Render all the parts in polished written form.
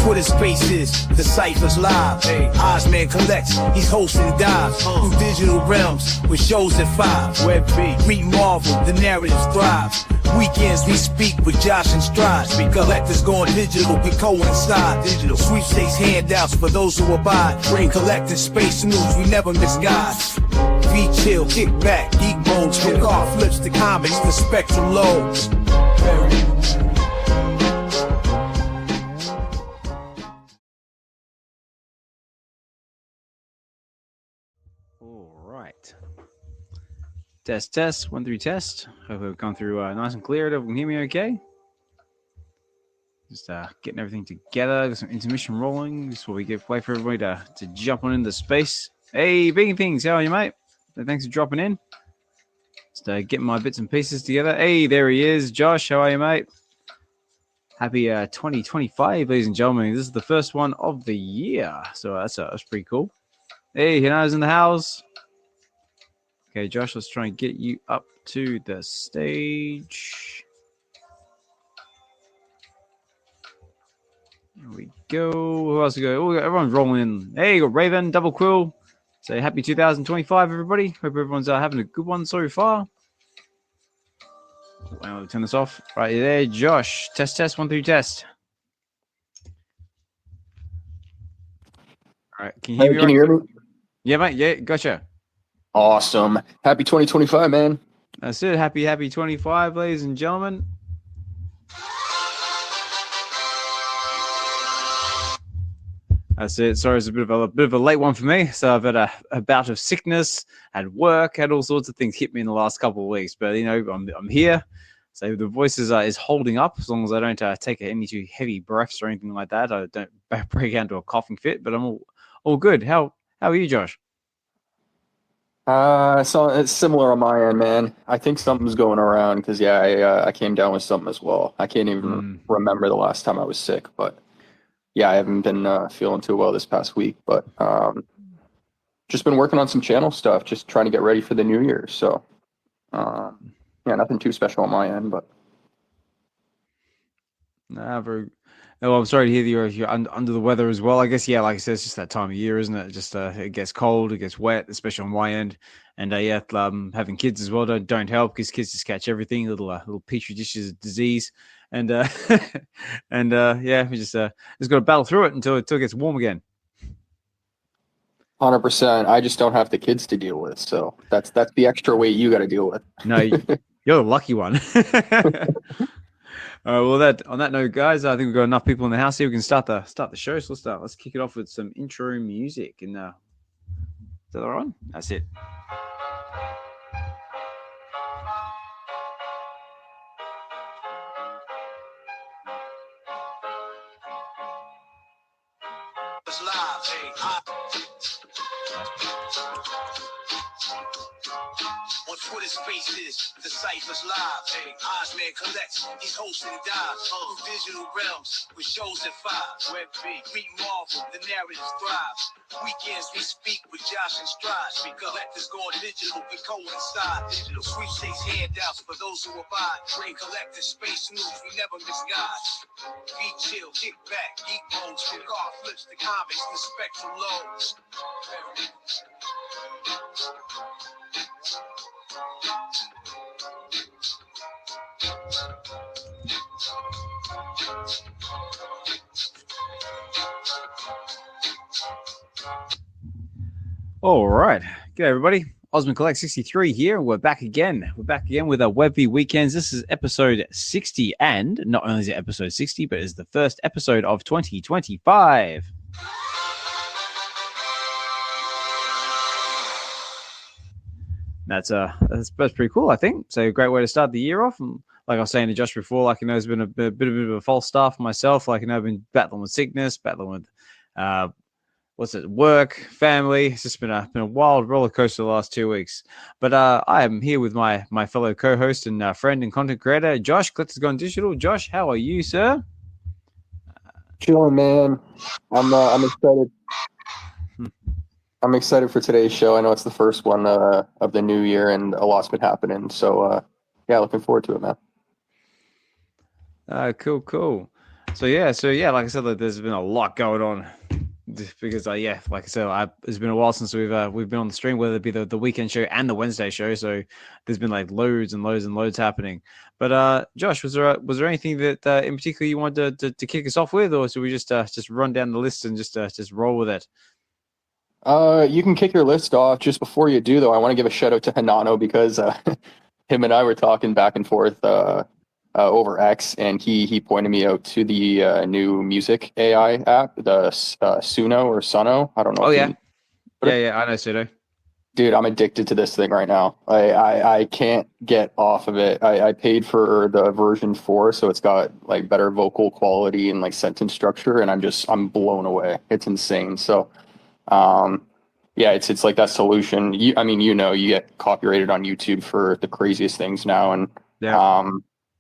Twitter Spaces, the Cypher's live. Ozman collects, he's hosting dives through digital realms with shows at 5. Web V, meet Marvel, the narrative thrives. Weekends we speak with Josh and Stride. Collectors going digital, we coincide. Digital sweepstakes handouts for those who abide. Bring collecting space news, we never miss guys. V chill, kick back, geek modes, from car flips to comics, the spectrum loads. All right. Test. 1 3 test. Hope we've gone through nice and clear. Everyone can hear me okay? Just getting everything together. Got some intermission rolling. Just while we wait for everybody to jump on into space. Hey, Vegan Things, how are you, mate? Thanks for dropping in. Just getting my bits and pieces together. Hey, there he is. Josh, how are you, mate? Happy 2025, ladies and gentlemen. This is the first one of the year. So that's pretty cool. Hey, Hinano's in the house. Okay, Josh, let's try and get you up to the stage. There we go. Who else we go? Oh, everyone's rolling in. Hey, you got Raven, Double Quill. Say happy 2025, everybody. Hope everyone's having a good one so far. Well, turn this off. Right there, Josh. Test. 1 3 test. All right, can you hear me? Can you hear me? Yeah, mate. Yeah, gotcha. Awesome. Happy 2025, man. That's it. Happy 25, ladies and gentlemen. That's it. Sorry, it's a bit of a late one for me. So I've had a bout of sickness, had work, had all sorts of things hit me in the last couple of weeks. But I'm here. So the voice is holding up as long as I don't take any too heavy breaths or anything like that. I don't break out into a coughing fit. But I'm all good. How are you, Josh? So it's similar on my end, man. I think something's going around because I came down with something as well. I can't even remember the last time I was sick, but yeah, I haven't been feeling too well this past week. But just been working on some channel stuff, just trying to get ready for the new year. So nothing too special on my end, but Oh, I'm sorry to hear that you're under the weather as well. I guess, yeah, like I said, it's just that time of year, isn't it? Just it gets cold, it gets wet, especially on my end. And having kids as well don't help because kids just catch everything, little petri dishes of disease. And we just got to battle through it until it gets warm again. 100%. I just don't have the kids to deal with, so that's the extra weight you got to deal with. No, you're the lucky one. On that note, guys, I think we've got enough people in the house here. We can start the show. So let's kick it off with some intro music. And is that all right? That's it. It's live, on Twitter Spaces, the Cypher's live. Ozman collects, he's hosting dives through digital realms with shows at 5. Web V, meet Marvel, the narrative thrives. Weekends we speak with Josh and Stride. Collectors going digital, we coincide. Digital sweepstakes handouts for those who abide. Bring collecting space news, we never miss guys. V chill, kick back, geek modes, from car flips to comics, the spectrum loads. All right. G'day, everybody. Osman Collect 63 here. We're back again. We're back again with our Web V Weekends. This is episode 60, and not only is it episode 60, but it's the first episode of 2025. That's pretty cool, I think. So a great way to start the year off. And like I was saying to Josh before, like, you know, it's been a bit of a false start for myself. Like, you know, I've been battling with sickness, battling with work, family. It's just been a wild roller coaster the last 2 weeks. But I am here with my fellow co-host and friend and content creator, Josh. Collectors Gone Digital. Josh, how are you, sir? Chilling, man. I'm excited. I'm excited for today's show. I know it's the first one of the new year, and a lot's been happening. So, looking forward to it, man. Cool. So yeah, like I said, like, there's been a lot going on because yeah, like I said, it's been a while since we've been on the stream, whether it be the weekend show and the Wednesday show. So there's been like loads and loads and loads happening. But Josh, was there anything that in particular you wanted to kick us off with, or should we just run down the list and just roll with it? You can kick your list off. Just before you do, though, I want to give a shout out to Hinano because him and I were talking back and forth over X, and he pointed me out to the new music AI app, the Suno or Suno. I don't know. Oh yeah, I know Suno. Dude, I'm addicted to this thing right now. I can't get off of it. I paid for the version 4, so it's got like better vocal quality and like sentence structure, and I'm blown away. It's insane. So, yeah, it's like that solution. You get copyrighted on YouTube for the craziest things now, and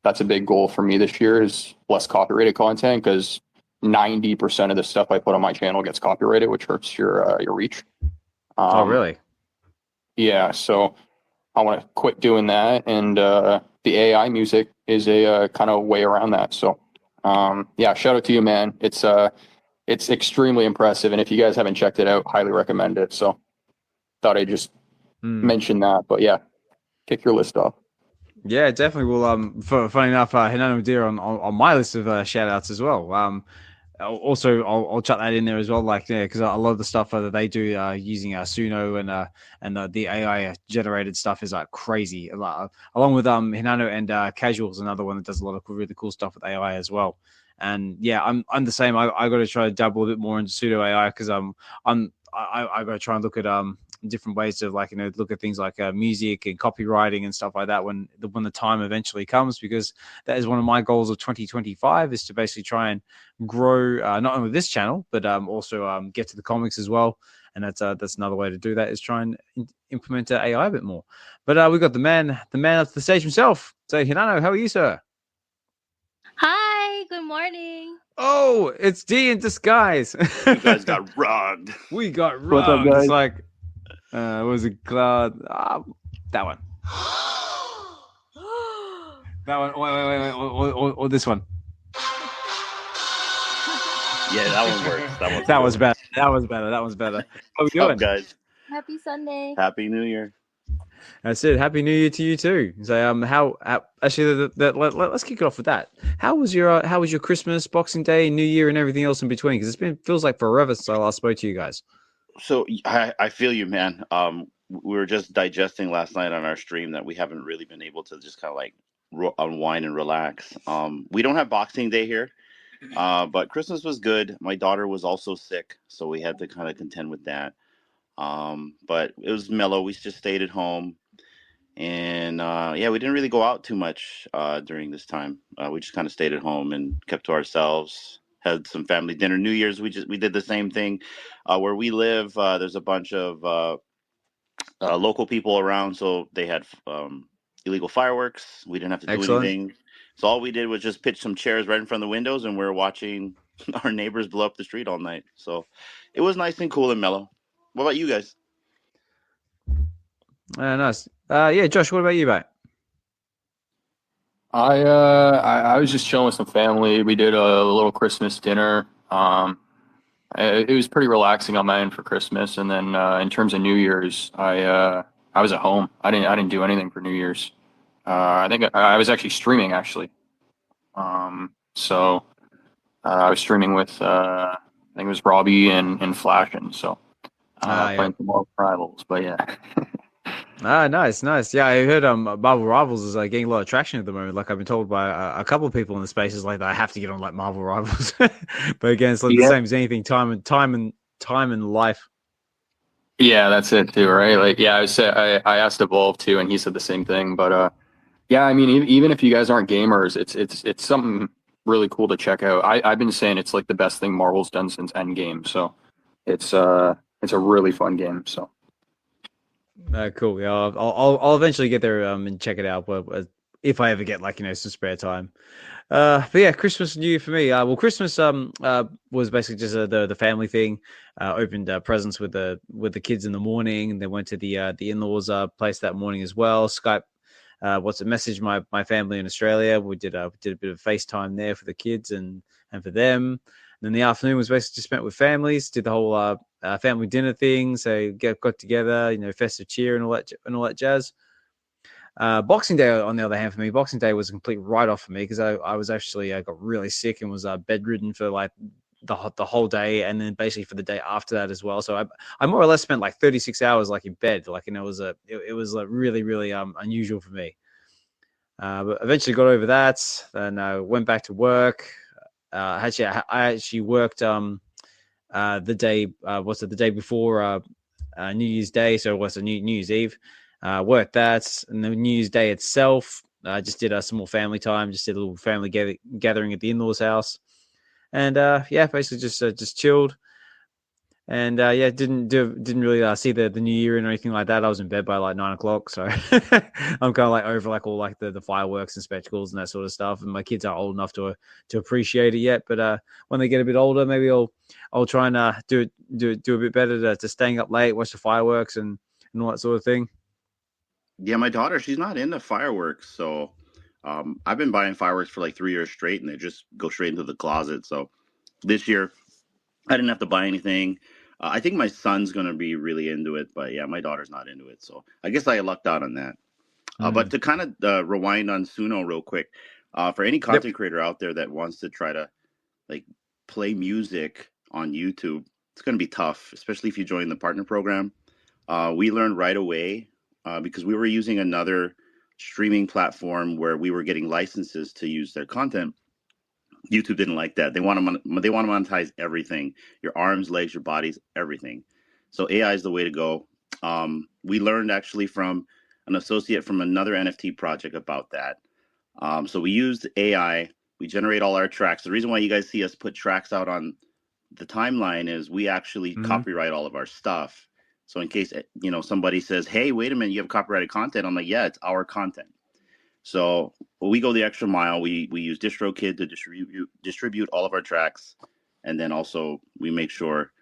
that's a big goal for me this year is less copyrighted content because 90% of the stuff I put on my channel gets copyrighted, which hurts your reach. Oh, really? Yeah, so I want to quit doing that, and the AI music is a kind of way around that. So, yeah, shout out to you, man. It's extremely impressive, and if you guys haven't checked it out, highly recommend it. So, thought I'd just mention that, but yeah, kick your list off. Yeah, definitely. Well, funny enough, Hinano Deer on my list of shout outs as well. Also, I'll chuck that in there as well, like because a lot of the stuff that they do using Suno and the AI generated stuff is like crazy. Along with Hinano and Casual's another one that does a lot of really cool stuff with AI as well. And yeah, I'm the same. I got to try to dabble a bit more into pseudo AI because I got to try and look at different ways to look at things like music and copywriting and stuff like that when the time eventually comes, because that is one of my goals of 2025 is to basically try and grow not only this channel but also get to the comics as well. And that's another way to do that is try and implement AI a bit more. But we've got the man up to the stage himself. So Hinano, how are you, sir? Hi, good morning. Oh, it's D in disguise. You guys got robbed. We got robbed. What's up, guys? It's like, was it Cloud? That one. That one. Wait. Or this one. Yeah, that one works. That was better. That was better. How we doing, guys? Happy Sunday. Happy New Year. That's it. Happy New Year to you too. So how actually let's kick it off with that. How was your Christmas, Boxing Day, New Year, and everything else in between? Because feels like forever since I last spoke to you guys. So I feel you, man. We were just digesting last night on our stream that we haven't really been able to just kind of like unwind and relax. We don't have Boxing Day here, but Christmas was good. My daughter was also sick, so we had to kind of contend with that. But it was mellow. We just stayed at home, and yeah, we didn't really go out too much during this time. We just kind of stayed at home and kept to ourselves. Had some family dinner. New Year's, we did the same thing. Where we live, there's a bunch of local people around, so they had illegal fireworks. We didn't have to do anything. So all we did was just pitch some chairs right in front of the windows, and we were watching our neighbors blow up the street all night. So it was nice and cool and mellow. What about you guys? Nice. Yeah, Josh, what about you, mate? I was just chilling with some family. We did a little Christmas dinner. It was pretty relaxing on my end for Christmas, and then in terms of New Year's, I was at home. I didn't do anything for New Year's. I think I was actually streaming So I was streaming with I think it was Robbie and Flash, and so playing some more Rivals. But yeah. Nice. Yeah, I heard Marvel Rivals is getting a lot of traction at the moment. Like I've been told by a couple of people in the spaces like that I have to get on like Marvel Rivals. But again, it's like the same as anything, time and life. Yeah, that's it too, right? Like, yeah, I asked Evolve too, and he said the same thing. But yeah, I mean, even if you guys aren't gamers, it's something really cool to check out. I've been saying it's like the best thing Marvel's done since Endgame, so it's a really fun game. So. Cool. Yeah, I'll eventually get there and check it out. But if I ever get some spare time. But yeah, Christmas and New Year for me. Well, Christmas was basically just the family thing. Opened presents with the kids in the morning, and then went to the in-laws place that morning as well. Skype message my family in Australia. We did a bit of FaceTime there for the kids and for them. And then the afternoon was basically just spent with families. Did the whole family dinner thing. So got together, festive cheer and all that jazz. Boxing Day, on the other hand, for me, Boxing Day was a complete write-off for me because I was actually got really sick and was bedridden for like the whole day, and then basically for the day after that as well. So I more or less spent like 36 hours like in bed, like, and it was like really really unusual for me. But eventually got over that, and went back to work. I actually worked the day before New Year's Day, so it was New Year's Eve. Worked that, and the New Year's Day itself, I just did some more family time. Just did a little family gathering at the in-laws' house, and basically just chilled. And didn't really see the new year and anything like that. I was in bed by like 9 o'clock, so I'm kind of like over like all like the fireworks and spectacles and that sort of stuff. And my kids aren't old enough to appreciate it yet, but when they get a bit older, maybe I'll try and do a bit better to staying up late, watch the fireworks and all that sort of thing. Yeah, my daughter, she's not into fireworks, so I've been buying fireworks for like 3 years straight, and they just go straight into the closet. So this year, I didn't have to buy anything. I think my son's going to be really into it, but yeah, my daughter's not into it. So I guess I lucked out on that. But to kind of rewind on Suno real quick, for any content creator out there that wants to try to like play music on YouTube, it's going to be tough, especially if you join the partner program. We learned right away because we were using another streaming platform where we were getting licenses to use their content. YouTube didn't like that. They want to monetize everything: your arms, legs, your bodies, everything. So AI is the way to go. We learned actually from an associate from another NFT project about that. So we used AI. We generate all our tracks. The reason why you guys see us put tracks out on the timeline is we actually copyright all of our stuff. So in case somebody says, "Hey, wait a minute, you have copyrighted content," I'm like, "Yeah, it's our content." So we go the extra mile. We use DistroKid to distribute all of our tracks, and then also we make sure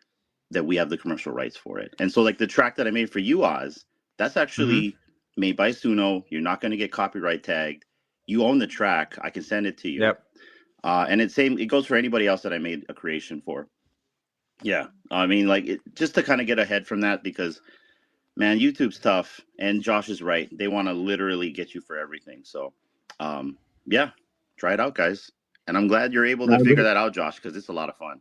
that we have the commercial rights for it. And so like the track that I made for you, Oz, that's actually made by Suno. You're not going to get copyright tagged. You own the track. I can send it to you. Yep. And it goes for anybody else that I made a creation for. Yeah. I mean, like just to kind of get ahead from that, because man, YouTube's tough, and Josh is right. They want to literally get you for everything. So, yeah, try it out, guys. And I'm glad you're able to figure that out, Josh, because it's a lot of fun.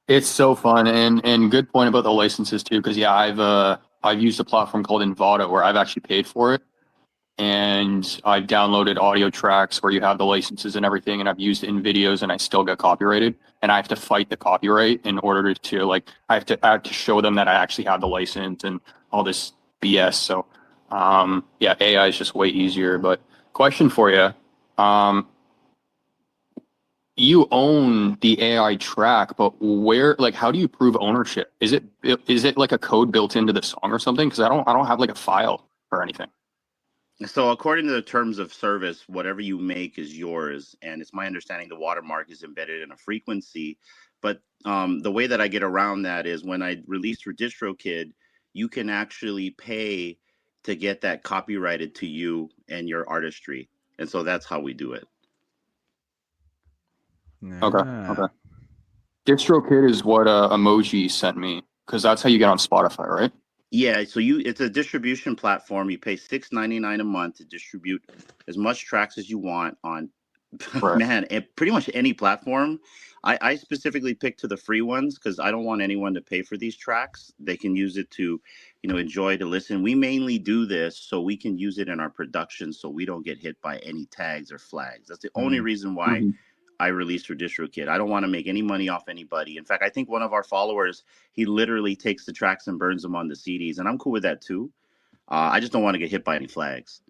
It's so fun, and good point about the licenses too. Because I've used a platform called Envato where I've actually paid for it, and I've downloaded audio tracks where you have the licenses and everything, and I've used it in videos, and I still get copyrighted, and I have to fight the copyright in order to I have to show them that I actually have the license and all this BS. So AI is just way easier. But question for you, you own the AI track, but how do you prove ownership? Is it like a code built into the song or something? Because I don't have like a file or anything. So according to the terms of service, whatever you make is yours. And it's my understanding the watermark is embedded in a frequency. But the way that I get around that is when I release through DistroKid, you can actually pay to get that copyrighted to you and your artistry. And so that's how we do it. Okay. DistroKid is what Emoji sent me, because that's how you get on Spotify, right? Yeah, so it's a distribution platform. You pay $6.99 a month to distribute as much tracks as you want on, man, pretty much any platform. I specifically picked to the free ones because I don't want anyone to pay for these tracks. They can use it to, enjoy, to listen. We mainly do this so we can use it in our production so we don't get hit by any tags or flags. That's the only reason why I released through DistroKid. I don't want to make any money off anybody. In fact, I think one of our followers, he literally takes the tracks and burns them on the CDs, and I'm cool with that too. I just don't want to get hit by any flags.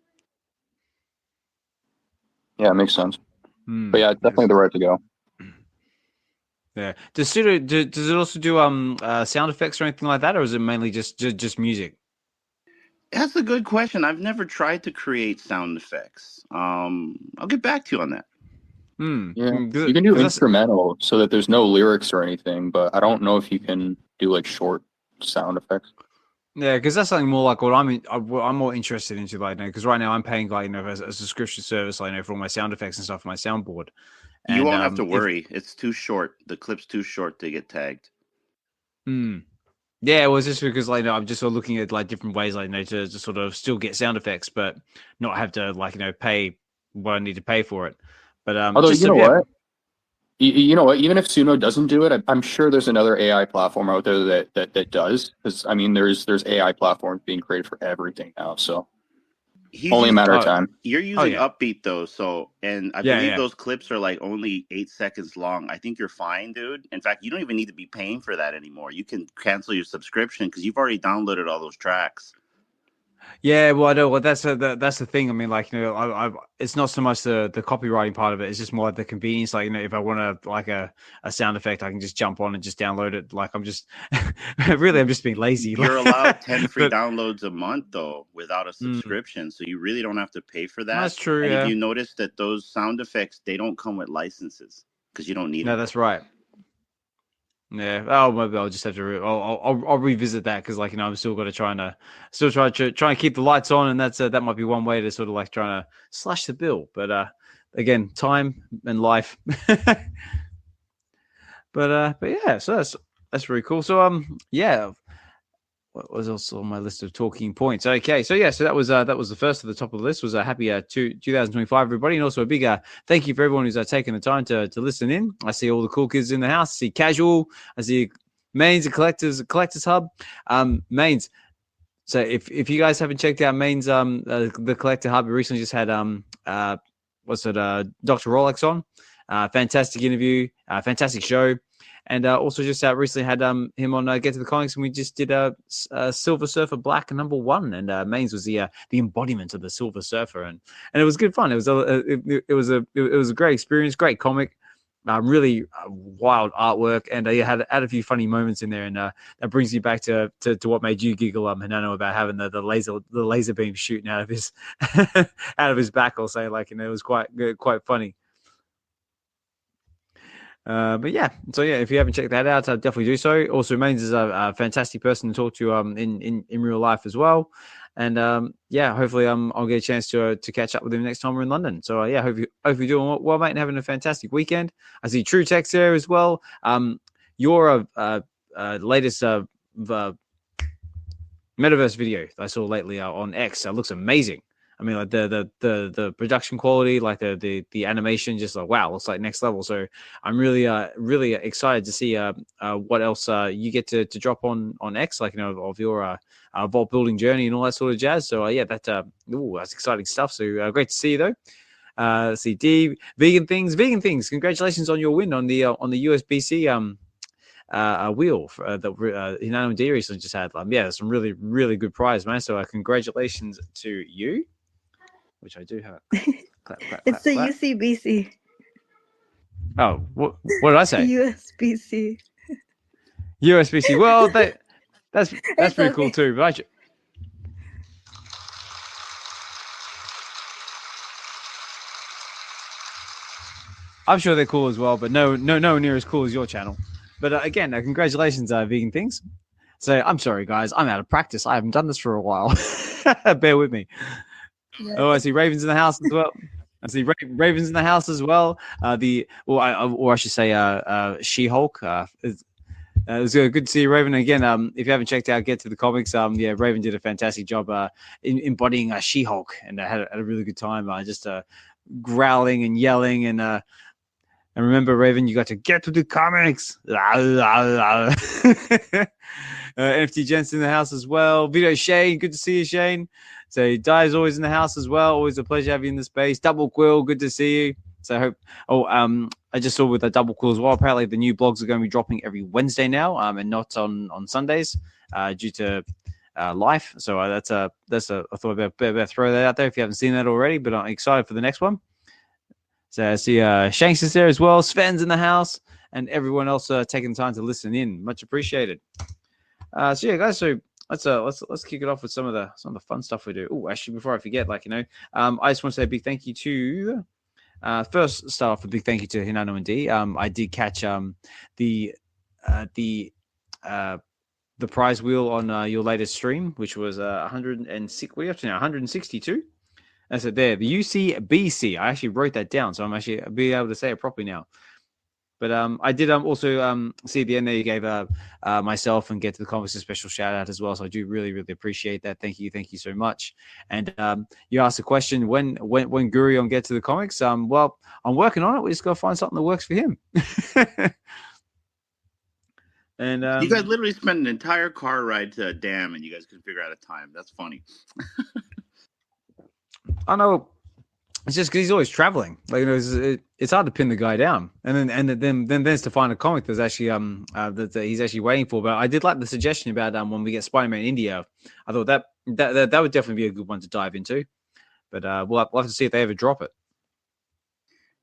Yeah, it makes sense. But yeah, it's definitely the right to go. Yeah. Does it also do sound effects or anything like that, or is it mainly just music? That's a good question. I've never tried to create sound effects. I'll get back to you on that. Yeah, you can do instrumental so that there's no lyrics or anything, but I don't know if you can do like short sound effects. Yeah, because that's something more like what I'm more interested into, like, because right now I'm paying like a subscription service, like, for all my sound effects and stuff for my soundboard. You And won't have to worry. It's too short. The clip's too short to get tagged. Yeah, well, it's just because like I'm just sort of looking at like different ways, like to sort of still get sound effects, but not have to like pay what I need to pay for it. But Although you know what, you know what, even if Suno doesn't do it, I'm sure there's another AI platform out there that does. Because I mean, there's AI platforms being created for everything now, so only a matter of time. You're using Upbeat though, so and I believe those clips are like only 8 seconds long. I think you're fine, dude. In fact, you don't even need to be paying for that anymore. You can cancel your subscription because you've already downloaded all those tracks. Yeah, well, I know. Well, that's the thing. I mean, like, it's not so much the copywriting part of it. It's just more like the convenience. Like, if I want to like a sound effect, I can just jump on and just download it. Like, I'm just I'm just being lazy. You're allowed 10 free downloads a month though, without a subscription. So you really don't have to pay for that. That's true. And if you notice that those sound effects, they don't come with licenses because you don't need them. No, that's right. Yeah. Oh, maybe I'll just have to. I'll revisit that because, like, I'm still got to try and keep the lights on, and that might be one way to sort of like trying to slash the bill. But again, time and life. but yeah, so that's really cool. So yeah. What was also on my list of talking points? Okay, so that was the first at the top of the list. Was a happy 2025, everybody, and also a big thank you for everyone who's taken the time to listen in. I see all the cool kids in the house. I see Casual. I see Mains, a collectors hub. Mains. So if you guys haven't checked out Mains, the collector hub, we recently just had Dr. Rolex on. Fantastic interview, fantastic show. And also just recently had him on Get to the Comics, and we just did a Silver Surfer Black #1, and Mains was the embodiment of the Silver Surfer, and it was good fun. It was a great experience, great comic, really wild artwork, and he had a few funny moments in there, and that brings you back to what made you giggle, Hinano, about having the laser beam shooting out of his out of his back. I'll say, like, it was quite funny. But yeah, so yeah, if you haven't checked that out, definitely do so. Also, Mains is a fantastic person to talk to in real life as well, and yeah, hopefully I'll get a chance to catch up with him next time we're in London. So yeah, hope you're doing well, mate, and having a fantastic weekend. I see True Text there as well. Your latest metaverse video I saw lately on X looks amazing. I mean, like the production quality, like the animation, just like, wow, looks like next level. So I'm really excited to see what else you get to drop on X, like, of your vault building journey and all that sort of jazz. So yeah, that's exciting stuff. So great to see you though. See D vegan things. Congratulations on your win on the USB-C wheel that Hinano and D recently just had. Yeah, some really good prize, man. So congratulations to you. Which I do have. Clap, it's the clap. UCBC. Oh, what did I say? USB-C. USB-C. Well, that's pretty cool too. But I'm sure they're cool as well, but no near as cool as your channel. But again, congratulations, vegan things. So I'm sorry, guys, I'm out of practice. I haven't done this for a while. Bear with me. Yeah. Oh, I see Ravens in the house as well. Ravens in the house as well. Or I should say, She-Hulk. It was good to see you, Raven. Again, if you haven't checked out Get to the Comics, yeah, Raven did a fantastic job embodying She-Hulk, and had a really good time. Just growling and yelling, and remember, Raven, you got to get to the comics. NFT Gents in the house as well. Video Shane, good to see you, Shane. So Dai's always in the house as well. Always a pleasure having you in the space. Double Quill, good to see you. So I hope. I just saw with the Double Quill as well. Apparently the new blogs are going to be dropping every Wednesday now, and not on Sundays, due to life. So I thought I'd better throw that out there if you haven't seen that already. But I'm excited for the next one. So I see Shanks is there as well. Sven's in the house, and everyone else taking the time to listen in. Much appreciated. So yeah, guys. So let's kick it off with some of the fun stuff we do. Oh, actually, before I forget, I just want to say a big thank you to first start off with a big thank you to Hinano and D. I did catch the the prize wheel on your latest stream, which was 106. What are you up to now? 162. I said there, the UCBC. I actually wrote that down, so I'm actually be able to say it properly now. But I did also see at the end there you gave myself and Get to the Comics a special shout out as well. So I do really, really appreciate that. Thank you so much. And you asked a question when Guri on Get to the Comics. Well, I'm working on it. We just got to find something that works for him. And you guys literally spent an entire car ride to a dam, and you guys couldn't figure out a time. That's funny. I know. It's just because he's always traveling. Like, you know, it's hard to pin the guy down, and then there's to find a comic that's actually that he's actually waiting for. But I did like the suggestion about when we get Spider-Man in India. I thought that would definitely be a good one to dive into. But we'll have to see if they ever drop it.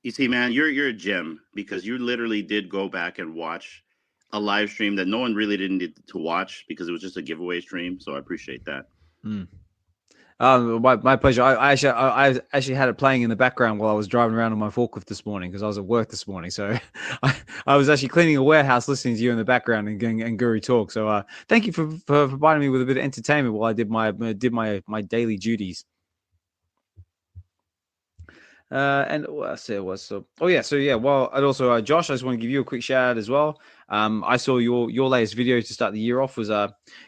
You see, man, you're a gem because you literally did go back and watch a live stream that no one really didn't need to watch because it was just a giveaway stream. So I appreciate that. My pleasure. I actually had it playing in the background while I was driving around on my forklift this morning because I was at work this morning. So I was actually cleaning a warehouse listening to you in the background and Guru talk. So thank you for providing me with a bit of entertainment while I did my daily duties. And what else there was? So well, and also Josh, I just want to give you a quick shout out as well. I saw your latest video to start the year off was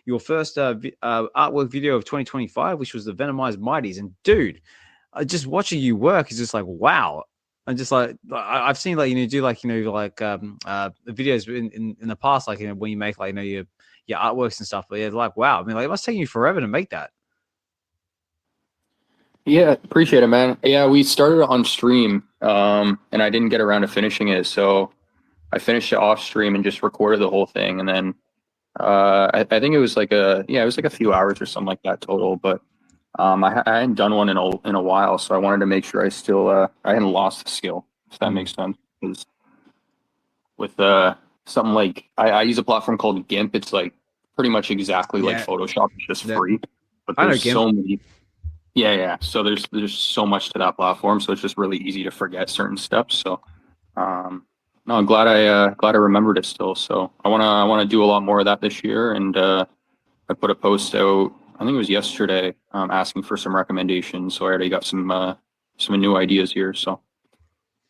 your first artwork video of 2025, which was the Venomized Mighties. And dude, just watching you work is just like wow. And just like I've seen like do like videos in the past, like when you make like your artworks and stuff. But yeah, like wow, I mean like it must take you forever to make that. Yeah, appreciate it, man. Yeah, we started on stream, and I didn't get around to finishing it, so I finished it off stream and just recorded the whole thing, and then I think it was like a few hours or something like that total. But I hadn't done one in a while, so I wanted to make sure I hadn't lost the skill, if that makes sense. Because with something like I use a platform called GIMP, it's like pretty much exactly like Photoshop, it's just free. But there's so many. Yeah. So there's so much to that platform, so it's just really easy to forget certain steps. So, no, I'm glad I remembered it still. So I wanna do a lot more of that this year, and I put a post out. I think it was yesterday, asking for some recommendations. So I already got some new ideas here. So,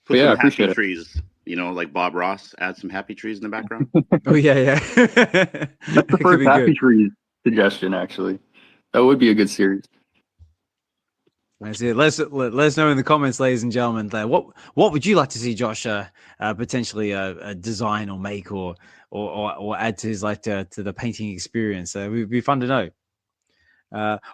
put I some appreciate happy it. trees. Like Bob Ross, add some happy trees in the background. Oh yeah. That's the first happy trees suggestion. Actually, that would be a good series. That's it. Let us know in the comments, ladies and gentlemen. What would you like to see Josh potentially design or make or add to his to the painting experience? It would be fun to know.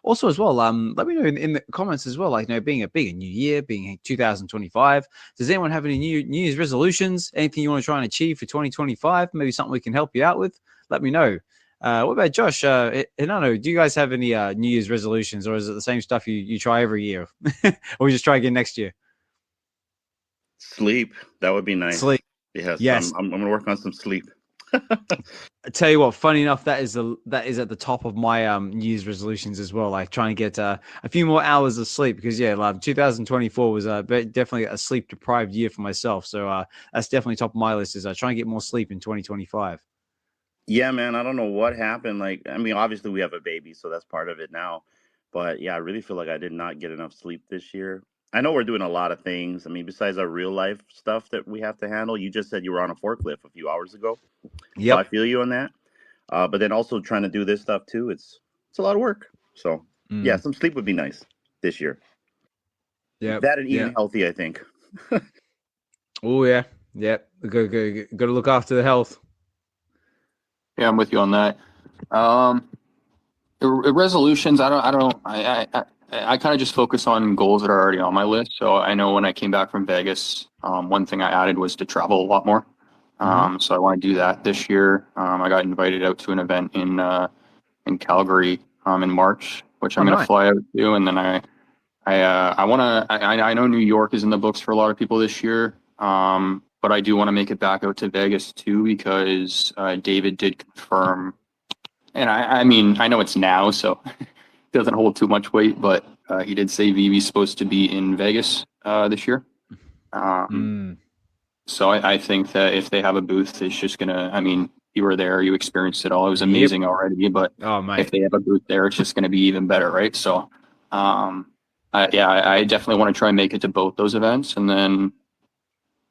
Also, as well, let me know in the comments as well. Being a new year, being 2025. Does anyone have any New Year's resolutions? Anything you want to try and achieve for 2025? Maybe something we can help you out with. Let me know. What about Josh? Hinano, do you guys have any New Year's resolutions, or is it the same stuff you try every year, or we just try again next year? Sleep. That would be nice. Sleep. Yes. I'm going to work on some sleep. I tell you what, funny enough, that is at the top of my New Year's resolutions as well. Like trying to get a few more hours of sleep because 2024 was definitely a sleep deprived year for myself. So that's definitely top of my list. Is try and get more sleep in 2025. Yeah, man, I don't know what happened. Obviously we have a baby, so that's part of it now. But yeah, I really feel like I did not get enough sleep this year. I know we're doing a lot of things. Besides our real life stuff that we have to handle. You just said you were on a forklift a few hours ago. Yeah, so I feel you on that. But then also trying to do this stuff too. It's a lot of work. So yeah, some sleep would be nice this year. Yeah, that and eating healthy, I think. Oh yeah. Got to look after the health. Yeah, I'm with you on that. Resolutions, I kind of just focus on goals that are already on my list. So I know when I came back from Vegas, one thing I added was to travel a lot more. So I want to do that this year. I got invited out to an event in Calgary in March, which I'm going to fly out to, and then I know New York is in the books for a lot of people this year. But I do want to make it back out to Vegas too, because David did confirm, and I know it's now, so it doesn't hold too much weight, but he did say VeVe's supposed to be in Vegas this year. So I think that if they have a booth, it's just gonna, you were there, you experienced it all. It was amazing already, but Oh, mate. if they have a booth there, it's just going to be even better, right? So, I definitely want to try and make it to both those events, and then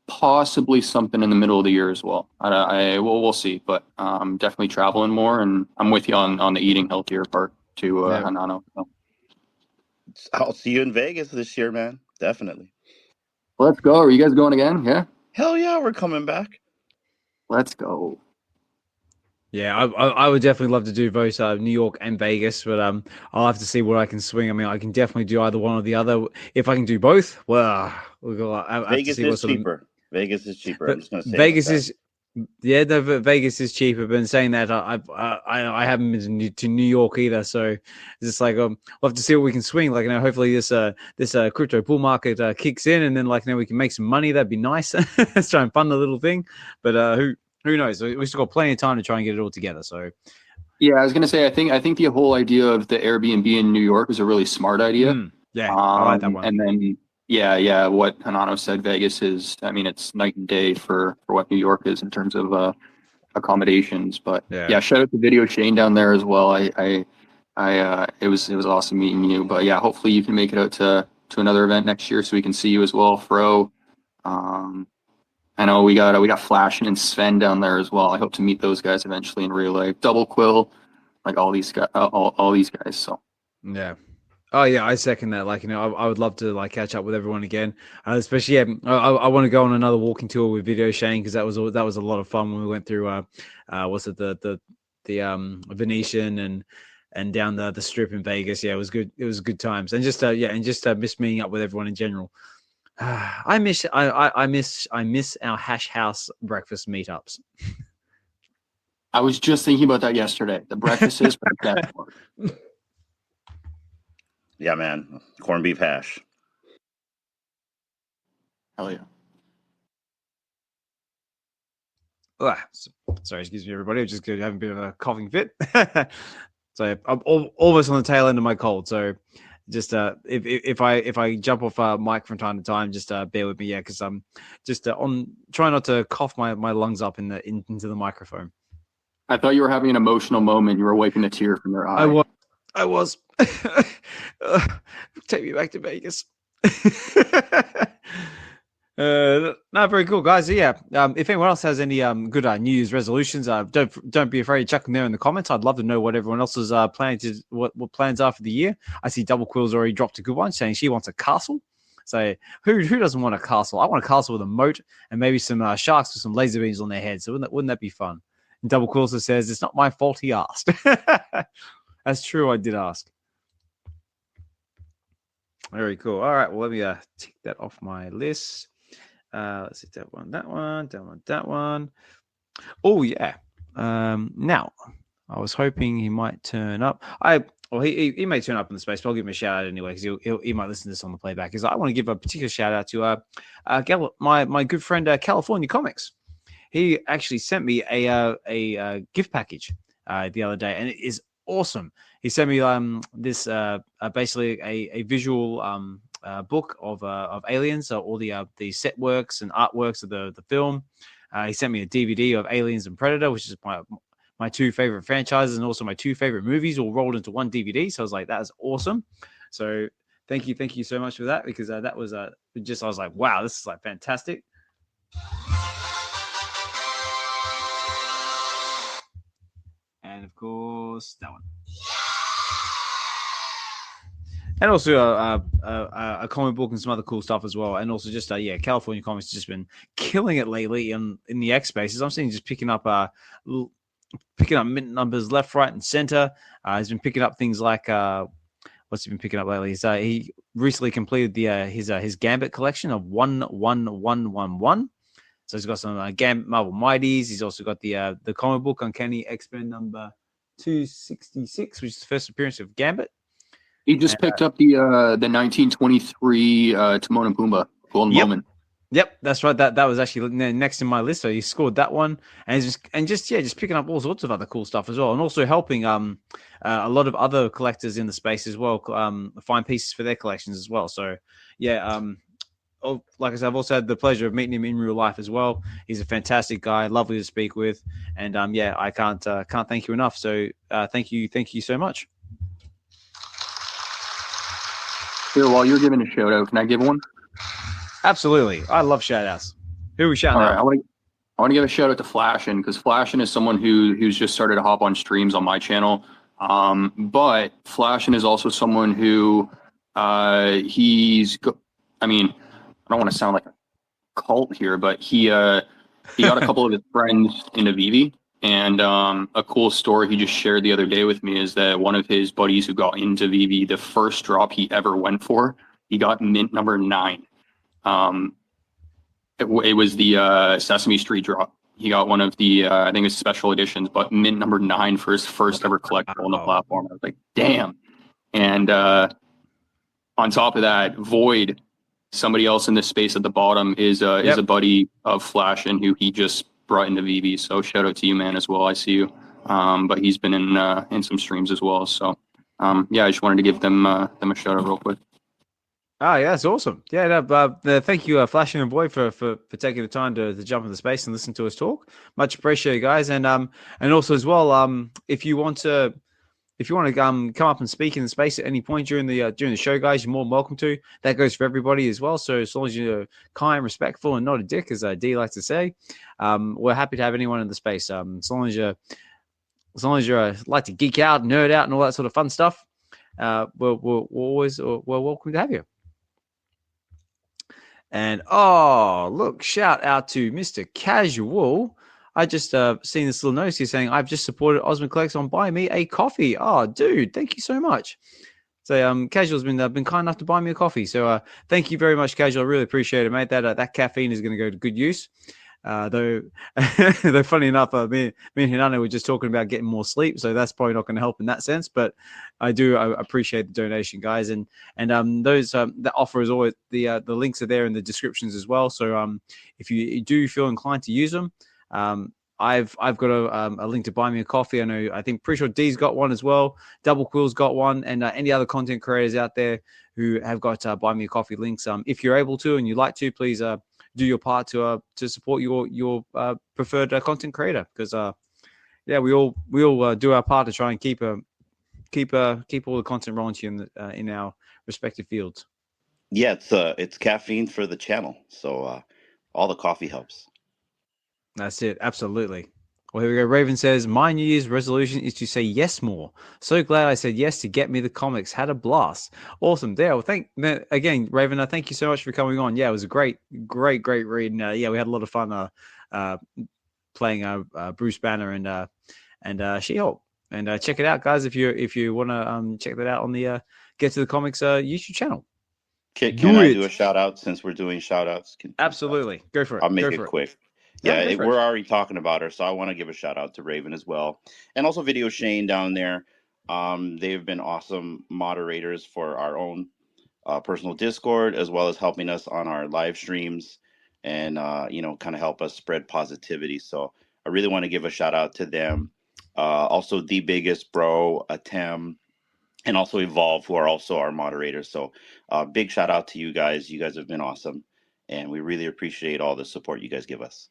possibly something in the middle of the year as well. We'll see, but definitely traveling more, and I'm with you on the eating healthier part to Hinano. So. I'll see you in Vegas this year, man. Definitely. Let's go. Are you guys going again? Yeah. Hell yeah, we're coming back. Let's go. Yeah, I would definitely love to do both New York and Vegas, but I'll have to see what I can swing. I mean, I can definitely do either one or the other. If I can do both, well, Vegas is cheaper. Vegas is cheaper. I'm just going to say Vegas is, yeah, Vegas is cheaper. But in saying that, I haven't been to New York either, so it's just like we'll have to see what we can swing. Like, hopefully this crypto bull market kicks in, and then we can make some money. That'd be nice. Let's try and fund the little thing. But who knows? We still got plenty of time to try and get it all together. So, yeah, I was gonna say, I think the whole idea of the Airbnb in New York is a really smart idea. Yeah, I like that one. And then, what Hinano said, Vegas is, I mean, it's night and day for what New York is in terms of accommodations. But shout out to Video Shane down there as well. It was awesome meeting you. But yeah, hopefully you can make it out to another event next year so we can see you as well, Fro. I know we got Flash and Sven down there as well. I hope to meet those guys eventually in real life. Double Quill, like all these guys, all these guys. So yeah. Oh yeah, I second that. I would love to catch up with everyone again. Especially, I want to go on another walking tour with Video Shane, because that was a lot of fun when we went through the Venetian and down the strip in Vegas. Yeah, it was good. It was good times, and just miss meeting up with everyone in general. I miss our hash house breakfast meetups. I was just thinking about that yesterday. The breakfast is the best part. Yeah, man. Corned beef hash. Hell yeah. Sorry, excuse me, everybody. I'm just having a bit of a coughing fit. So I'm almost on the tail end of my cold. So just if I jump off mic from time to time, just bear with me, yeah, because I'm just try not to cough my lungs up into the microphone. I thought you were having an emotional moment. You were wiping a tear from your eye. I was. Take me back to Vegas. No, very cool, guys. So, yeah, if anyone else has any good New Year's resolutions, don't be afraid to chuck them there in the comments. I'd love to know what everyone else is planning to what plans are for the year. I see Double Quill's already dropped a good one, saying she wants a castle. So who doesn't want a castle? I want a castle with a moat and maybe some sharks with some laser beams on their heads. So wouldn't that be fun? And Double Quill also says it's not my fault he asked. That's true. I did ask. Very cool. All right. Well, let me tick that off my list. Let's see that one. Oh yeah. Now I was hoping he might turn up. He may turn up in the space, but I'll give him a shout out anyway, because he might listen to this on the playback. Because I want to give a particular shout out to my good friend California Comics. He actually sent me a gift package the other day, and it is awesome. He sent me this basically a visual book of Aliens, so all the set works and artworks of the film. He sent me a DVD of Aliens and Predator, which is my two favorite franchises and also my two favorite movies, all rolled into one DVD. So I was like, that is awesome. So thank you so much for that, because that was I was like, wow, this is like fantastic. And of course, that one. And also a comic book and some other cool stuff as well. And also just, California Comics has just been killing it lately in the X spaces. I'm seeing just picking up mint numbers left, right, and center. He's been picking up things like, what's he been picking up lately? He recently completed his Gambit collection of 11111. So he's got some Gambit Marvel Mighties. He's also got the comic book Uncanny X-Men number 266, which is the first appearance of Gambit. He just picked up the 1923 Timon and Pumbaa Golden Moment. Yep, that's right. That was actually next in my list. So he scored that one, and just picking up all sorts of other cool stuff as well, and also helping a lot of other collectors in the space as well find pieces for their collections as well. So yeah, like I said, I've also had the pleasure of meeting him in real life as well. He's a fantastic guy, lovely to speak with, and yeah, I can't thank you enough. So thank you so much. Here, while you're giving a shout out, can I give one? Absolutely, I love shout outs. Who are we shouting All out? right, I want to give a shout out to Flashin, because Flashin is someone who's just started to hop on streams on my channel. But Flashin is also someone who I mean, I don't want to sound like a cult here, but he got a couple of his friends into VeVe, and a cool story he just shared the other day with me is that one of his buddies who got into VeVe, the first drop he ever went for, he got mint number 9. It was the Sesame Street drop. He got one of the I think it was special editions, but mint number 9 for his first ever collectible on the platform. I was like, damn. And on top of that, Void, somebody else in this space at the bottom, is a buddy of Flash, and who he just brought into VeVe. So shout out to you, man, as well. I see you. But he's been in some streams as well. So yeah, I just wanted to give them a shout out real quick. Oh, yeah, that's awesome. Yeah, thank you, Flash and Boy, for taking the time to jump in the space and listen to us talk. Much appreciated, guys. And also as well, if you want to come up and speak in the space at any point during the show, guys, you're more than welcome to. That goes for everybody as well. So as long as you're kind, respectful, and not a dick, as D likes to say, we're happy to have anyone in the space. As long as you like to geek out, nerd out, and all that sort of fun stuff, we're welcome to have you. And look, shout out to Mr. Casual. I just seen this little notice here saying, I've just supported Osmond Collects on Buy Me a Coffee. Oh, dude, thank you so much. So Casual's been kind enough to buy me a coffee. So thank you very much, Casual. I really appreciate it, mate. That caffeine is going to go to good use. Though funny enough, me and Hinano were just talking about getting more sleep, so that's probably not going to help in that sense. But I appreciate the donation, guys, and those that offer is always the links are there in the descriptions as well. So if you do feel inclined to use them, I've got a link to buy me a coffee. Pretty sure D's got one as well. Double Quill's got one, and any other content creators out there who have got buy me a coffee links. If you're able to and you like to, please do your part to support your preferred content creator, because we all do our part to try and keep all the content rolling to you in our respective fields. Yeah, it's caffeine for the channel, so all the coffee helps. That's it, absolutely. Well, here we go. Raven says, my New Year's resolution is to say yes more. So glad I said yes to get me the comics. Had a blast. Awesome. Yeah, well, again, Raven, thank you so much for coming on. Yeah, it was a great read. And yeah, we had a lot of fun playing Bruce Banner and She-Hulk. And check it out, guys, if you want to check that out on the Get to the Comics YouTube channel. Can I do a shout out since we're doing shout outs? Absolutely. Go for it. I'll make it quick. Yeah, we're already talking about her, so I want to give a shout out to Raven as well, and also Video Shane down there. They've been awesome moderators for our own personal Discord, as well as helping us on our live streams, and kind of help us spread positivity. So I really want to give a shout out to them. Also, The Biggest Bro, Atem, and also Evolve, who are also our moderators. So big shout out to you guys. You guys have been awesome, and we really appreciate all the support you guys give us.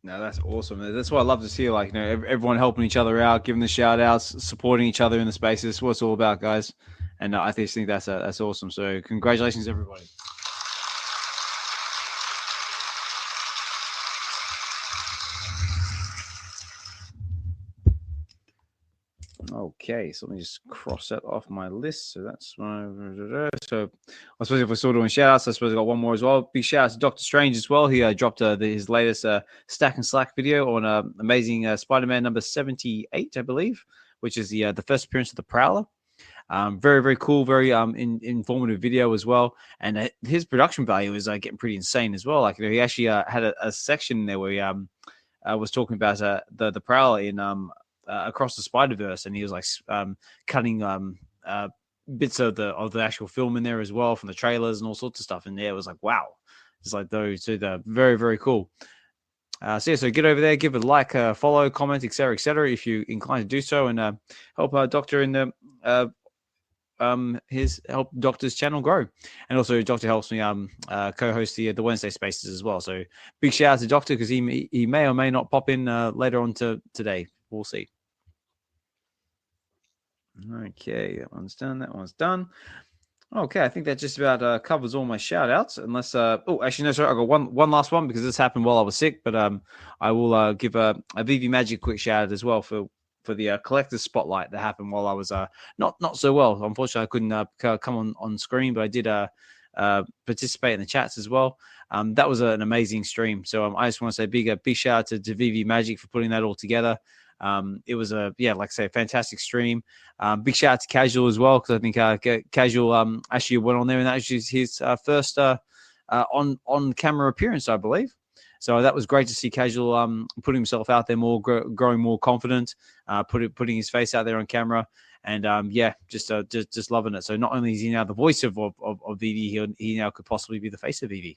No, that's awesome. That's what I love to see. Like, everyone helping each other out, giving the shout outs, supporting each other in the spaces. That's what it's all about, guys. And I think that's awesome. So congratulations, everybody. Okay, so let me just cross that off my list. So that's my. So I suppose if we're still doing shout outs, I suppose I got one more as well. Big shout out to Dokta Strange as well. He dropped his latest Stack and Slack video on Amazing Spider-Man number 78, I believe, which is the first appearance of the Prowler. Very, very cool, very informative video as well. And his production value is getting pretty insane as well. Like, he actually had a section there where he was talking about the Prowler in Across the Spider-Verse, and he was like cutting bits of the actual film in there as well from the trailers and all sorts of stuff. And yeah, it was like, wow, it's like those two. They're very, very cool. So get over there, give it a like, follow, comment, etc., if you're inclined to do so, and help our doctor in the help Doctor's channel grow, and also Doctor helps me co-host the Wednesday Spaces as well. So big shout out to Doctor because he may or may not pop in later on today. We'll see. Okay, that one's done. That one's done. Okay, I think that just about covers all my shout outs. Unless, actually, no, sorry, I got one last one because this happened while I was sick. But I will give a VeVe Magik quick shout out as well for the collector's spotlight that happened while I was not so well. Unfortunately, I couldn't come on screen, but I did participate in the chats as well. That was an amazing stream. So I just want to say big shout out to VeVe Magik for putting that all together. It was like I say, a fantastic stream. Big shout out to Casual as well, because I think Casual actually went on there, and that was his first on camera appearance, I believe. So that was great to see Casual putting himself out there more, growing more confident, putting his face out there on camera, and just loving it. So not only is he now the voice of VeVe, he now could possibly be the face of VeVe.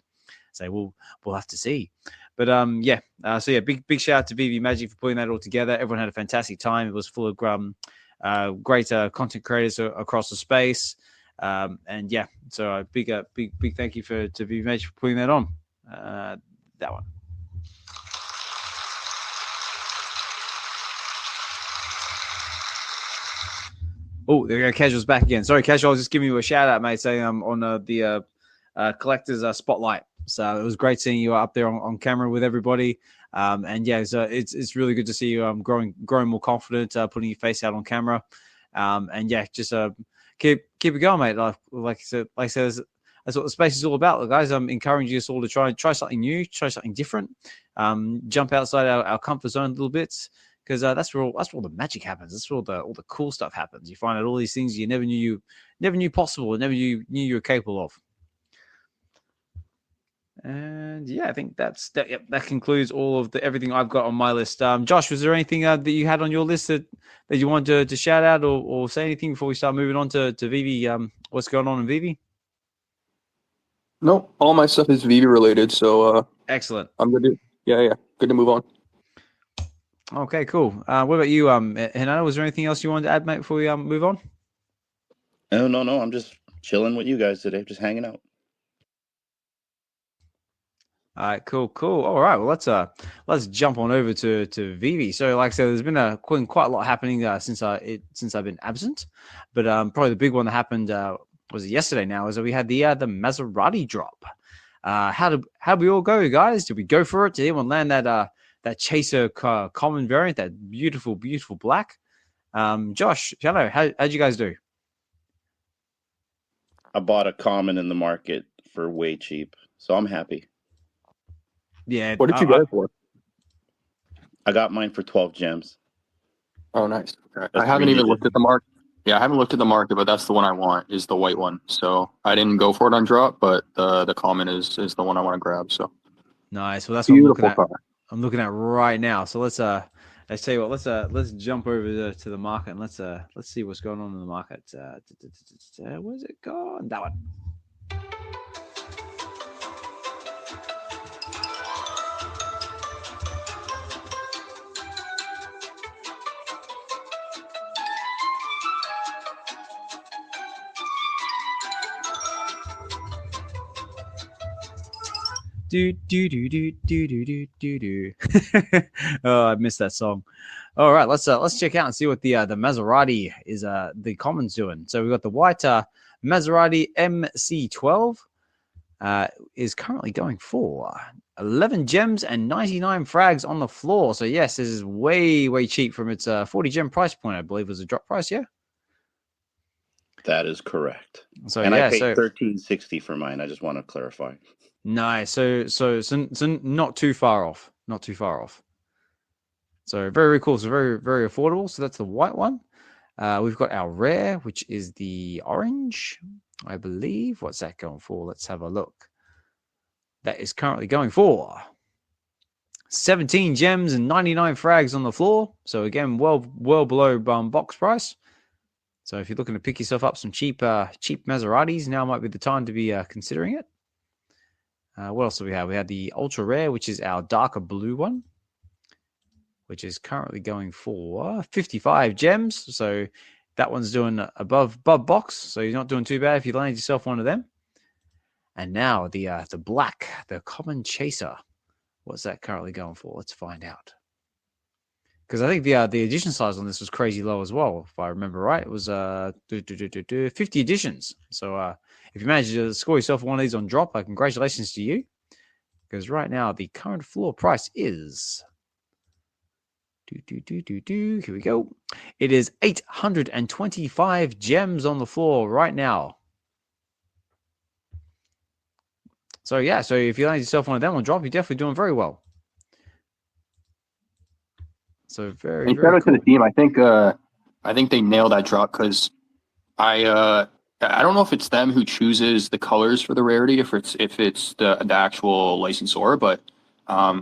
So we'll have to see. But big shout out to VeVe Magik for putting that all together. Everyone had a fantastic time. It was full of great content creators across the space. So a big thank you to VeVe Magik for putting that on. That one. Oh, there we go. Casual's back again. Sorry, Casual. I was just giving you a shout out, mate, saying I'm on the collector's spotlight. So it was great seeing you up there on camera with everybody. So it's really good to see you growing more confident, putting your face out on camera. Keep it going, mate. Like I said, that's what the space is all about, guys. I'm encouraging us all to try something new, try something different, jump outside our comfort zone a little bit, because that's where all the magic happens. That's where all the cool stuff happens. You find out all these things you never knew possible, never knew you were capable of. And I think that concludes all of everything I've got on my list. Josh, was there anything that you had on your list that you wanted to shout out or say anything before we start moving on to VeVe? What's going on in VeVe? No, all my stuff is VeVe related, so excellent. I'm good. Good to move on. Okay, cool. What about you, Hinano? Was there anything else you wanted to add, mate, before we move on? No. I'm just chilling with you guys today, just hanging out. All right, cool. All right, well, let's jump on over to VeVe. So, like I said, there's been quite a lot happening since I've been absent, but probably the big one that happened was yesterday. Now is that we had the Maserati drop. How did we all go, guys? Did we go for it? Did anyone land that Chaser common variant, that beautiful black? Josh, hello. How'd you guys do? I bought a common in the market for way cheap, so I'm happy. Yeah. What did you get it for? I got mine for 12 gems. Oh, nice. Okay. I haven't even looked at the market. Yeah, I haven't looked at the market, but that's the one I want, is the white one. So I didn't go for it on drop, but the common is the one I want to grab. So nice. Well, that's what I'm looking at. I'm looking at right now. So let's tell you what. Let's jump over to the market and let's see what's going on in the market. Where's it gone? That one. Do. Oh, I missed that song. All right, let's check out and see what the Maserati is the commons doing. So we've got the white Maserati MC12 is currently going for 11 gems and 99 frags on the floor. So yes, this is way cheap from its 40 gem price point. I believe was a drop price. Yeah, that is correct. So I paid $13.60 for mine. I just want to clarify. Nice. So not too far off. So very cool. So very affordable. So that's the white one. We've got our rare, which is the orange, I believe. What's that going for? Let's have a look. That is currently going for 17 gems and 99 frags on the floor. So again, well below box price. So if you're looking to pick yourself up some cheap Maseratis, now might be the time to be considering it. What else do we have? We have the ultra rare, which is our darker blue one, which is currently going for 55 gems. So That one's doing above box, so you're not doing too bad if you land yourself one of them. And now the black, the common chaser. What's that currently going for? Let's find out. Because I think the edition size on this was crazy low as well, if I remember right. It was 50 editions. So if you manage to score yourself one of these on drop, congratulations to you. Because right now the current floor price is here we go. It is 825 gems on the floor right now. So yeah, so if you land yourself one of them on drop, you're definitely doing very well. So very, and very shout out cool. to the team. I think they nailed that drop because I don't know if it's them who chooses the colors for the rarity, if it's the actual licensor, but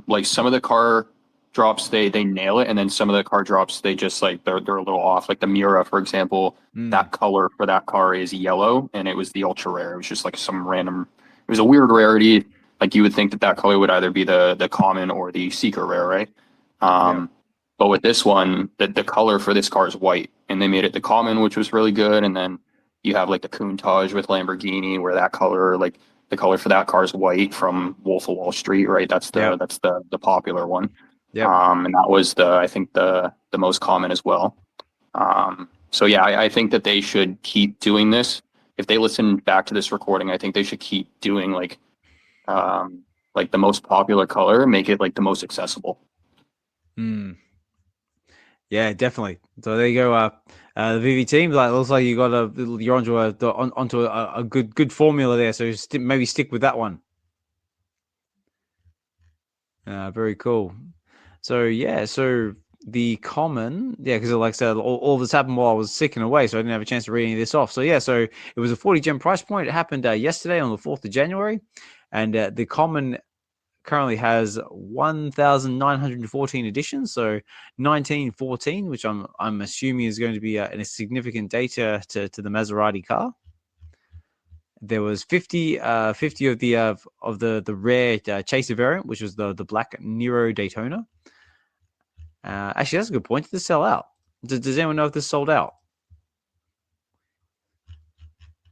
like some of the car drops they nail it, and then some of the car drops they just like they're a little off. Like the Miura, for example, that color for that car is yellow, and it was the ultra rare. It was just like some random. It was a weird rarity. Like you would think that color would either be the common or the seeker rare, right? Yeah. But with this one, the color for this car is white, and they made it the common, which was really good. And then you have like the Countach with Lamborghini, where that color, like the color for that car is white from Wolf of Wall Street, right? That's the popular one. Yeah. And that was I think the most common as well. So yeah, I think that they should keep doing this. If they listen back to this recording, I think they should keep doing like the most popular color and make it like the most accessible. Yeah, definitely. So there you go. The VeVe team, like, looks like you're onto a good formula there. So maybe stick with that one. Very cool. So yeah, so the common, because like I said, all this happened while I was sick and away, so I didn't have a chance to read any of this off. So yeah, so it was a 40 gem price point. It happened yesterday on the 4th of January, and the common currently has 1,914 editions, so 1914, which I'm assuming is going to be a significant data to the Maserati car. There was 50 of the rare chaser variant, which was the black Nero Daytona. Actually, that's a good point. Did this sell out? Does anyone know if this sold out?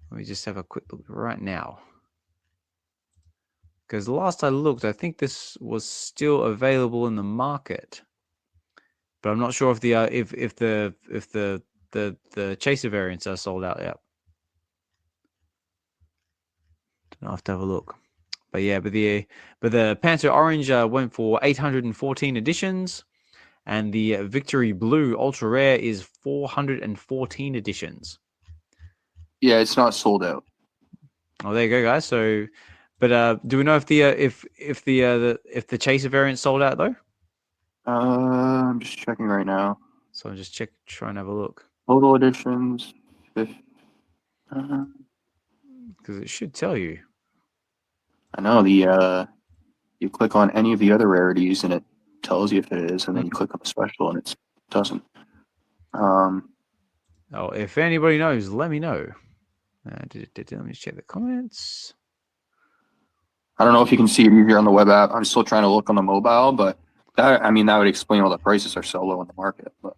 Let me just have a quick look right now. Because last I looked, I think this was still available in the market, but I'm not sure if the chaser variants are sold out yet. I'll have to have a look. But yeah, but the Panther Orange went for 814 editions, and the Victory Blue Ultra Rare is 414 editions. Yeah, it's not sold out. Oh, there you go, guys. So, but do we know if the chaser variant sold out though? I'm just checking right now. So I'm just try and have a look. Total editions. Because it should tell you. I know you click on any of the other rarities and it tells you if it is, and then you click on the special and it doesn't. Oh, if anybody knows, let me know. Let me just check the comments. I don't know if you can see it easier on the web app. I'm still trying to look on the mobile, but that would explain why the prices are so low in the market. But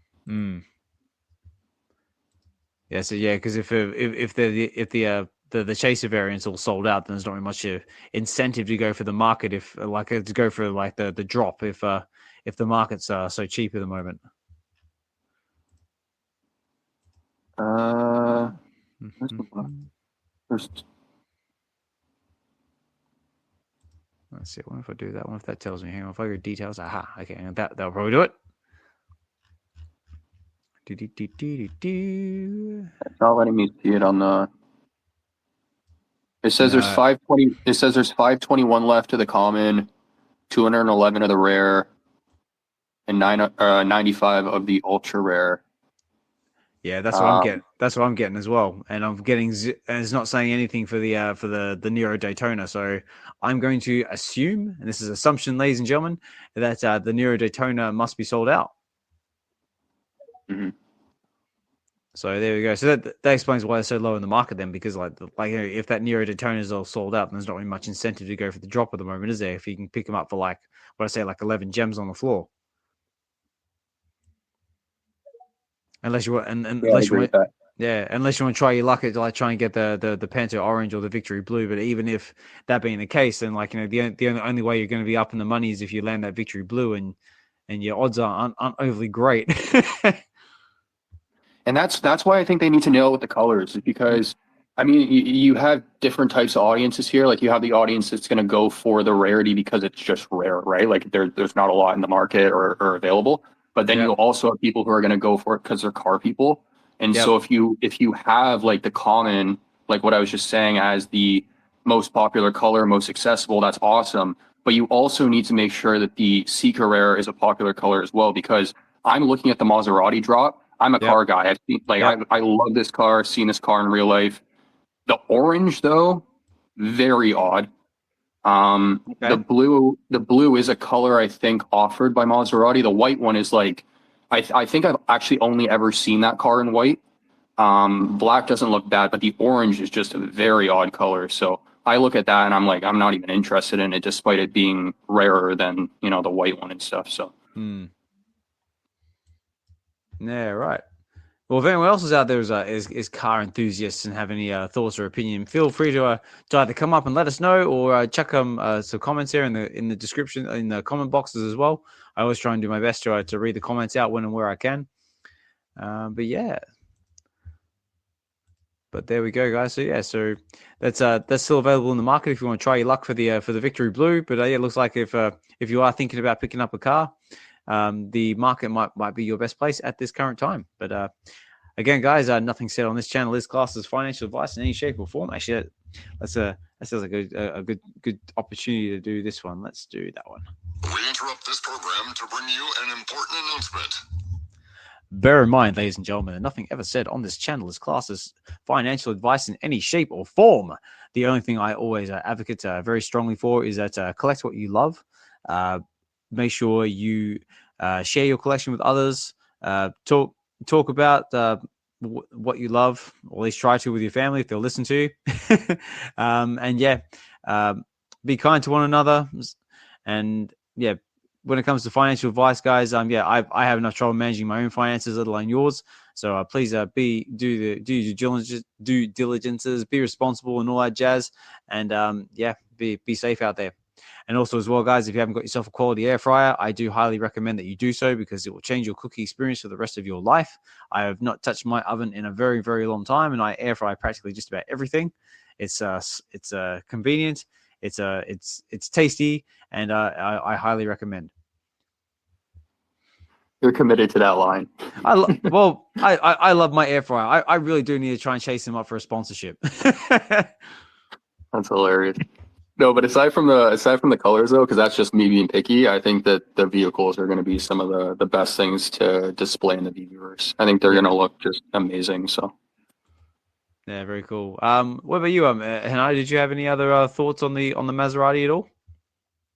yeah, so yeah, because if the chaser variants all sold out, then there's not really much incentive to go for the market to go for like the drop if the markets are so cheap at the moment. First. Let's see. I wonder if I do that. I wonder if that tells me. Hang on. If I go details. Aha. Okay. That'll probably do it. It's not letting me see it on the. It says there's 520. It says there's 521 left of the common, 211 of the rare, and 95 of the ultra rare. Yeah, that's what I'm getting. That's what I'm getting as well, and I'm getting. And it's not saying anything for the Nero Daytona. So I'm going to assume, and this is assumption, ladies and gentlemen, that the Nero Daytona must be sold out. Mm-hmm. So there we go. So that explains why they're so low in the market then, because if that Nero Daytona is all sold out, then there's not really much incentive to go for the drop at the moment, is there? If you can pick them up for like 11 gems on the floor. Unless you want, and Yeah, I unless you agree want, with that. yeah, unless you want to try your luck at like try and get the Panther Orange or the Victory Blue. But even if that being the case, then like the only way you're going to be up in the money is if you land that Victory Blue, and your odds aren't overly great. And that's why I think they need to nail it with the colors, is because I mean you have different types of audiences here. Like you have the audience that's going to go for the rarity because it's just rare, right? Like there's not a lot in the market or available. But then Yep. you also have people who are going to go for it because they're car people. And Yep. so if you have like the common, like what I was just saying, as the most popular color, most accessible, that's awesome. But you also need to make sure that the Seeker Rare is a popular color as well, because I'm looking at the Maserati drop. I'm a Yep. car guy. I've seen, like, Yep. I love this car, seen this car in real life. The orange, though, very odd. Okay. The blue is a color I think offered by Maserati. The white one is like, I think I've actually only ever seen that car in white. Black doesn't look bad, but the orange is just a very odd color. So I look at that and I'm like, I'm not even interested in it, despite it being rarer than, the white one and stuff. So. Yeah, right. Well, if anyone else is out there is car enthusiasts and have any thoughts or opinion, feel free to either come up and let us know, or chuck some comments here in the description, in the comment boxes as well. I always try and do my best to read the comments out when and where I can. But yeah. But there we go, guys. So yeah, so that's still available in the market if you want to try your luck for the Victory Blue. But yeah, it looks like if you are thinking about picking up a car, the market might be your best place at this current time. But again, guys, nothing said on this channel is classed as financial advice in any shape or form. Actually, that sounds like a good opportunity to do this one. Let's do that one. We interrupt this program to bring you an important announcement. Bear in mind, ladies and gentlemen, that nothing ever said on this channel is classed as financial advice in any shape or form. The only thing I always advocate very strongly for is that collect what you love. Make sure you share your collection with others. Talk about what you love, or at least try to with your family if they'll listen to you. And yeah, be kind to one another. And yeah, when it comes to financial advice, guys, I have enough trouble managing my own finances, let alone yours. So please do due diligences, be responsible and all that jazz. And yeah, be safe out there. And also as well, guys, if you haven't got yourself a quality air fryer, I do highly recommend that you do so, because it will change your cooking experience for the rest of your life. I have not touched my oven in a very, very long time, and I air fry practically just about everything. It's convenient, it's tasty, and I highly recommend. You're committed to that line. I love my air fryer. I really do need to try and chase him up for a sponsorship. That's hilarious. No, but aside from the colors, though, because that's just me being picky, I think that the vehicles are going to be some of the best things to display in the VeVeverse. I think they're going to look just amazing. So. Yeah, very cool. What about you, Hinano? Did you have any other thoughts on the Maserati at all?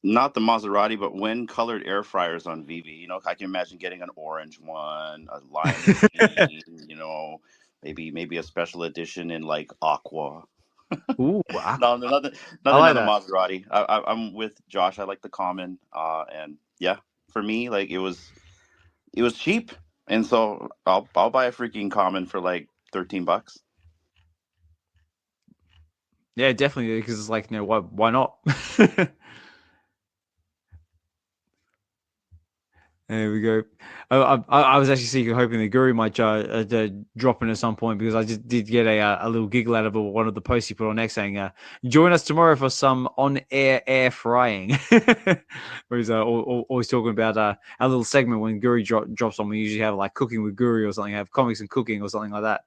Not the Maserati, but when colored air fryers on VeVe, I can imagine getting an orange one, a lime green, maybe a special edition in like aqua. Ooh, No, nothing like on the that. Maserati. I'm with Josh. I like the common, and yeah, for me, like it was cheap, and so I'll buy a freaking common for like $13. Yeah, definitely, because it's like, why not? There we go. I was actually hoping the Guru might drop in at some point, because I just did get a little giggle out of one of the posts he put on X saying, join us tomorrow for some on-air air frying. Where he's always talking about our little segment when Guru drops on. We usually have like cooking with Guru or something, have comics and cooking or something like that.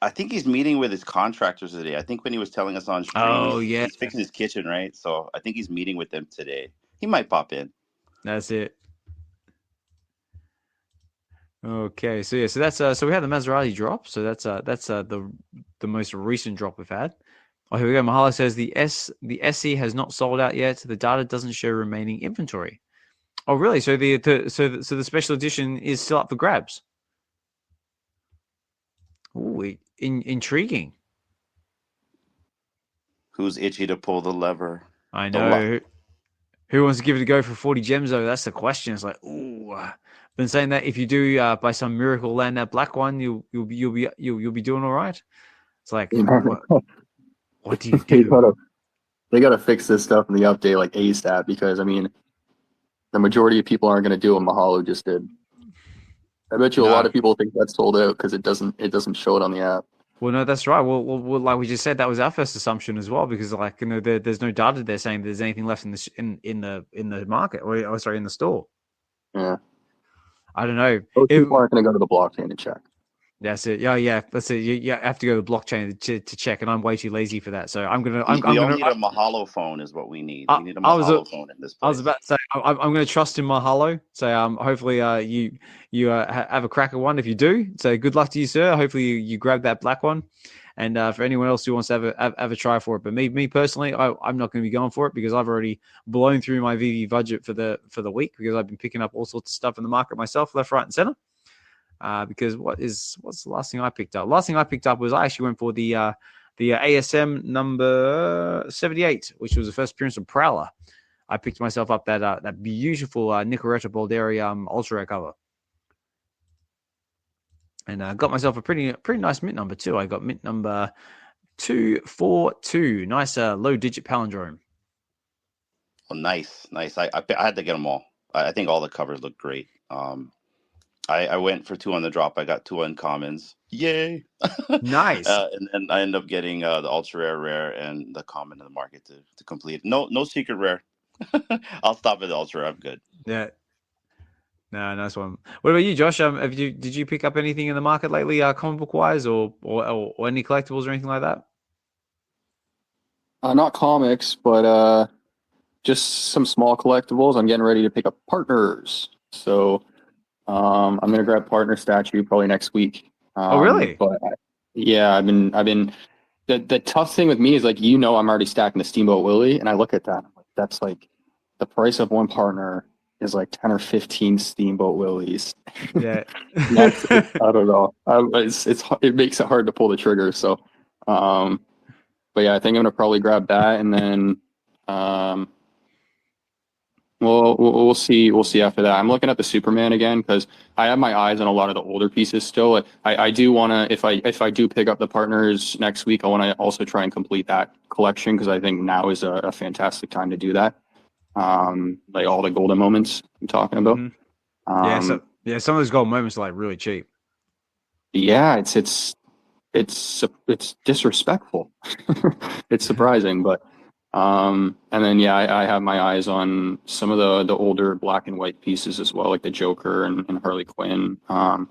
I think he's meeting with his contractors today. I think when he was telling us on stream, he's fixing his kitchen, right? So I think he's meeting with them today. He might pop in. That's it. Okay, so yeah, so we had the Maserati drop. So that's the most recent drop we've had. Oh, here we go. Mahalo says the SE has not sold out yet. The data doesn't show remaining inventory. Oh, really? So the special edition is still up for grabs. Ooh, intriguing. Who's itchy to pull the lever? I know. Who wants to give it a go for 40 gems, though? That's the question. It's like, ooh. been saying that if you do by some miracle land that black one, you'll be doing all right. It's like, what do you do? They gotta fix this stuff in the update like ASAP, because I mean, the majority of people aren't gonna do what Mahalo just did. I bet you a lot of people think that's sold out because it doesn't show it on the app. Well, no, that's right. Well, like we just said, that was our first assumption as well, because like there's no data there saying there's anything left in the market, or sorry, in the store. Yeah, I don't know. Those people aren't going to go to the blockchain to check. That's it. Yeah. That's it. You have to go to the blockchain to check, and I'm way too lazy for that. So We all need a Mahalo phone, is what we need. We need a Mahalo phone in this place. I was about to say I'm going to trust in Mahalo. So hopefully you have a crack at one. If you do, so good luck to you, sir. Hopefully you grab that black one. And for anyone else who wants to have a try for it, but me personally, I'm not going to be going for it because I've already blown through my VeVe budget for the week, because I've been picking up all sorts of stuff in the market myself, left, right, and center. Because what's the last thing I picked up? Last thing I picked up was I actually went for the ASM number 78, which was the first appearance of Prowler. I picked myself up that beautiful Nicoretta Balderi ultra cover, and I got myself a pretty nice mint number too. I got mint number 242, nice low digit palindrome. Oh, nice. I had to get them all. I think all the covers look great. I went for 2 on the drop. I got 2 uncommons. Yay! Nice. And then I ended up getting the ultra rare and the common in the market to complete. No secret rare. I'll stop at the ultra. I'm good. Yeah. No, nice one. What about you, Josh? Did you pick up anything in the market lately, comic book wise, or any collectibles or anything like that? Not comics, but just some small collectibles. I'm getting ready to pick up partners, so I'm gonna grab partner statue probably next week. Oh, really? But yeah, I've been. The tough thing with me is, like, I'm already stacking the Steamboat Willie, and I look at that, I'm like, that's like the price of one partner is like 10 or 15 Steamboat Willies. Yeah. I don't know. It makes it hard to pull the trigger. So, but yeah, I think I'm gonna probably grab that, and then we'll see after that. I'm looking at the Superman again because I have my eyes on a lot of the older pieces still. I do want to, if I do pick up the partners next week, I want to also try and complete that collection, because I think now is a fantastic time to do that. Like all the golden moments I'm talking about. Mm-hmm. Some of those golden moments are like really cheap. Yeah, it's disrespectful. It's surprising, but and then I have my eyes on some of the older black and white pieces as well, like the Joker and Harley Quinn. I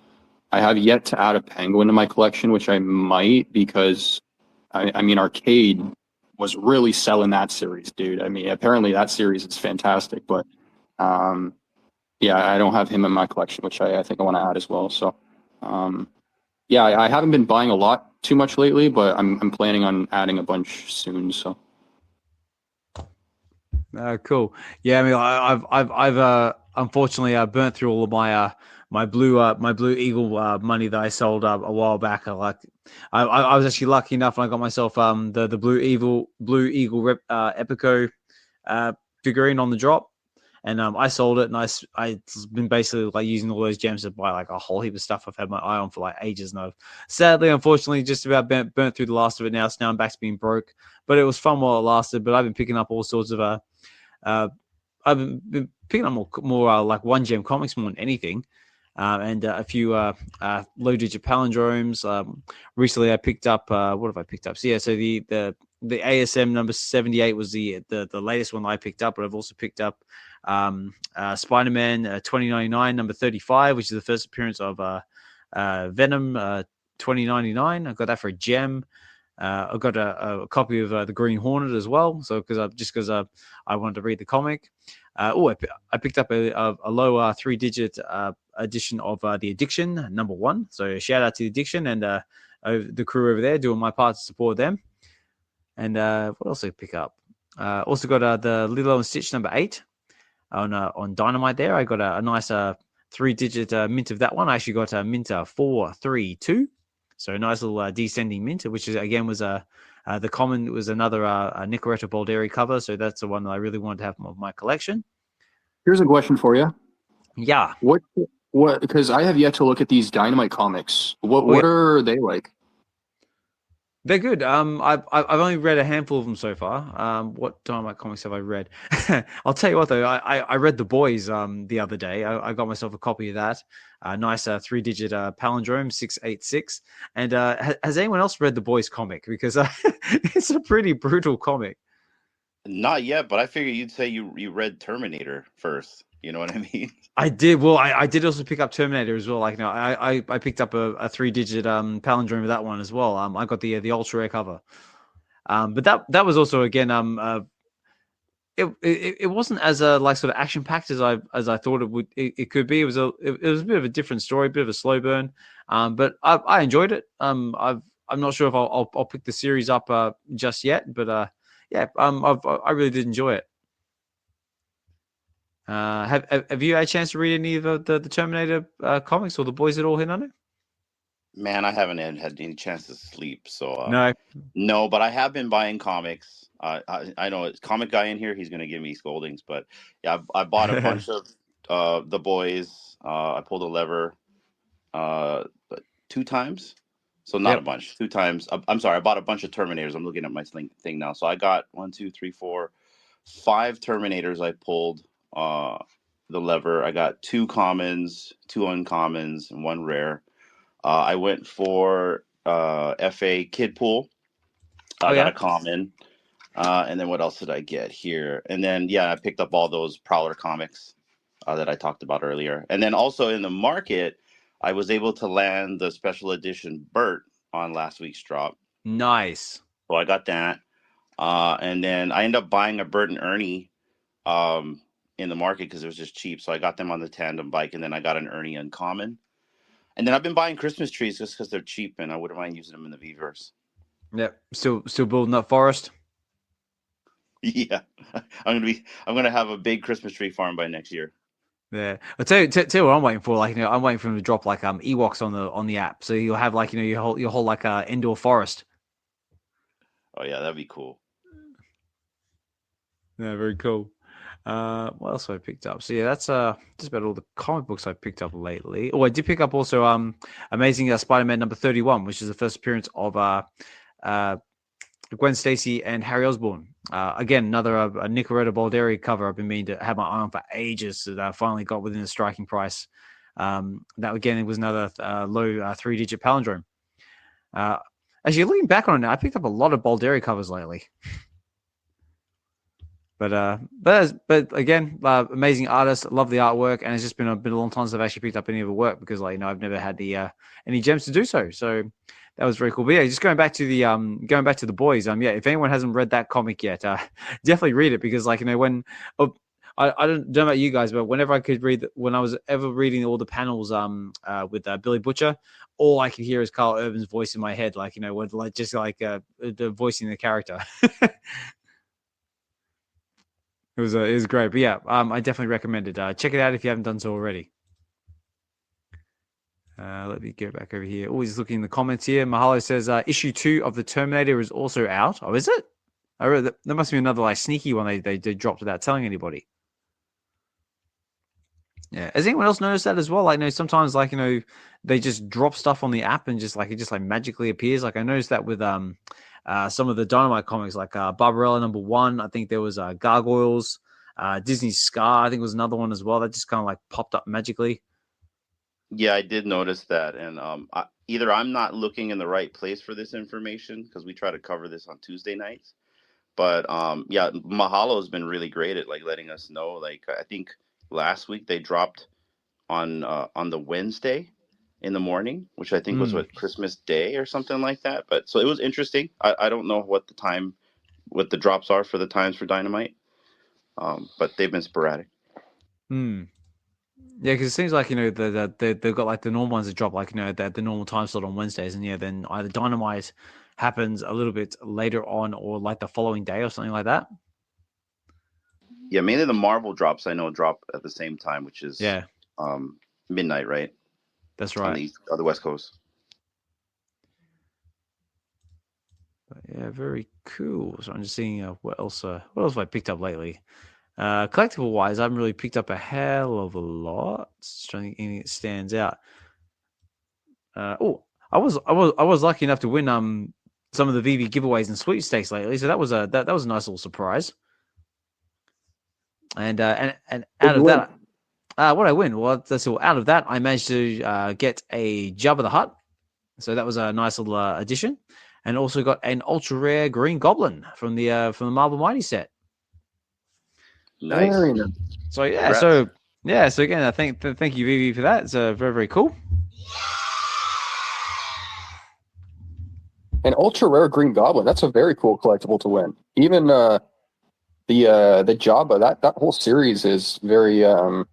have yet to add a Penguin to my collection, which I might, because I mean, Arcade was really selling that series, dude. I mean, apparently that series is fantastic, but I don't have him in my collection, which I think I want to add as well. So I haven't been buying a lot too much lately, but I'm planning on adding a bunch soon. So cool. Yeah, I mean, I've unfortunately burnt through all of my blue eagle money that I sold a while back. I was actually lucky enough, and I got myself the blue eagle Epico figurine on the drop, and I sold it, and I've been basically like using all those gems to buy like a whole heap of stuff I've had my eye on for like ages, and I've sadly, unfortunately, just about burnt through the last of it now. So now I'm back to being broke, but it was fun while it lasted. But I've been picking up all sorts of I've been picking up more like one gem comics more than anything. And a few low digit palindromes. Recently I picked up what have I picked up? So the ASM number 78 was the latest one I picked up, but I've also picked up Spider-Man 2099 number 35, which is the first appearance of Venom 2099. I got that for a gem. I got a copy of the Green Hornet as well, so because I wanted to read the comic. I picked up a low 3-digit edition of the Addiction number 1. So shout out to the Addiction and the crew over there, doing my part to support them. And what else did I pick up? Also got the Lilo and Stitch number 8 on Dynamite. There, I got a nice 3-digit mint of that one. I actually got a mint 432. So a nice little descending mint, which is again was the common was another Nicoretta Balderi cover. So that's the one that I really wanted to have of my collection. Here's a question for you. Yeah. What? Because I have yet to look at these Dynamite comics. What? Oh, yeah. What are they like? They're good. I've only read a handful of them so far. What Dynamite comics have I read? I'll tell you what though, I read The Boys the other day. I got myself a copy of that. Nice 3-digit palindrome 686. And has anyone else read The Boys comic? Because it's a pretty brutal comic. Not yet, but I figured you'd say you read Terminator first. You know what I mean? I did. Well, I did also pick up Terminator as well. Like, no, I picked up a 3-digit palindrome of that one as well. I got the ultra rare cover. But that was also again it wasn't as like sort of action packed as I thought it could be. It was a bit of a different story, a bit of a slow burn. But I enjoyed it. I'm not sure if I'll pick the series up just yet, but yeah, I really did enjoy it. Have you had a chance to read any of the Terminator comics or The Boys at all, Hinano? Man, I haven't had any chance to sleep, so No, but I have been buying comics. I know it's comic guy in here; he's going to give me scoldings, but yeah, I bought a bunch of The Boys. I pulled a lever 2 times, so not a bunch. 2 times. I'm sorry, I bought a bunch of Terminators. I'm looking at my thing now, so I got 1, 2, 3, 4, 5 Terminators. I pulled the lever. I got 2 commons, 2 uncommons, and 1 rare. I went for FA Kid Pool. I got a common. And then what else did I get here? And then, yeah, I picked up all those Prowler comics that I talked about earlier. And then also in the market, I was able to land the special edition Bert on last week's drop. Nice. So I got that. And then I ended up buying a Bert and Ernie in the market because it was just cheap. So I got them on the tandem bike, and then I got an Ernie uncommon. And then I've been buying Christmas trees just because they're cheap, and I wouldn't mind using them in the VeVerse. Yep, still building up forest. Yeah, I'm gonna have a big Christmas tree farm by next year. Yeah, I'll tell you what I'm waiting for. Like, I'm waiting for them to drop like Ewoks on the app, so you'll have like your whole like indoor forest. Oh yeah, that'd be cool. Yeah, very cool. What else have I picked up? So yeah, that's just about all the comic books I've picked up lately. Oh, I did pick up also Amazing Spider-Man number 31, which is the first appearance of Gwen Stacy and Harry Osborn. Again, another a Nicoretta Balderi cover I've been meaning to have my eye on for ages. That I finally got within a striking price. That again, it was another low 3-digit palindrome. Actually, looking back on it now, I picked up a lot of Balderi covers lately. But again, amazing artist. Love the artwork, and it's just been a long time since I've actually picked up any of her work because, like, I've never had the any gems to do so. So that was very cool. But yeah, just going back to the Boys. Yeah, if anyone hasn't read that comic yet, definitely read it because, like, when I don't know about you guys, but whenever I could read, when I was ever reading all the panels with Billy Butcher, all I could hear is Carl Urban's voice in my head, like, with the voicing the character. It was great, but yeah, I definitely recommend it. Check it out if you haven't done so already. Let me go back over here. Always looking in the comments here. Mahalo says issue 2 of the Terminator is also out. Oh, is it? I read that. There must be another like sneaky one they dropped without telling anybody. Yeah. Has anyone else noticed that as well? Like, sometimes like they just drop stuff on the app and just like magically appears. Like I noticed that with some of the Dynamite comics, like Barbarella number 1. I think there was Gargoyles, Disney's Scar. I think was another one as well that just kind of like popped up magically. Yeah, I did notice that, and either I'm not looking in the right place for this information because we try to cover this on Tuesday nights, but yeah, Mahalo has been really great at like letting us know. Like I think last week they dropped on the Wednesday in the morning, which I think was Christmas Day or something like that. But so it was interesting. I don't know what the drops are for the times for Dynamite, but they've been sporadic. Yeah, because it seems like they've got like the normal ones that drop like the normal time slot on Wednesdays, and yeah, then either Dynamite happens a little bit later on or like the following day or something like that. Yeah, mainly the Marvel drops I know drop at the same time, which is midnight, right? That's right. On the West Coast. But yeah, very cool. So I'm just seeing what else have I picked up lately. Collectible wise, I haven't really picked up a hell of a lot. Just trying to think anything that stands out. I was lucky enough to win some of the VeVe giveaways and sweepstakes lately, so that was a nice little surprise. And out of that, what I win? Well, that's all. Out of that, I managed to get a Jabba the Hutt, so that was a nice little addition, and also got an ultra rare Green Goblin from the Marvel Mighty set. Nice. Very nice. So yeah, Congrats. so again, I thank you VeVe for that. It's very, very cool. An ultra rare Green Goblin. That's a very cool collectible to win. Even the Jabba, that whole series is very. I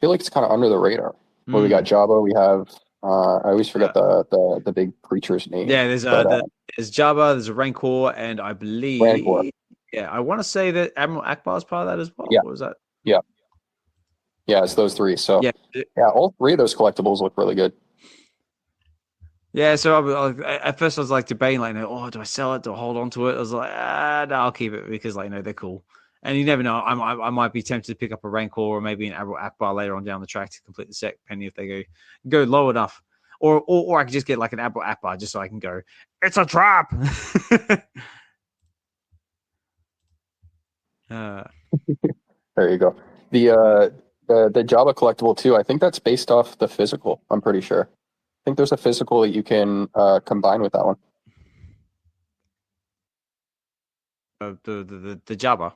feel like it's kind of under the radar. Where we got Jabba, we have. I always forget the big creature's name. Yeah, there's Jabba, there's a Rancor, and I believe Rancor. Yeah, I want to say that Admiral Akbar is part of that as well. Yeah. What was that? Yeah, it's those three. So yeah, all three of those collectibles look really good. Yeah, so at first I was like debating, like, do I sell it? Do I hold on to it? I was like, no, I'll keep it because, like, they're cool. And you never know. I might be tempted to pick up a Rancor or maybe an Admiral Akbar later on down the track to complete the set, depending if they go low enough. Or I could just get like an Admiral Akbar just so I can go, it's a trap. There you go. The Jabba collectible too. I think that's based off the physical. I'm pretty sure. I think there's a physical that you can combine with that one. The Jabba.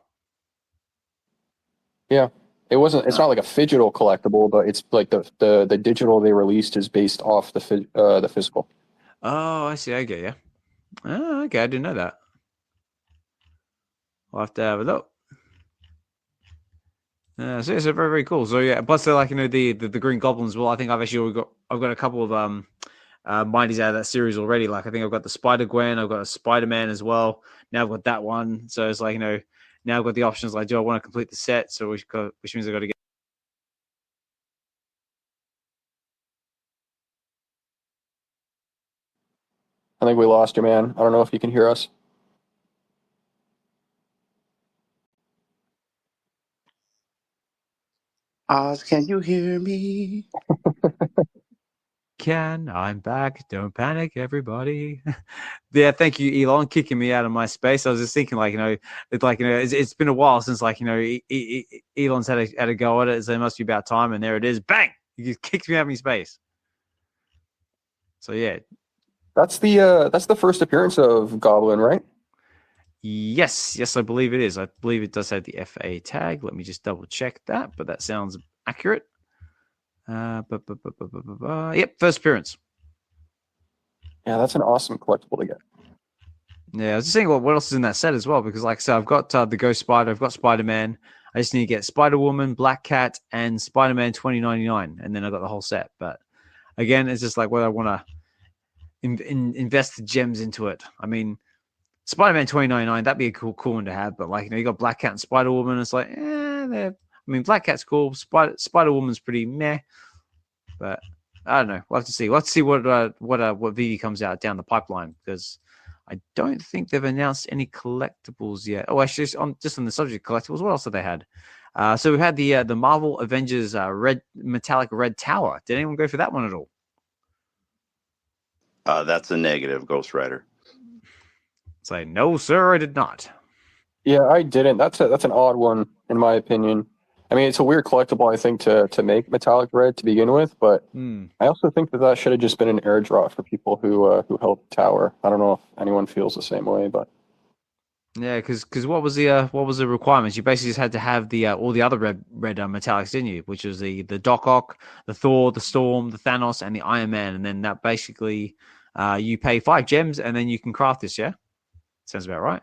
Yeah, it's not like a phygital collectible, but it's like the digital they released is based off the physical. Oh, I see. Okay, yeah. Oh, okay, I didn't know that. I'll have to have a look. So it's very, very cool. So yeah, plus they're like, the Green Goblins. Well, I think I've got a couple of Mighties out of that series already. Like I think I've got the Spider-Gwen, I've got a Spider-Man as well. Now I've got that one. So it's like, now I've got the options like, do I want to complete the set? So which means I've got to get. I think we lost you, man. I don't know if you can hear us. Oz, can you hear me? I'm back. Don't panic, everybody. Yeah, thank you, Elon, kicking me out of my space. I was just thinking, like, it's been a while since, like, Elon's had a go at it. So it must be about time, and there it is. Bang! He just kicked me out of my space. So yeah, that's the first appearance of Goblin, right? Yes, I believe it is. I believe it does have the FA tag. Let me just double check that, but that sounds accurate. Yep, first appearance. Yeah, that's an awesome collectible to get. Yeah, I was just saying what else is in that set as well, because like I said, I've got the Ghost Spider, I've got Spider-Man. I just need to get Spider-Woman, Black Cat, and Spider-Man 2099, and then I've got the whole set. But again, it's just like whether I want to invest the gems into it. I mean, Spider-Man 2099, that'd be a cool one to have, but like, you got Black Cat and Spider-Woman, it's like, Black Cat's cool, Spider-Woman's pretty meh, but I don't know. We'll have to see. We'll have to see what VeVe comes out down the pipeline, because I don't think they've announced any collectibles yet. Oh, actually, just on the subject of collectibles, what else have they had? So we've had the Marvel Avengers metallic red tower. Did anyone go for that one at all? That's a negative, Ghost Rider. Say no, sir, I did not. Yeah, I didn't. That's an odd one in my opinion. I mean, it's a weird collectible, I think, to make metallic red to begin with, but I also think that should have just been an airdrop for people who held the tower. I don't know if anyone feels the same way, but yeah, because what was the requirements? You basically just had to have the all the other red metallics, didn't you? Which was the Doc Ock, the Thor, the Storm, the Thanos, and the Iron Man, and then that basically you pay 5 gems and then you can craft this. Yeah, sounds about right.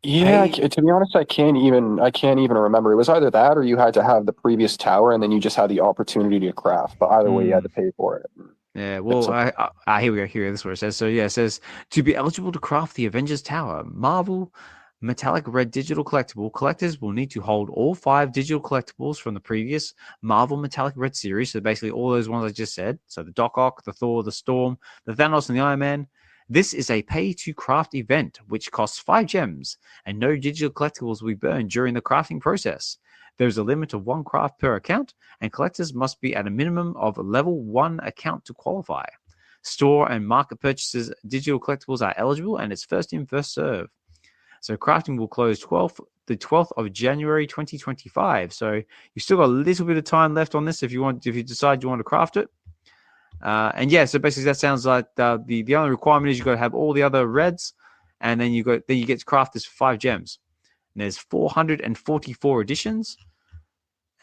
Yeah, to be honest, I can't even remember. It was either that or you had to have the previous tower and then you just had the opportunity to craft. But either way, you had to pay for it. Yeah, well, here we go. Here, this is what it says. So yeah, it says to be eligible to craft the Avengers Tower, Marvel Metallic Red Digital Collectible, collectors will need to hold all 5 digital collectibles from the previous Marvel Metallic Red series. So basically all those ones I just said. So the Doc Ock, the Thor, the Storm, the Thanos, and the Iron Man. This is a pay-to-craft event, which costs 5 gems, and no digital collectibles will be burned during the crafting process. There is a limit of 1 craft per account, and collectors must be at a minimum of level 1 account to qualify. Store and market purchases digital collectibles are eligible, and it's first in, first serve. So crafting will close the 12th of January 2025. So you still got a little bit of time left on this if you decide you want to craft it. And yeah, so basically that sounds like the only requirement is you've got to have all the other reds, and then you get to craft this for 5 gems. And there's 444 editions.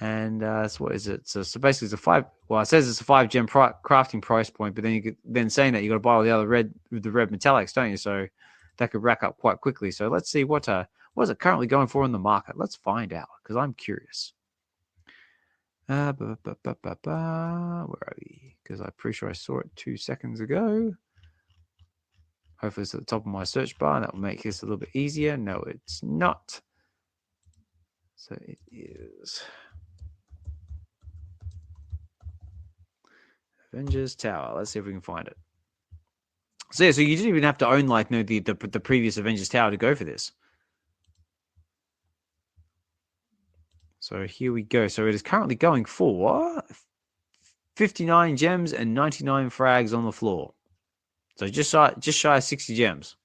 And so what is it? So basically it's a 5. Well, it says it's a 5 gem crafting price point, but then saying that you got to buy all the other red metallics, don't you? So that could rack up quite quickly. So let's see what is it currently going for in the market. Let's find out because I'm curious. Where are we? Because I'm pretty sure I saw it 2 seconds ago. Hopefully it's at the top of my search bar, and that will make this a little bit easier. No, it's not. So it is Avengers Tower. Let's see if we can find it. So yeah, so you didn't even have to own the previous Avengers Tower to go for this. So here we go. So it is currently going for 59 gems and 99 frags on the floor. So just shy of 60 gems.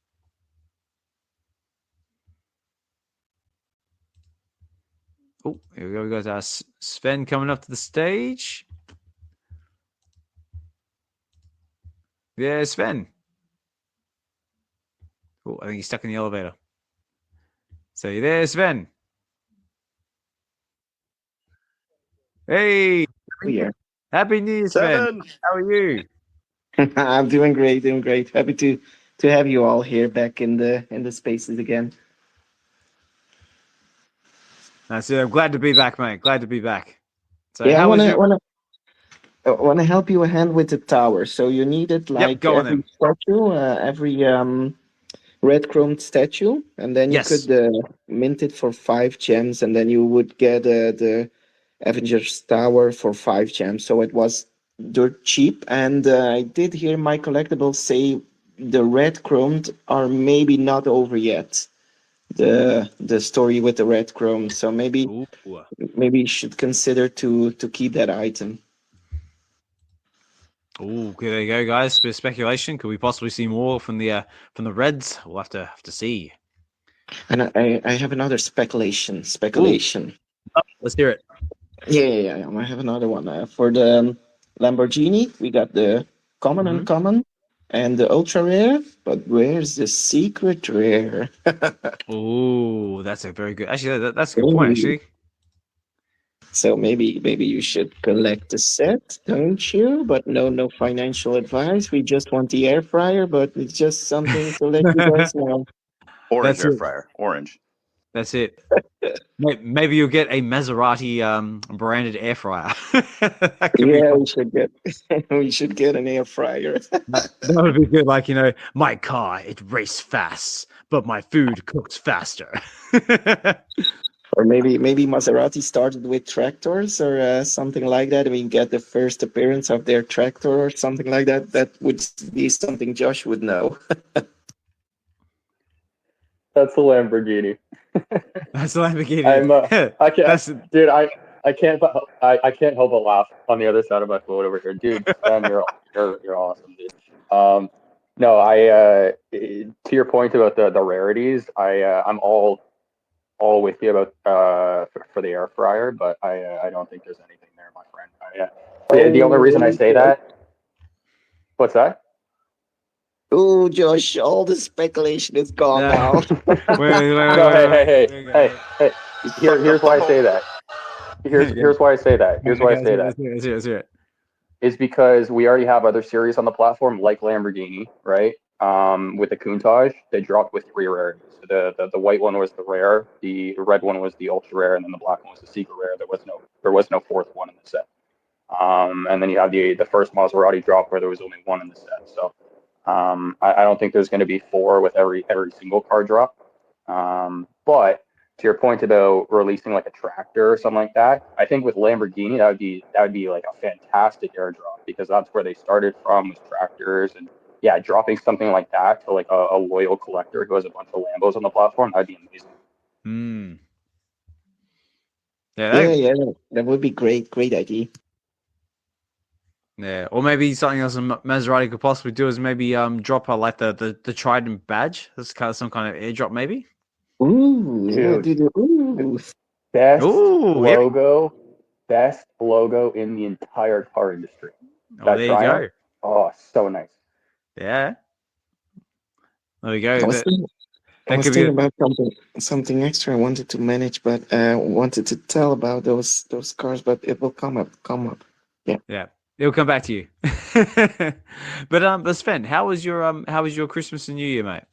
Oh, here we go. We got our Sven coming up to the stage. Yeah, Sven. Oh, I think he's stuck in the elevator. So you there, Sven? Hey, Happy New Year, Sven. How are you? I'm doing great, Happy to have you all here back in the spaces again. That's it. I'm glad to be back, mate. Glad to be back. So yeah, how I want to help you a hand with the tower. So you needed every statue, every red chromed statue, and then you could mint it for 5 gems, and then you would get the Avengers Tower for 5 gems. So it was dirt cheap, and I did hear my collectibles say the red chromed are maybe not over yet. The story with the red chrome. So maybe you should consider to keep that item. Oh, there you go, guys. Bit of speculation. Could we possibly see more from the Reds? We'll have to see. And I have another speculation. Oh, let's hear it. Yeah. I have another one. For the Lamborghini, we got the common and common and the ultra rare. But where's the secret rare? Oh, that's a very good. Actually, that's a good point. Actually. So maybe you should collect the set, don't you? But no financial advice. We just want the air fryer, but it's just something to let you guys know. Orange air fryer. Orange. That's it. Maybe you'll get a Maserati branded air fryer. We should get an air fryer. That would be good. Like, my car, it raced fast, but my food cooks faster. Or maybe Maserati started with tractors or something like that. I mean, get the first appearance of their tractor or something like that. That would be something Josh would know. That's the Lamborghini. That's the Lamborghini. I can't help but laugh on the other side of my phone over here, dude. You're awesome, dude. To your point about the rarities, I'm all with you about for the air fryer, but I don't think there's anything there, my friend. The only reason I say that. What's that? Oh, Josh, all the speculation is gone now. Hey. Here's why I say that. Here's why I say that. Let's hear it. Is because we already have other series on the platform like Lamborghini, right? With the Countach, they dropped with 3 rarities. The white one was the rare, the red one was the ultra rare, and then the black one was the secret rare. There was no 4th one in the set. And then you have the first Maserati drop where there was only 1 in the set. So I don't think there's going to be 4 with every single card drop. But to your point about releasing like a tractor or something like that, I think with Lamborghini that would be like a fantastic airdrop because that's where they started from, was tractors, and yeah, dropping something like that to like a loyal collector who has a bunch of Lambos on the platform, that'd be amazing. Yeah, that would be great idea. Yeah, or maybe something else Maserati could possibly do is maybe drop like the Trident badge. That's kind of some kind of airdrop, maybe. Ooh, best logo in the entire car industry. Oh, there you go. Oh, so nice. Yeah. There you go. I was thinking about something extra I wanted to manage, but wanted to tell about those cars, but it will come up. Yeah. Yeah. It'll come back to you. But Sven, how was your Christmas and New Year, mate?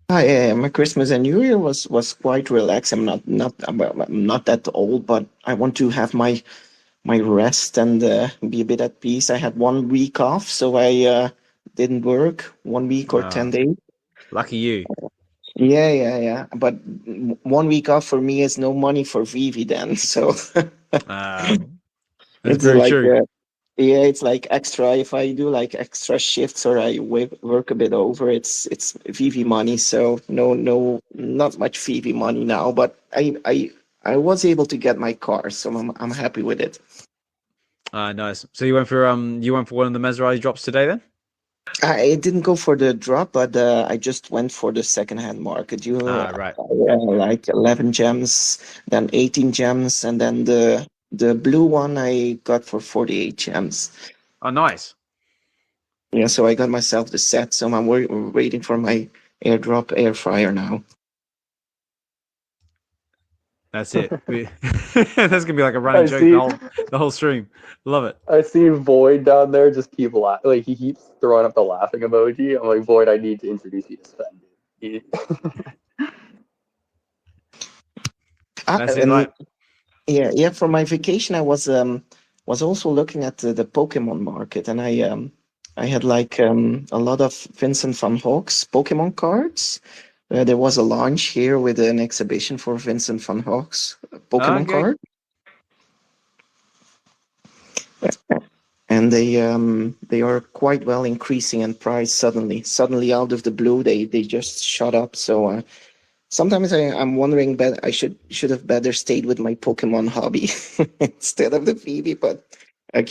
My Christmas and New Year was quite relaxed. I'm not that old, but I want to have my rest and be a bit at peace. I had 1 week off, so I didn't work 1 week or 10 days. Lucky you. Yeah. But 1 week off for me is no money for VeVe then. So it's very true. It's like extra. If I do like extra shifts or I work a bit over, it's VeVe money. So no, not much VeVe money now. But I was able to get my car, so I'm happy with it. Nice. So you went for one of the Maserati drops today then? I didn't go for the drop, but I just went for the secondhand market. Right. Like 11 gems, then 18 gems, and then the blue one I got for 48 gems. Oh, nice. Yeah, so I got myself the set, so I'm waiting for my airdrop air fryer now. That's it. That's gonna be like a running joke the whole stream. Love it. I see Void down there just keep laughing. Like he keeps throwing up the laughing emoji. I'm like, Void, I need to introduce you to Sven. That's it, right? Yeah. For my vacation, I was also looking at the Pokemon market, and I had like a lot of Vincent van Gog's Pokemon cards. There was a launch here with an exhibition for Vincent van Gog's Pokemon card. And they are quite well increasing in price suddenly. Suddenly out of the blue, they just shot up. So sometimes I'm wondering, but I should have better stayed with my Pokemon hobby instead of the VeVe. But I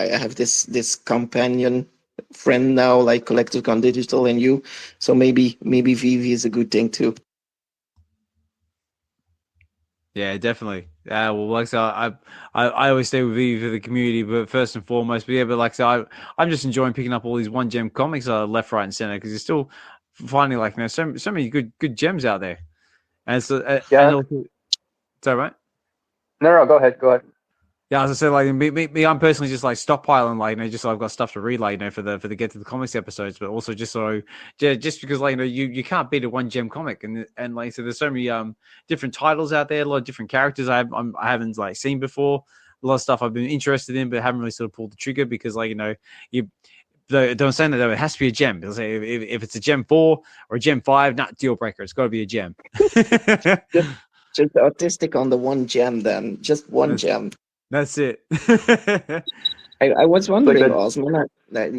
have this companion friend now, like Collected on Digital and you. So maybe VeVe is a good thing too. Yeah, definitely. Well, like I said, I always stay with VeVe for the community, but first and foremost. But yeah, but like I said, I'm just enjoying picking up all these 1 gem comics left, right, and center because you're still finding like so many good gems out there. And so yeah, and also, is that right? No, go ahead. Yeah, as I said, like me, I'm personally just like stockpiling, like just so I've got stuff to read, like for the Get to the Comics episodes, but also just because like you can't beat a 1 gem comic, and like so there's so many different titles out there, a lot of different characters I haven't like seen before, a lot of stuff I've been interested in but haven't really sort of pulled the trigger because like don't say that though, it has to be a gem. Because if it's a gem 4 or a gem 5, not deal breaker. It's got to be a gem. just autistic on the 1 gem, then just 1 gem. That's it. I was wondering, Osman, that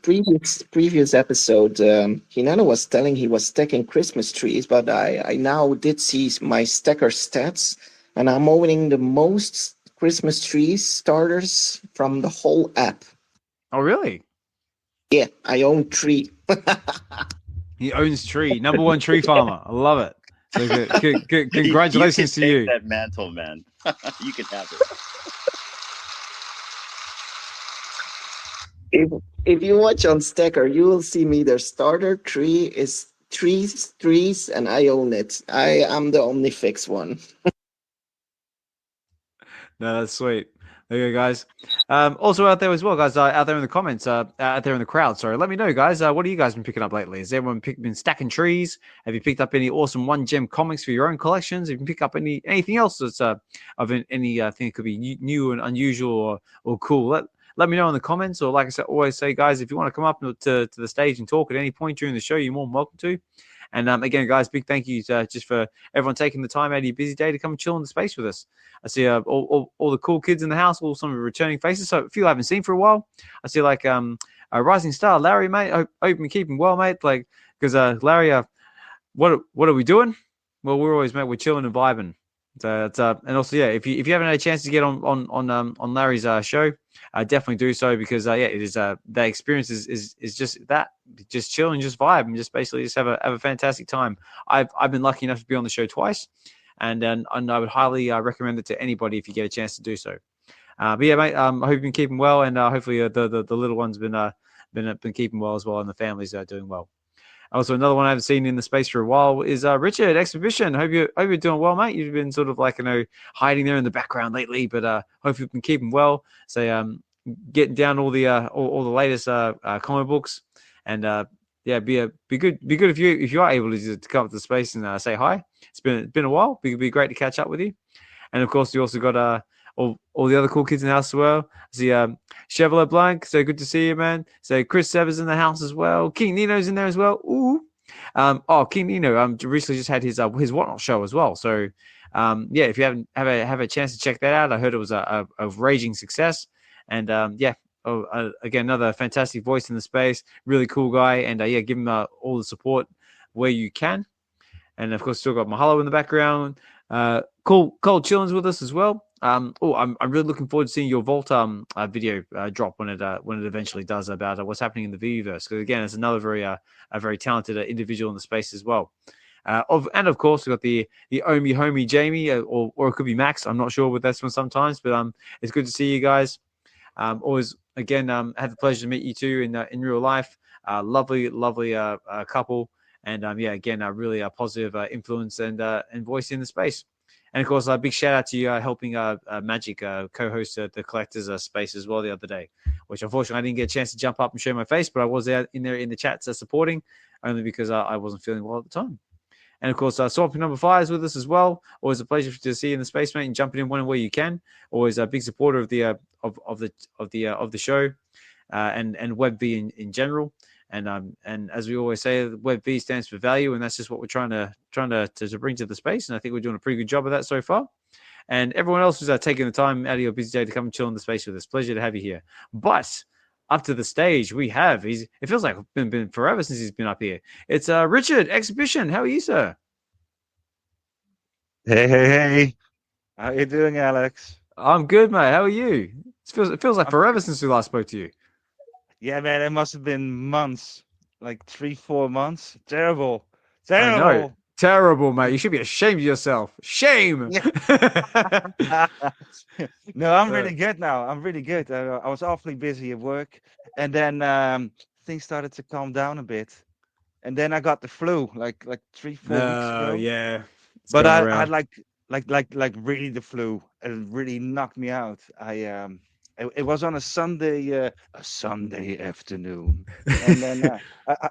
previous episode, Hinano was telling he was stacking Christmas trees, but I now did see my stacker stats, and I'm owning the most Christmas trees starters from the whole app. Oh, really? Yeah, I own 3. He owns tree. Number 1 tree farmer. I love it. So congratulations to you. That mantle, man. You can have it. If you watch on Stacker, you will see me. Their starter tree is trees, and I own it. I am the only fixed one. No, that's sweet. There you go, guys. Also out there as well, guys, out there in the comments, out there in the crowd, sorry. Let me know, guys, what have you guys been picking up lately? Has everyone been stacking trees? Have you picked up any awesome 1 gem comics for your own collections? Have you picked up anything else that's of any thing that could be new and unusual or cool? Let me know in the comments, or like I said, always say, guys, if you want to come up to the stage and talk at any point during the show, you're more than welcome to. And again, guys, big thank you just for everyone taking the time out of your busy day to come and chill in the space with us. I see all the cool kids in the house, all some of the returning faces. So a few I haven't seen for a while. I see like a rising star, Larry, mate. Hope you're keeping well, mate. Like because Larry, what are we doing? Well, we're always, mate. We're chilling and vibing. So it's and also if you haven't had a chance to get on Larry's show, definitely do so because it is that experience is just that, just chill and just vibe and just basically just have a fantastic time. I've been lucky enough to be on the show twice, and I would highly recommend it to anybody if you get a chance to do so. But yeah, mate, I hope you've been keeping well, and hopefully the little ones been keeping well as well, and the families are doing well. Also, another one I haven't seen in the space for a while is Richard, Exhibition. Hope you're doing well, mate. You've been sort of like, hiding there in the background lately, but hope you've been keeping well. So getting down all the latest comic books, and be good if you are able to come up to the space and say hi. It's been a while. It'd be great to catch up with you. And of course, you also got all the other cool kids in the house as well. I see Chevrolet Blanc, so good to see you, man. So Chris Severs in the house as well. King Nino's in there as well. Ooh. King Nino recently just had his Whatnot show as well. So if you haven't have a chance to check that out, I heard it was a raging success. And again, another fantastic voice in the space, really cool guy. And give him all the support where you can. And of course, still got Mahalo in the background. Cole Chillins with us as well. I'm really looking forward to seeing your Vault video drop when it eventually does about what's happening in the VeVeverse. Because again, it's another very talented individual in the space as well. And of course, we've got the Omi homie Jamie, or it could be Max. I'm not sure with this one sometimes, but it's good to see you guys. Always again had the pleasure to meet you two in real life. Lovely couple, and again really a positive influence and voice in the space. And, of course, a big shout-out to you helping Magik co-host the Collectors space as well the other day, which, unfortunately, I didn't get a chance to jump up and show my face, but I was out in there in the chats supporting, only because I wasn't feeling well at the time. And, of course, Swampy Number 5 is with us as well. Always a pleasure to see you in the space, mate, and jumping in where you can. Always a big supporter of the show and Web V in general. And as we always say, Web V stands for value, and that's just what we're trying to bring to the space. And I think we're doing a pretty good job of that so far. And everyone else who's taking the time out of your busy day to come and chill in the space with us, pleasure to have you here. But up to the stage, we have it feels like it's been forever since he's been up here. It's Richard, Exhibition. How are you, sir? Hey. How you doing, Alex? I'm good, mate. How are you? It feels like forever since we last spoke to you. Yeah, man, it must have been months, like 3-4 months. Terrible. I know. Terrible, mate. You should be ashamed of yourself. Shame. Yeah. No, I'm really good now. I'm really good. I was awfully busy at work, and then things started to calm down a bit, and then I got the flu, like 3-4 weeks ago. Yeah. But I had like really the flu. It really knocked me out. It was on a Sunday afternoon, and then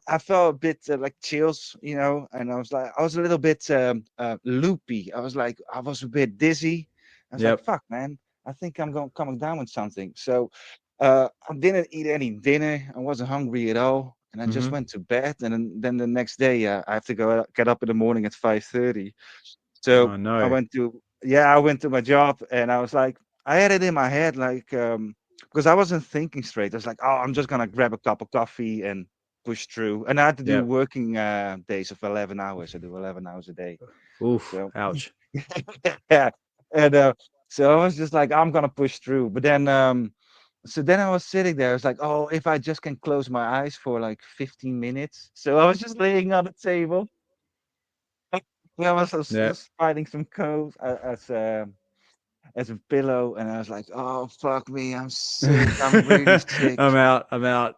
I felt a bit like chills, and I was a little bit loopy. I was a bit dizzy. I was like, fuck, man, I think I'm coming down with something. So I didn't eat any dinner. I wasn't hungry at all, and I just went to bed. And then the next day, I have to get up in the morning at 5:30. So I went to my job, and I was like, I had it in my head, because I wasn't thinking straight. I was like, I'm just going to grab a cup of coffee and push through. And I had to do working days of 11 hours. I do 11 hours a day. Oof, ouch. Yeah. And so I was just like, I'm going to push through. But then, so then I was sitting there. I was like, if I just can close my eyes for like 15 minutes. So I was just laying on the table. I was just finding some coat as a pillow, and I was like, oh, fuck me, I'm sick, I'm really sick. I'm out.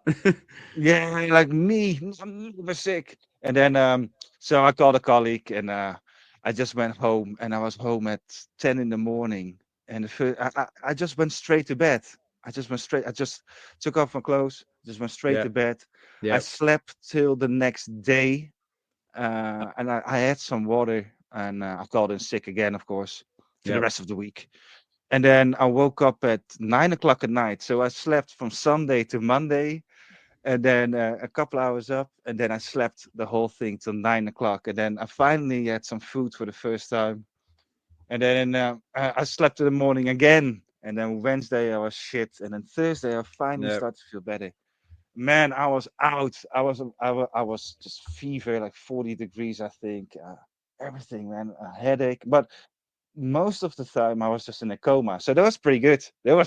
Yeah, like me, I'm never sick. And then, so I called a colleague, and I just went home, and I was home at 10 in the morning, and I just went straight to bed. I just took off my clothes, just went straight to bed. I slept till the next day, and I had some water, and I called in sick again, of course, for the rest of the week. And then I woke up at 9 o'clock at night. So I slept from Sunday to Monday, and then a couple hours up, and then I slept the whole thing till 9 o'clock, and then I finally had some food for the first time, and then I slept in the morning again, and then Wednesday I was shit, and then Thursday I finally started to feel better. Man, I was out. I was just fever, like 40 degrees, I think. Everything, man, a headache, but most of the time I was just in a coma, so that was pretty good. Yeah,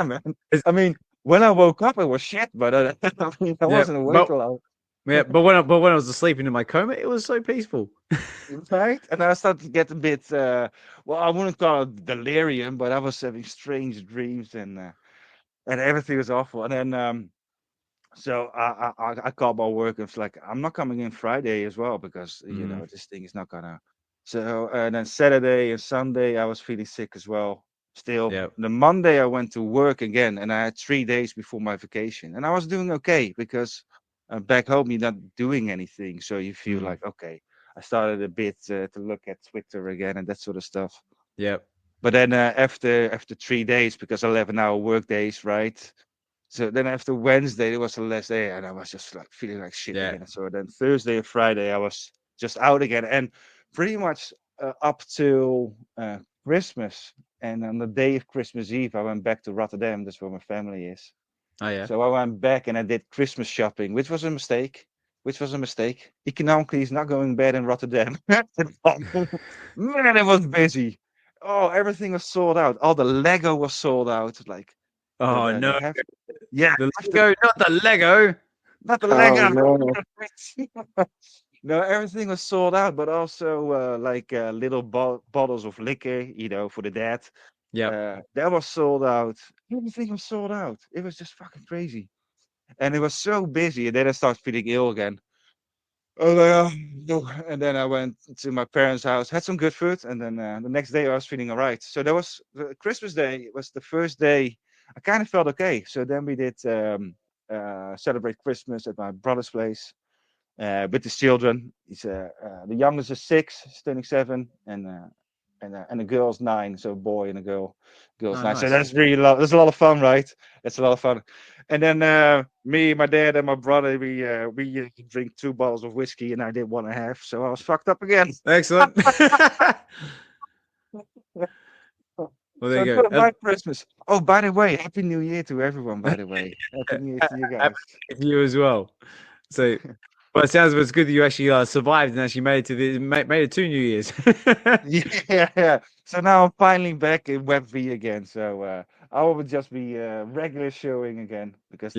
man. I mean, when I woke up, it was shit, but I mean, I wasn't awake a lot. Yeah, but when I was asleep in my coma, it was so peaceful. Right, and I started to get a bit. Well, I wouldn't call it delirium, but I was having strange dreams, and everything was awful. And then so I called my work and was like, I'm not coming in Friday as well because you know this thing is not gonna. So and then Saturday and Sunday I was feeling sick as well. Still, the Monday I went to work again, and I had 3 days before my vacation, and I was doing okay because back home you're not doing anything, so you feel like okay. I started a bit to look at Twitter again and that sort of stuff. Yep. But then after 3 days, because 11-hour work days, right? So then after Wednesday, there was the last day, and I was just like feeling like shit again. So then Thursday and Friday, I was just out again, and pretty much up till Christmas. And on the day of Christmas Eve, I went back to Rotterdam. That's where my family is. Oh yeah. So I went back and I did Christmas shopping, which was a mistake. Economically, it's not going bad in Rotterdam. Man, it was busy. Oh, everything was sold out. All the Lego was sold out. Like, oh no. Yeah, the Lego, not the Lego. Not the Lego. No. No, everything was sold out, but also like little bottles of liquor, you know, for the dad. Yeah. That was sold out. Everything was sold out. It was just fucking crazy. And it was so busy. And then I started feeling ill again. And then I went to my parents' house, had some good food. And then the next day I was feeling all right. So that was the Christmas day was the first day I kind of felt okay. So then we did celebrate Christmas at my brother's place with his children. He's the youngest is 6, he's turning 7, and the girl's 9, so a boy and a girl. Girl's 9. Nice. So that's really that's a lot of fun, right? That's a lot of fun. And then me, my dad, and my brother, we drink 2 bottles of whiskey, and I did 1.5, so I was fucked up again. Excellent. Well, there you go. My Christmas. Oh, by the way, Happy New Year to everyone. By the way, Happy New Year to you guys. Happy New Year as well. So, well, it sounds it's good that you actually survived and actually made it 2 New Years. Yeah. So now I'm finally back in Web V again. So I will just be regular showing again because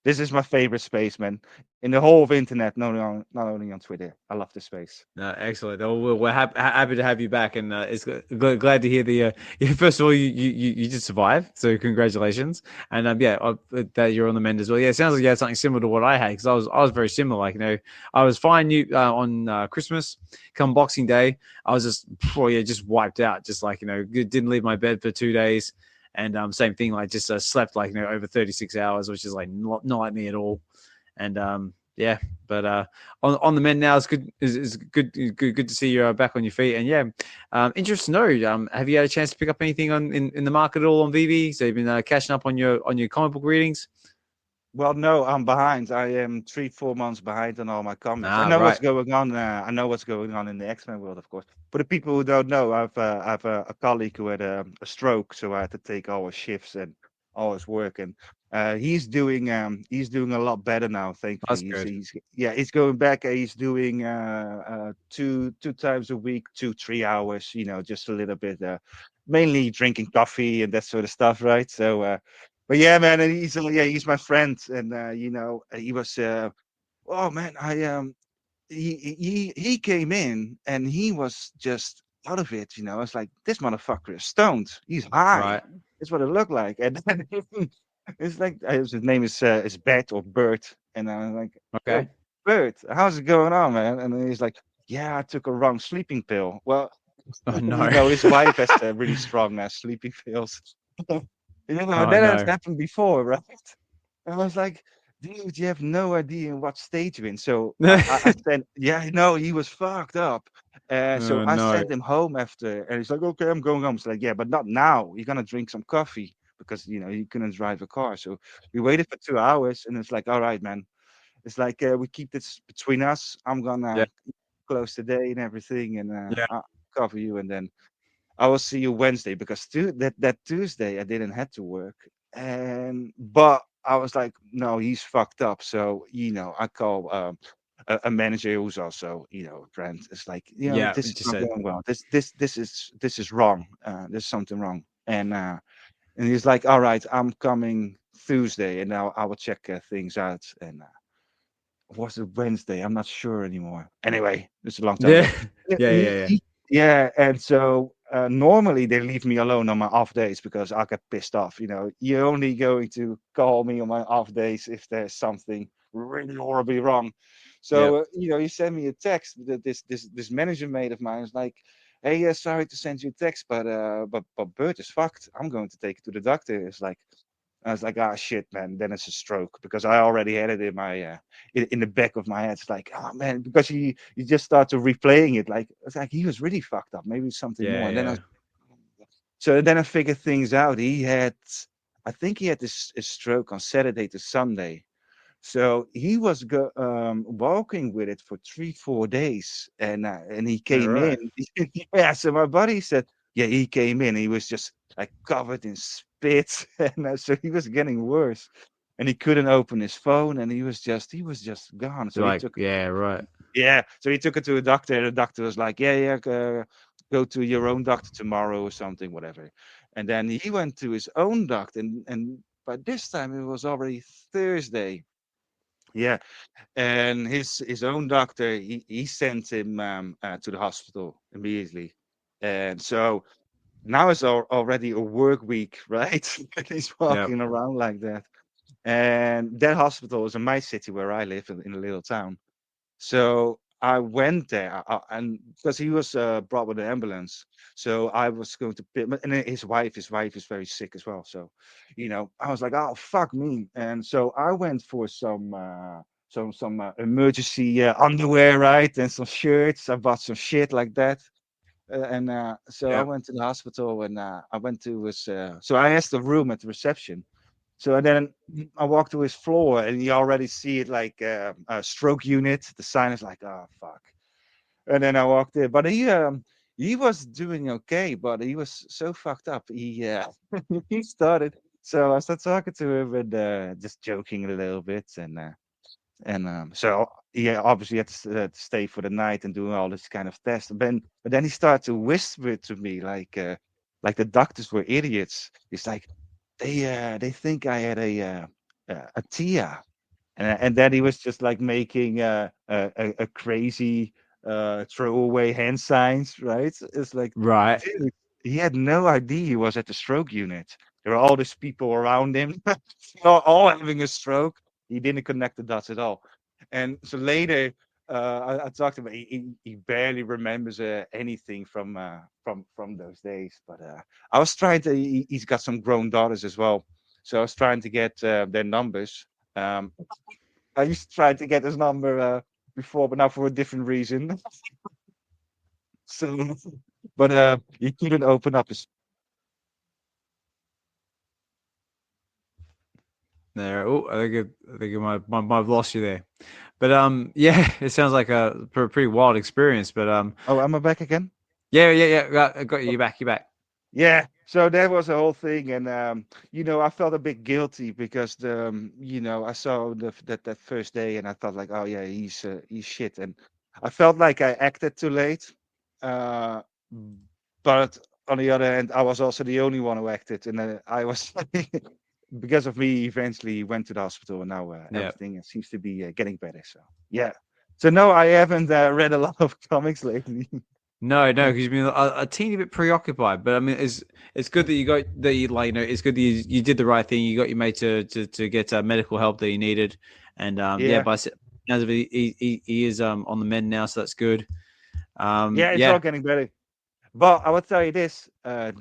this is my favorite space, man. In the whole of internet, not only on Twitter. I love this space. Excellent. Oh, we're happy to have you back, and it's glad to hear the. First of all, you did survive, so congratulations, and that you're on the mend as well. Yeah, it sounds like you had something similar to what I had because I was very similar. Like I was fine. On Christmas, come Boxing Day, I was just wiped out. Just like didn't leave my bed for 2 days. And same thing, like just slept like over 36 hours, which is like not like me at all. And but on the mend now, it's good. Is good to see you back on your feet. And interesting to know. Have you had a chance to pick up anything in the market at all on VeVe? So you've been catching up on your comic book readings. Well, no, I'm behind. I am 3-4 months behind on all my comics. I know what's going on. I know what's going on in the X-Men world, of course. For the people who don't know, I've a colleague who had a stroke, so I had to take all his shifts and all his work, and he's doing a lot better now. Thankfully, he's going back. He's doing 2 times a week, 2-3 hours. Just a little bit, mainly drinking coffee and that sort of stuff, right? So. But yeah, man, and he's my friend, and he was oh man, he came in and he was just out of it, I was like, this motherfucker is stoned, he's high, right? That's what it looked like, and then it's like his name is Bet or Bert, and I was like, okay, Bert, how's it going on, man? And then he's like, yeah, I took a wrong sleeping pill. Well, oh no, his wife has really strong sleeping pills. That has happened before, right? I was like, dude, you have no idea in what stage you're in. So I said, yeah, I know, he was fucked up. I sent him home after, and he's like, okay, I'm going home. It's like, yeah, but not now. You're going to drink some coffee. because he couldn't drive a car. So we waited for 2 hours, and it's like, all right, man. It's like we keep this between us. I'm Yeah. gonna close today and everything, and Yeah. I'll cover you, and then I will see you Wednesday, because that Tuesday I didn't have to work, but I was like, no, he's fucked up. So I call a manager who's also a friend. It's like, Yeah. this is Just not said. going well. This is wrong. There's something wrong. And he's like, all right, I'm coming Tuesday, and now I will check things out. And was it Wednesday? I'm not sure anymore. Anyway, it's a long time Yeah. ago. Yeah. Yeah, and so normally they leave me alone on my off days because I get pissed off. You're only going to call me on my off days if there's something really horribly wrong. Yep. So he sent me a text that this manager mate of mine is like, "Hey, sorry to send you a text, but Bert is fucked. I'm going to take it to the doctor." It's like, I was like, "Ah, shit, man." Then it's a stroke, because I already had it in my in the back of my head. It's like, oh man, because you just start to replaying it. Like, it's like he was really fucked up. Maybe something more. And Yeah. then I figured things out. I think he had this a stroke on Saturday to Sunday. So he was walking with it for 3-4 days, and he All came right. in. Yeah, so my buddy said, yeah, he came in. He was just like covered in spit, and so he was getting worse, and he couldn't open his phone, and he was just gone. So he Like, took yeah, right. so he took it to a doctor, and the doctor was like, yeah, go to your own doctor tomorrow or something, whatever. And then he went to his own doctor, and by this time it was already Thursday. Yeah, and his own doctor, he sent him to the hospital immediately, and so now it's already a work week, right? He's Yep. walking around like that, and that hospital is in my city where I live, in a little town. So I went there, and because he was brought with an ambulance, so I was going to pick. And then his wife is very sick as well. So, I was like, oh fuck me, and so I went for some emergency underwear, right, and some shirts. I bought some shit like that. And so I Yep. went to the hospital, and I went to his. So I asked the room at the reception. So then I walked to his floor, and you already see it like a stroke unit. The sign is like, oh fuck. And then I walked in, but he was doing okay, but he was so fucked up. He started. So I started talking to him, and just joking a little bit, and so he obviously had to stay for the night and doing all this kind of tests. But then he started to whisper to me like the doctors were idiots. He's like, they think I had a TIA, and then he was just like making a crazy throwaway hand signs, right? It's like, Right. dude, he had no idea he was at the stroke unit. There were all these people around him, all having a stroke. He didn't connect the dots at all. And so later, I talked to him. He barely remembers anything from those days. But I was trying to. He's got some grown daughters as well, so I was trying to get their numbers. Um, I used to try to get his number before, but now for a different reason. So, but he couldn't open up his. There. Oh, I think I might have lost you there. But yeah, it sounds like a pretty wild experience. But Oh, am I back again? yeah. I got you back. You back. Yeah. So that was the whole thing, and I felt a bit guilty because I saw that first day, and I thought like, oh yeah, he's shit, and I felt like I acted too late. Uh, but on the other hand, I was also the only one who acted, and I was because of me. Eventually, he went to the hospital, and now Yeah. everything seems to be getting better. So yeah. So no, I haven't read a lot of comics lately. No, because you've been a teeny bit preoccupied. But I mean, it's good that you got that you like. It's good that you did the right thing. You got your mate to get medical help that he needed, and Yeah. But as of he is on the mend now, so that's good. Yeah, it's all getting better. But I will tell you this: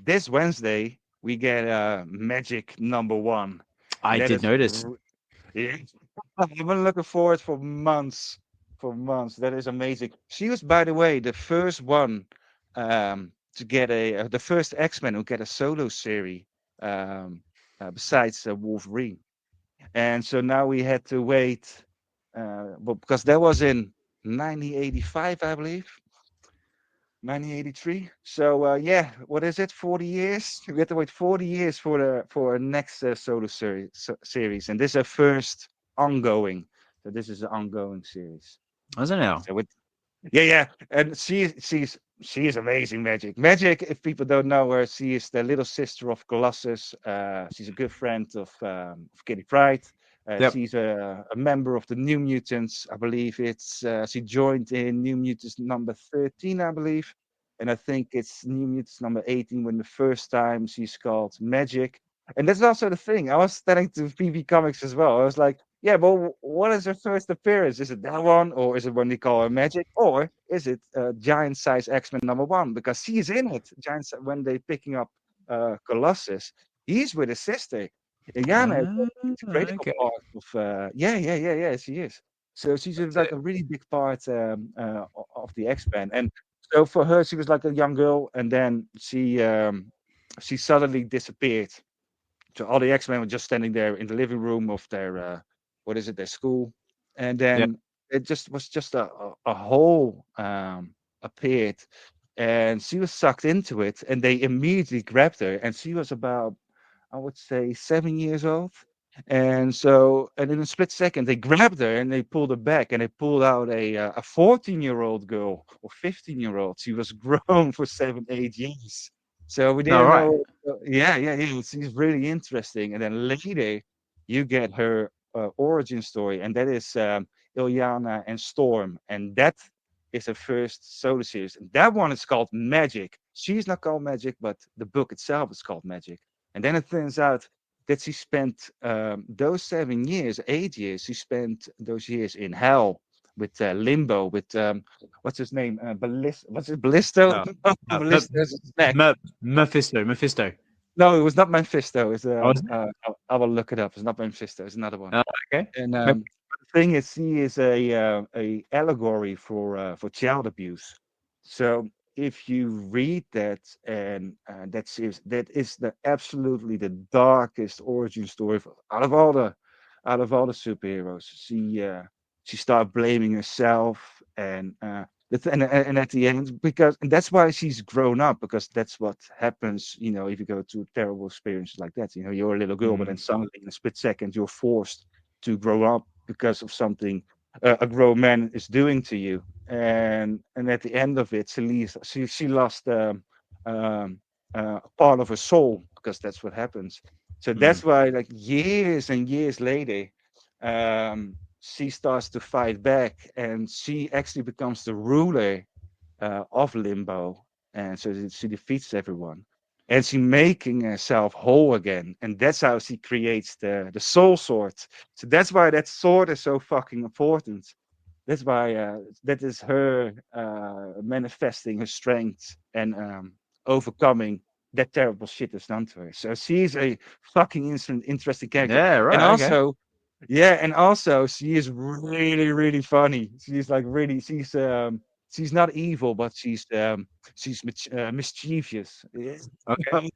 this Wednesday we get Magik #1. I did notice. Yeah, I've been looking forward for months. For months, that is amazing. She was, by the way, the first one to get the first X-Men who get a solo series. besides Wolverine. And so now we had to wait, because that was in 1985, I believe. 1983. So yeah, what is it? 40 years. We had to wait 40 years for a next solo series, and this is a first ongoing. So this is an ongoing series. How's it now? So yeah, and she is amazing, Magik. Magik, if people don't know her, she is the little sister of Colossus. She's a good friend of Kitty Pryde. She's a member of the New Mutants. I believe it's she joined in New Mutants number 13, I believe, and I think it's New Mutants number 18 when the first time she's called Magik. And that's also the thing. I was telling to VeVe Comics as well. I was like, yeah, but what is her first appearance? Is it that one, or is it when they call her Magik, or is it Giant Size X-Men #1? Because she's in it. When they picking up Colossus, he's with his sister. Yana is a critical part of. Yeah. She is. So she's like a really big part of the X-Men, and so for her, she was like a young girl, and then she suddenly disappeared. So all the X-Men were just standing there in the living room of their their school, and then it was just a hole appeared, and she was sucked into it, and they immediately grabbed her, and she was about, I would say, 7 years old. And in a split second, they grabbed her and they pulled her back, and they pulled out a 14-year-old girl or 15-year-old. She was grown for 7-8 years. So we didn't know. Yeah. She's really interesting. And then later, you get her origin story, and that is Illyana and Storm, and that is her first solo series. And that one is called Magik. She's not called Magik, but the book itself is called Magik. And then it turns out that she spent those 7 years, 8 years, she spent those years in hell with Limbo, with what's his name? What's it? Ballisto? Mephisto. No, it was not Mephisto. It's I will look it up. It's not Mephisto. It's another one. Okay. And the thing is, she is a allegory for child abuse. So if you read that, and that is the absolutely the darkest origin story out of all the superheroes. She started blaming herself, and at the end, and that's why she's grown up, because that's what happens, if you go to terrible experiences like that. You're a little girl, but then suddenly in a split second you're forced to grow up because of something a grown man is doing to you. And at the end of it, she lost a part of her soul, because that's what happens. So that's why, like, years and years later, she starts to fight back, and she actually becomes the ruler of Limbo, and so she defeats everyone, and she's making herself whole again, and that's how she creates the soul sword. So that's why that sword is so fucking important. That's why that is her manifesting her strength and overcoming that terrible shit that's done to her. So she's a fucking interesting character. Yeah, right. And also, and also she is really, really funny. She's like really, she's not evil, but she's mischievous. Okay.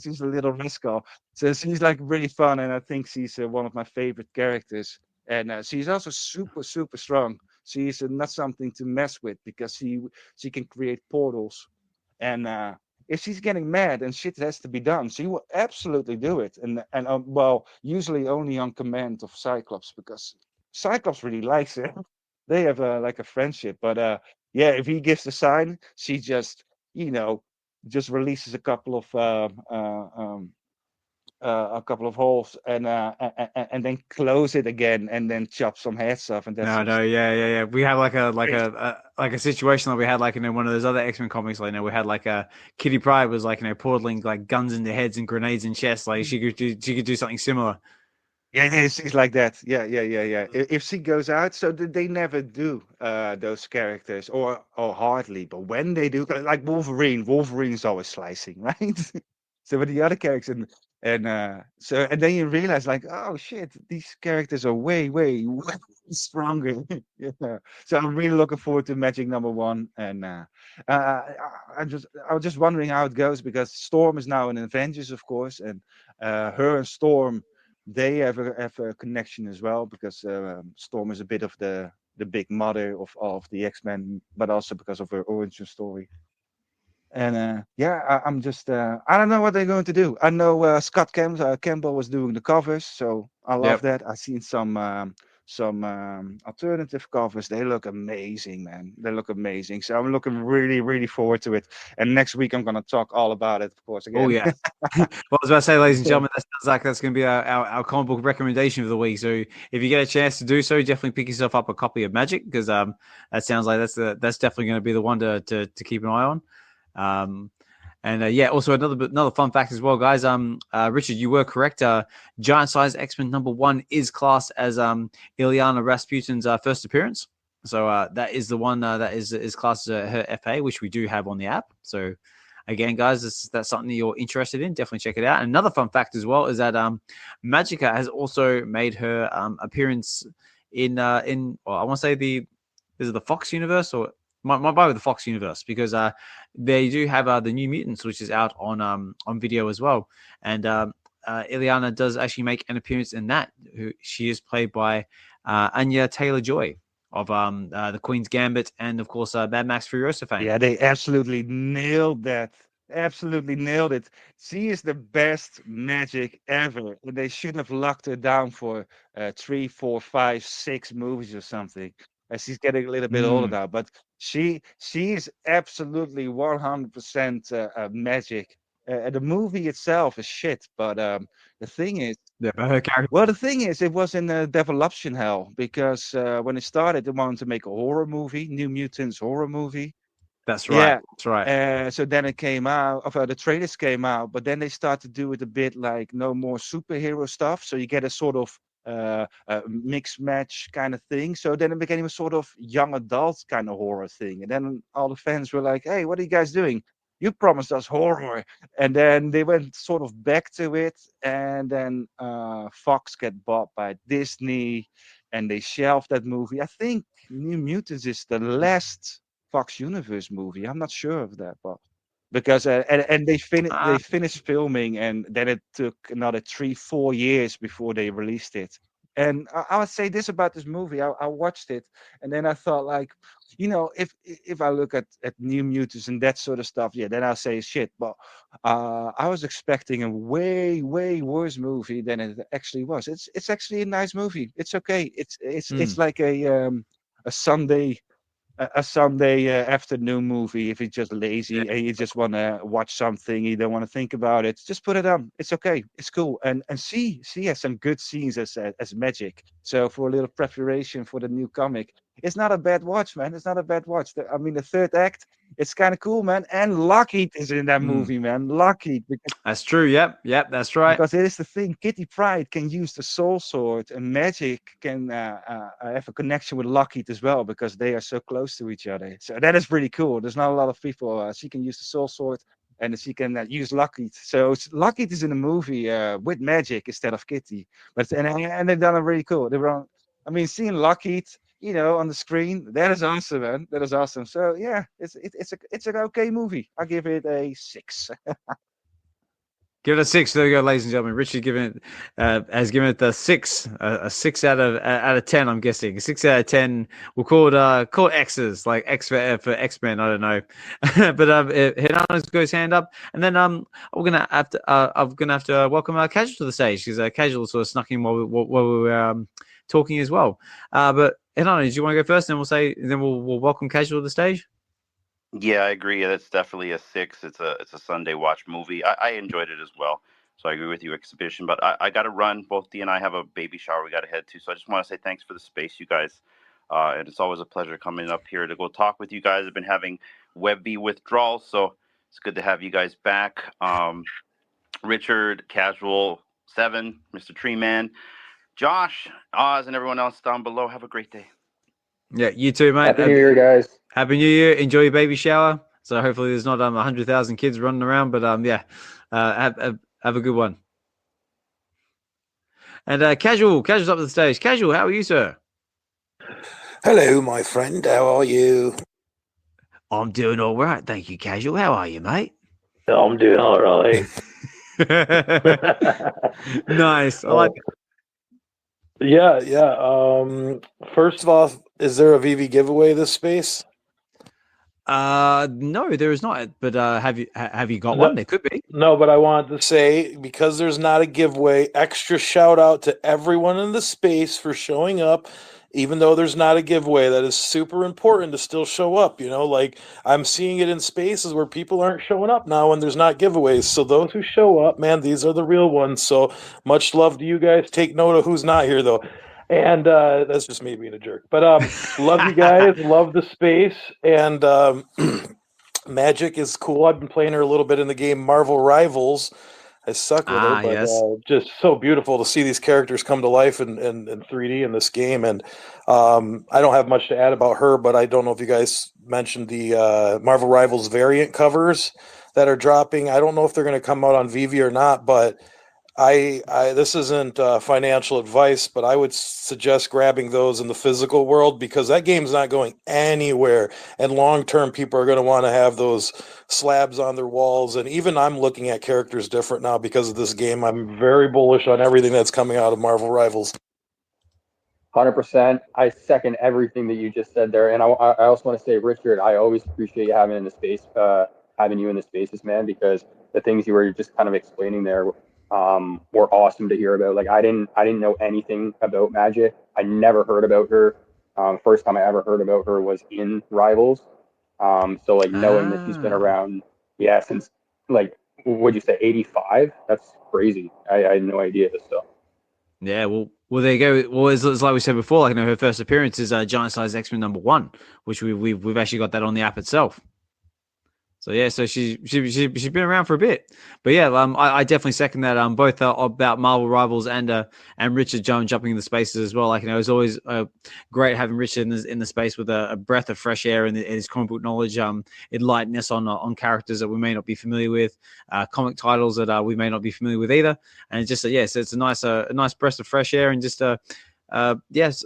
She's a little rascal. So she's like really fun, and I think she's one of my favorite characters. And she's also super, super strong. She's not something to mess with, because she can create portals. And if she's getting mad and shit has to be done, she will absolutely do it. And well, usually only on command of Cyclops, because Cyclops really likes her. They have like a friendship. But yeah, if he gives the sign, she just releases a couple of holes, and then close it again, and then chop some heads off. And that's yeah. We had like a situation that we had like one of those other X-Men comics. Like, we had like a Kitty Pryde was like portaling like guns in their heads and grenades in chests. Like she could do something similar. Yeah, she's like that. Yeah. If she goes out, so they never do those characters, or hardly. But when they do, like Wolverine is always slicing, right? So with the other characters, And and then you realize like, oh shit, these characters are way, way, way stronger. Yeah. So I'm really looking forward to Magic #1. And I was just wondering how it goes, because Storm is now in Avengers, of course, and her and Storm, they have a connection as well, because Storm is a bit of the big mother of the X-Men, but also because of her origin story. And I'm just I don't know what they're going to do. I know Scott Campbell was doing the covers, so I love that. I've seen some alternative covers. They look amazing, man. They look amazing. So I'm looking really, really forward to it. And next week I'm going to talk all about it, of course. Again. Oh yeah. Well, I was about to say, ladies and gentlemen, that sounds like that's going to be our comic book recommendation for the week. So if you get a chance to do so, definitely pick yourself up a copy of Magik, because that sounds like that's definitely going to be the one to keep an eye on. Also another fun fact as well, guys. Richard, you were correct. Giant Size X-Men #1 is classed as Ilyana Rasputin's first appearance. So that is the one that is classed as her FA, which we do have on the app. So again, guys, that's something that you're interested in. Definitely check it out. And another fun fact as well is that Magika has also made her appearance in I want to say is it the Fox universe, or might buy with the Fox universe, because they do have the New Mutants, which is out on video as well. And Ilyana does actually make an appearance in that. She is played by Anya Taylor-Joy of the Queen's Gambit, and of course Mad Max Furiosa fame. Yeah, they absolutely nailed that. Absolutely nailed it. She is the best Magik ever. They should have locked her down for 3, 4, 5, 6 movies or something. She's getting a little bit older now, but she is absolutely 100% Magik. The movie itself is shit, but the thing is, the thing is, it was in development hell, because when it started, they wanted to make a horror movie, New Mutants horror movie. That's right. Yeah. That's right. So then it came out, the trailers came out, but then they started to do it a bit like no more superhero stuff. So you get a sort of mix match kind of thing. So then it became a sort of young adult kind of horror thing. And then all the fans were like, hey, what are you guys doing? You promised us horror. And then they went sort of back to it. And then Fox got bought by Disney, and they shelved that movie. I think New Mutants is the last Fox Universe movie. I'm not sure of that, but because and they finished filming, and then it took another 3-4 years before they released it. And I would say this about this movie. I watched it, and then I thought, like, if I look at New Mutants and that sort of stuff, yeah, then I'll say shit. But I was expecting a way, way worse movie than it actually was. It's actually a nice movie. It's okay. It's like a Sunday afternoon movie. If you're just lazy and you just want to watch something, you don't want to think about it, just put it on. It's okay. It's cool. And she has some good scenes as Magik. So for a little preparation for the new comic, it's not a bad watch, man. It's not a bad watch. I mean, the third act, it's kind of cool, man. And Lockheed is in that movie, man. Lockheed. That's true. Yep, that's right. Because it is the thing. Kitty Pryde can use the Soul Sword, and Magik can have a connection with Lockheed as well, because they are so close to each other. So that is pretty cool. There's not a lot of people. She can use the Soul Sword, and she can use Lockheed. So Lockheed is in the movie with Magik instead of Kitty. But and they've done it really cool. Seeing Lockheed, on the screen, that is awesome, man. That is awesome. So yeah, it's an okay movie. I give it a 6. Give it a 6. There you go, ladies and gentlemen. Richard has given it the 6, a 6 out of 10. I'm guessing 6 out of 10. We'll call it X's, like X for X-Men. I don't know, but Hinano goes hand up, and then I'm gonna have to welcome Casual to the stage, because Casual sort of snuck in while we were talking as well. But Hinano, do you want to go first? And then we'll welcome Casual to the stage. Yeah, I agree. That's definitely a 6. It's a Sunday watch movie. I enjoyed it as well. So I agree with you, Exhibition. But I got to run. Both Dee and I have a baby shower we got to head to. So I just want to say thanks for the space, you guys. And it's always a pleasure coming up here to go talk with you guys. I've been having Web V withdrawals, so it's good to have you guys back. Richard, Casual, Seven, Mr. Tree Man, Josh, Oz, and everyone else down below. Have a great day. Yeah, you too, mate. Happy New Year, guys. Happy New Year. Enjoy your baby shower. So hopefully there's not 100,000 kids running around, but have a good one. And Casual's up to the stage. Casual, how are you, sir? Hello, my friend. How are you? I'm doing all right, thank you, Casual. How are you, mate? I'm doing all right. Nice. I like it. Yeah. First of all, is there a VeVe giveaway this space? No, there is not. But have you got one? There could be. No, but I wanted to say, because there's not a giveaway, extra shout out to everyone in the space for showing up. Even though there's not a giveaway, that is super important to still show up. Like I'm seeing it in spaces where people aren't showing up now when there's not giveaways. So those who show up, man, these are the real ones. So much love to you guys. Take note of who's not here, though. And that's just me being a jerk. But love you guys. Love the space. And Magik is cool. I've been playing her a little bit in the game Marvel Rivals. I suck with her, but yes. Just so beautiful to see these characters come to life in 3D in this game. And I don't have much to add about her, but I don't know if you guys mentioned the Marvel Rivals variant covers that are dropping. I don't know if they're going to come out on VeVe or not, but I this isn't financial advice, but I would suggest grabbing those in the physical world because that game's not going anywhere. And long term, people are going to want to have those slabs on their walls. And even I'm looking at characters different now because of this game. I'm very bullish on everything that's coming out of Marvel Rivals. 100%. I second everything that you just said there. And I also want to say, Richard, I always appreciate you having you in the spaces, man, because the things you were just kind of explaining there were awesome to hear about. Like I didn't know anything about Magik. I never heard about her. First time I ever heard about her was in Rivals. So like knowing that she's been around, since like, what'd you say, 85? That's crazy. I had no idea this stuff. Yeah, well, there you go. Well, it's like we said before, like her first appearance is Giant Size X-Men #1, which we've actually got that on the app itself. So yeah, so she's been around for a bit, but yeah, I definitely second that. Both about Marvel Rivals and Richard jumping in the spaces as well. Like it's always great having Richard in the space with a breath of fresh air and his comic book knowledge, enlighten us on characters that we may not be familiar with, comic titles that we may not be familiar with either, and it's just so it's a nice breath of fresh air and just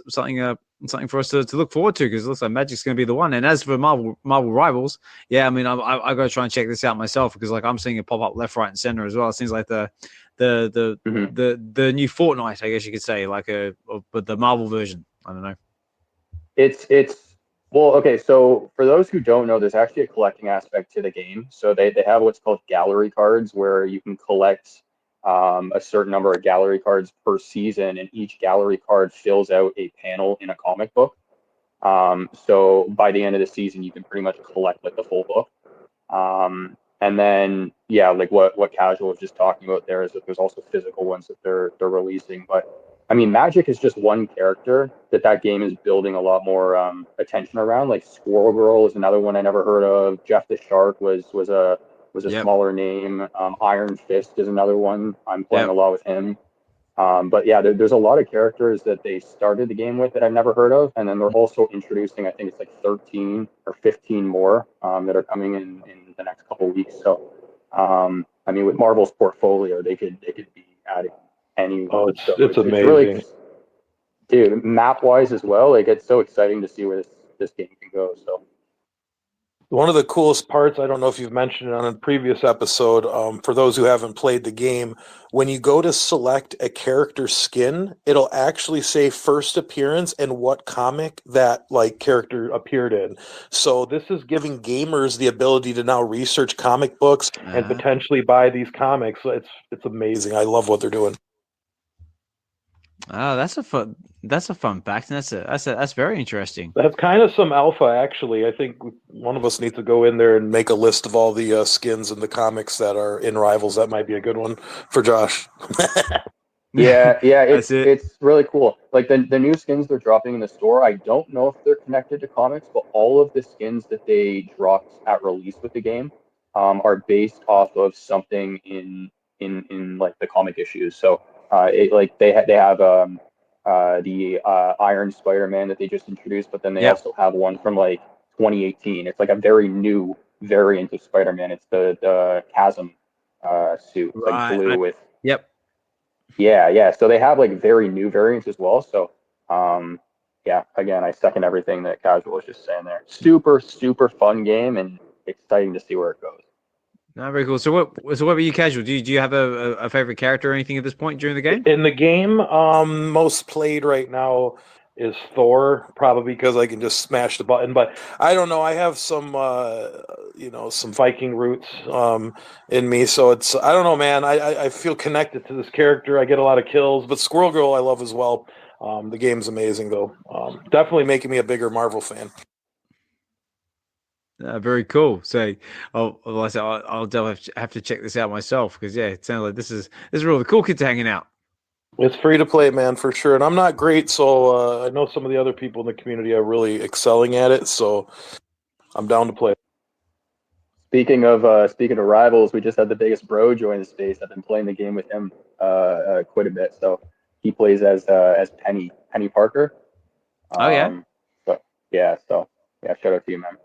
something for us to look forward to because it looks like Magik's going to be the one. And as for Marvel Rivals, I mean, I got to try and check this out myself because like I'm seeing it pop up left, right, and center as well. It seems like the new Fortnite, I guess you could say, but the Marvel version. I don't know. It's well, okay. So for those who don't know, there's actually a collecting aspect to the game. So they have what's called gallery cards where you can collect a certain number of gallery cards per season, and each gallery card fills out a panel in a comic book. So by the end of the season, you can pretty much collect like the full book. And then, like what Casual was just talking about there is that there's also physical ones that they're releasing. But I mean, Magik is just one character that game is building a lot more attention around. Like Squirrel Girl is another one I never heard of. Jeff the Shark was a smaller name. Iron Fist is another one. I'm playing a lot with him. But there's a lot of characters that they started the game with that I've never heard of, and then they're also introducing, I think it's like 13 or 15 more that are coming in the next couple of weeks. So, I mean, with Marvel's portfolio, they could be adding anyone. Oh, it's amazing. It's really, dude, map wise as well. Like it's so exciting to see where this game can go. So. One of the coolest parts, I don't know if you've mentioned it on a previous episode, for those who haven't played the game, when you go to select a character skin, it'll actually say first appearance and what comic that character appeared in. So this is giving gamers the ability to now research comic books and potentially buy these comics. It's amazing. I love what they're doing. Oh, that's a fun fact, and that's very interesting. That's kind of some alpha, actually. I think one of us needs to go in there and make a list of all the skins in the comics that are in Rivals. That might be a good one for Josh. It's really cool. Like the new skins they're dropping in the store, I don't know if they're connected to comics, but all of the skins that they dropped at release with the game are based off of something in like the comic issues. So they have the Iron Spider-Man that they just introduced, but then they also have one from like 2018. It's like a very new variant of Spider-Man. It's the Chasm suit, like blue with. Yep. Yeah. So they have like very new variants as well. So, yeah, again, I second everything that Casual was just saying there. Super, super fun game and exciting to see where it goes. No, very cool. So what were you, Casual? Do you have a favorite character or anything at this point during the game? In the game, most played right now is Thor, probably because I can just smash the button. But I don't know. I have some, some Viking roots in me. So it's, I don't know, man. I feel connected to this character. I get a lot of kills. But Squirrel Girl I love as well. The game's amazing, though. Definitely making me a bigger Marvel fan. Very cool. So, I'll have to check this out myself because it sounds like this is where all the cool kids are hanging out. It's free to play, man, for sure. And I'm not great, so I know some of the other people in the community are really excelling at it. So I'm down to play. Speaking of rivals, we just had the biggest bro join the space. I've been playing the game with him quite a bit. So he plays as Penny Parker. So shout out to you, man.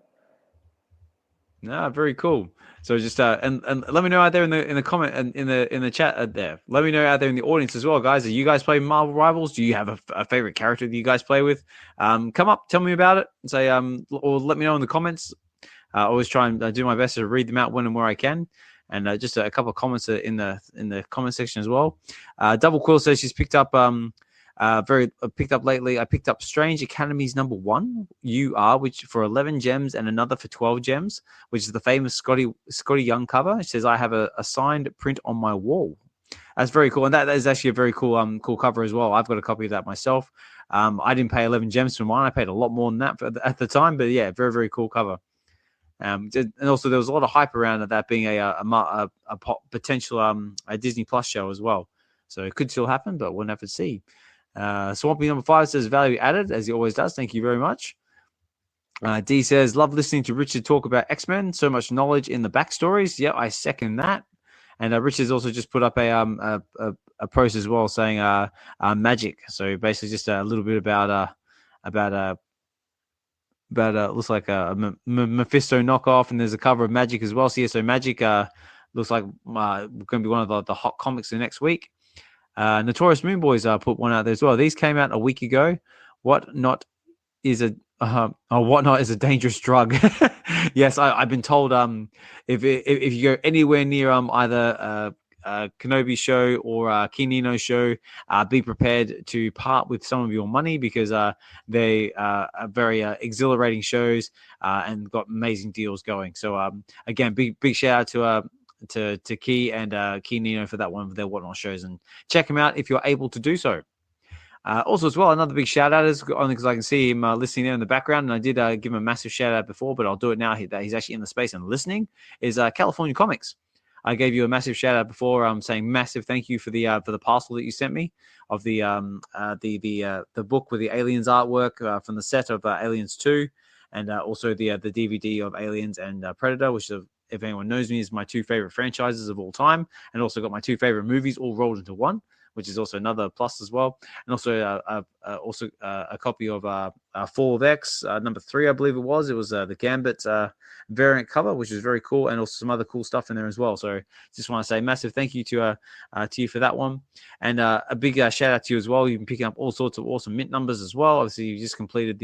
No, very cool. So just and let me know out there in the comment and in the chat there. Let me know out there in the audience as well, guys. Do you guys play Marvel Rivals? Do you have a favorite character that you guys play with? Come up, tell me about it, and say or let me know in the comments. I always try and do my best to read them out when and where I can. And just a couple of comments in the comment section as well. Double Quill says she's picked up picked up lately. I picked up Strange Academy's #1 UR, which for 11 gems and another for 12 gems, which is the famous Scotty Young cover. It says I have a signed print on my wall. That's very cool, and that is actually a very cool cool cover as well. I've got a copy of that myself. I didn't pay 11 gems for mine. I paid a lot more than that at the time, but yeah, very, very cool cover. And also there was a lot of hype around that being a potential a Disney Plus show as well. So it could still happen, but we'll have to see. Swampy number 5 says value added, as he always does. Thank you very much. D says love listening to Richard talk about X-Men. So much knowledge in the backstories. Yeah, I second that. And Richard's also just put up a post as well saying Magik. So basically just a little bit about looks like a Mephisto knockoff, and there's a cover of Magik as well. So yeah, so Magik looks like going to be one of the hot comics the next week. Notorious Moon Boys put one out there as well. These came out a week ago. Whatnot is a dangerous drug. Yes, I've been told if you go anywhere near either Kenobi show or Hinano show, be prepared to part with some of your money because they are very exhilarating shows and got amazing deals going. So again, big shout out to Key and Hinano for that one of their Whatnot shows, and check him out if you're able to do so. Also as well, another big shout out is only because I can see him listening there in the background, and I did give him a massive shout out before, but I'll do it now that he's actually in the space and listening, is California Comics. I gave you a massive shout out before, saying massive thank you for the parcel that you sent me of the book with the Aliens artwork from the set of Aliens 2, and also the DVD of Aliens and Predator, which if anyone knows me, is my 2 favorite franchises of all time, and also got my 2 favorite movies all rolled into one, which is also another plus as well. And also a copy of Fall of X, number 3, I believe it was. It was the Gambit variant cover, which is very cool, and also some other cool stuff in there as well. So just want to say massive thank you to you for that one. And a big shout out to you as well. You've been picking up all sorts of awesome mint numbers as well. Obviously, you just completed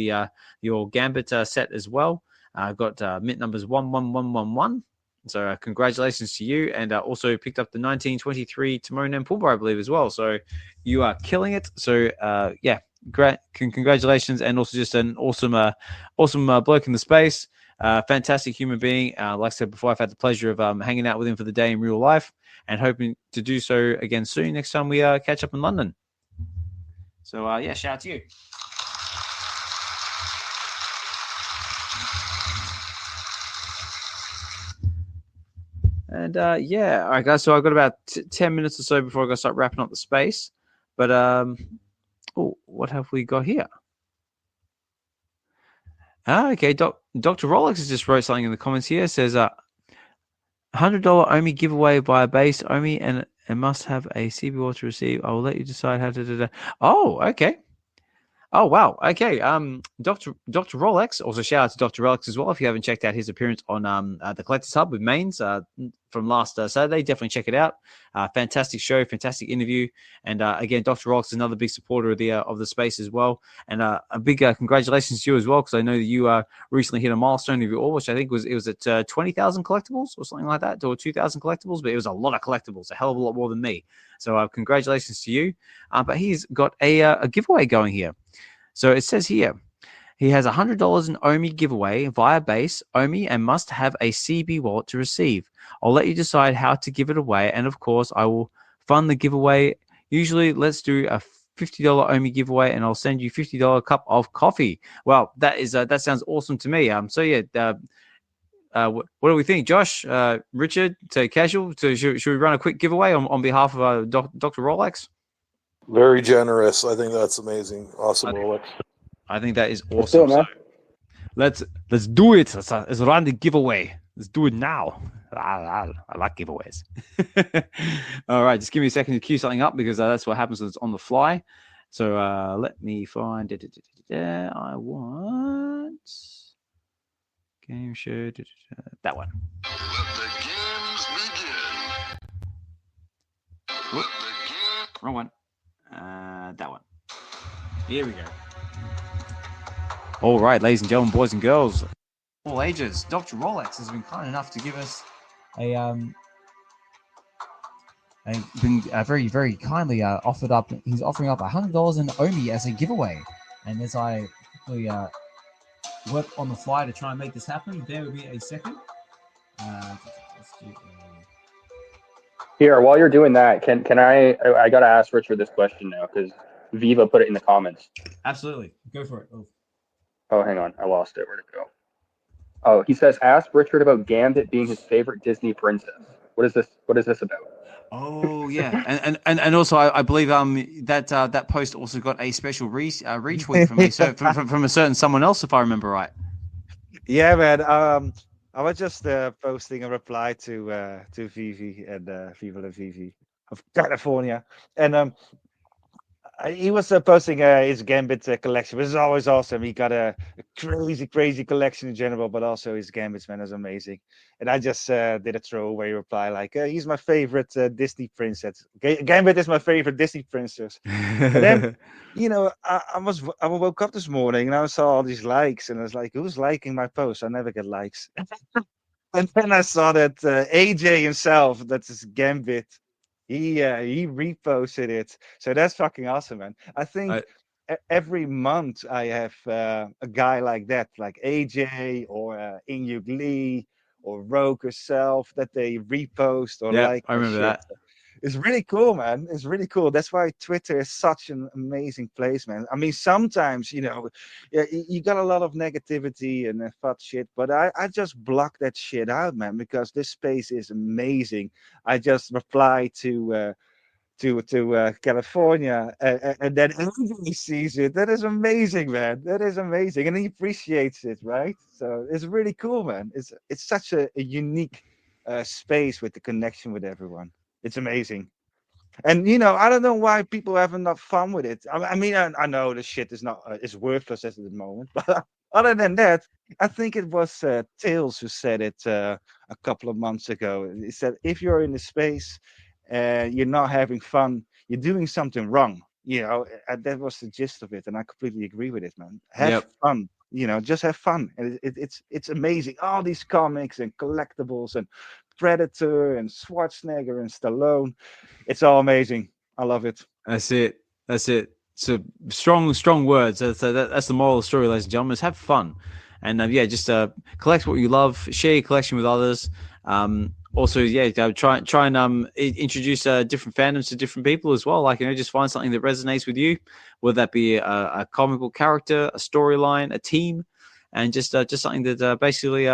your Gambit set as well. Got mint numbers 11111. So congratulations to you, and also picked up the 1923 Timon and Pumbaa, I believe, as well. So you are killing it. So yeah, great, congratulations, and also just an awesome bloke in the space, fantastic human being. Like I said before, I've had the pleasure of hanging out with him for the day in real life, and hoping to do so again soon next time we catch up in London. So yeah, shout out to you. And yeah, all right, guys. So I've got about 10 minutes or so before I got to start wrapping up the space. But what have we got here? Okay. Dr. Rolex has just wrote something in the comments here. It says $100 OMI giveaway by a base OMI and must have a CBO to receive. I will let you decide how to do that. Oh, okay. Oh wow. Okay. Dr. Rolex. Also shout out to Dr. Rolex as well. If you haven't checked out his appearance on the Collectors Hub with Mains from last Saturday, definitely check it out. Fantastic show, fantastic interview, and again, Dr. Rolex is another big supporter of the space as well. And a big congratulations to you as well, because I know that you recently hit a milestone of your all, which I think was at 20,000 collectibles or something like that, or 2,000 collectibles, but it was a lot of collectibles, a hell of a lot more than me. So congratulations to you. But he's got a giveaway going here. So it says here, he has $100 in OMI giveaway via base, OMI, and must have a CB wallet to receive. I'll let you decide how to give it away, and of course, I will fund the giveaway. Usually, let's do a $50 OMI giveaway, and I'll send you $50 cup of coffee. Well, that sounds awesome to me. So yeah, what do we think, Josh, Richard, to Casual? Should we run a quick giveaway on behalf of Dr. Rolex? Very generous. I think that's amazing. Awesome, Rolex. I think that is awesome. Let's do it. Let's run the giveaway. Let's do it now. I like giveaways. All right, just give me a second to queue something up, because that's what happens when it's on the fly. So let me find it. I want game show. That one. Let the games begin. Whoop. Wrong one. That one. Here we go. All right, ladies and gentlemen, boys and girls, all ages, Dr. Rolex has been kind enough to give us very, very kindly offered up. He's offering up $100 in OMI as a giveaway. And as I quickly work on the fly to try and make this happen, bear with me a second. Let's do Here, while you're doing that, can I gotta ask Richard this question now, because Viva put it in the comments. Absolutely. Go for it. Oh, hang on. I lost it. Where'd it go? Oh, he says, ask Richard about Gambit being his favorite Disney princess. What is this about? Oh yeah, and also I believe that post also got a special retweet from me, so from a certain someone else, if I remember right. Yeah, man. I was just posting a reply to VeVe and Viva la VeVe of California, and he was posting his Gambit collection, which is always awesome. He got a crazy collection in general, but also his Gambits, man, is amazing. And I just did a throwaway reply like, he's my favorite Disney princess. Gambit is my favorite Disney princess. And then, I woke up this morning and I saw all these likes, and I was like, who's liking my post? I never get likes. And then I saw that AJ himself, that's his Gambit. He reposted it, so that's fucking awesome, man. I think every month I have a guy like that, like AJ or Inyuk Lee or Rogue herself, that they repost or like. I remember that. It's really cool, man. It's really cool. That's why Twitter is such an amazing place, man. I mean, sometimes, you got a lot of negativity and fat shit, but I just block that shit out, man, because this space is amazing. I just reply to California, and then everybody sees it. That is amazing, man. That is amazing, and he appreciates it, right? So it's really cool, man. It's such a unique space with the connection with everyone. It's amazing. And I don't know why people have enough fun with it. I mean, I know the shit is not is worthless at the moment, but other than that, I think it was Tails who said it a couple of months ago. He said, if you're in the space and you're not having fun, you're doing something wrong. That was the gist of it, and I completely agree with it, man. Have fun. Just have fun. And it's amazing. All these comics and collectibles and Predator and Schwarzenegger and Stallone. It's all amazing. I love it. That's it. So strong words. That's the moral of the story, ladies and gentlemen, is have fun. And just collect what you love, share your collection with others. Also, try and introduce different fandoms to different people as well. Like, just find something that resonates with you, whether that be a comic book character, a storyline, a team, and just something that basically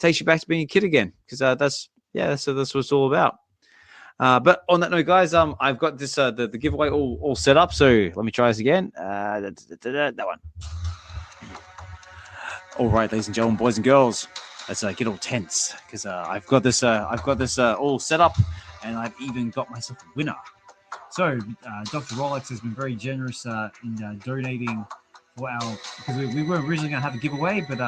takes you back to being a kid again. Because that's what it's all about. But on that note, guys, I've got this the giveaway all set up. So let me try this again. That one. All right, ladies and gentlemen, boys and girls. Let's get all tense, because I've got this all set up, and I've even got myself a winner. So Dr. Rolex has been very generous in donating well, because we weren't originally going to have a giveaway, but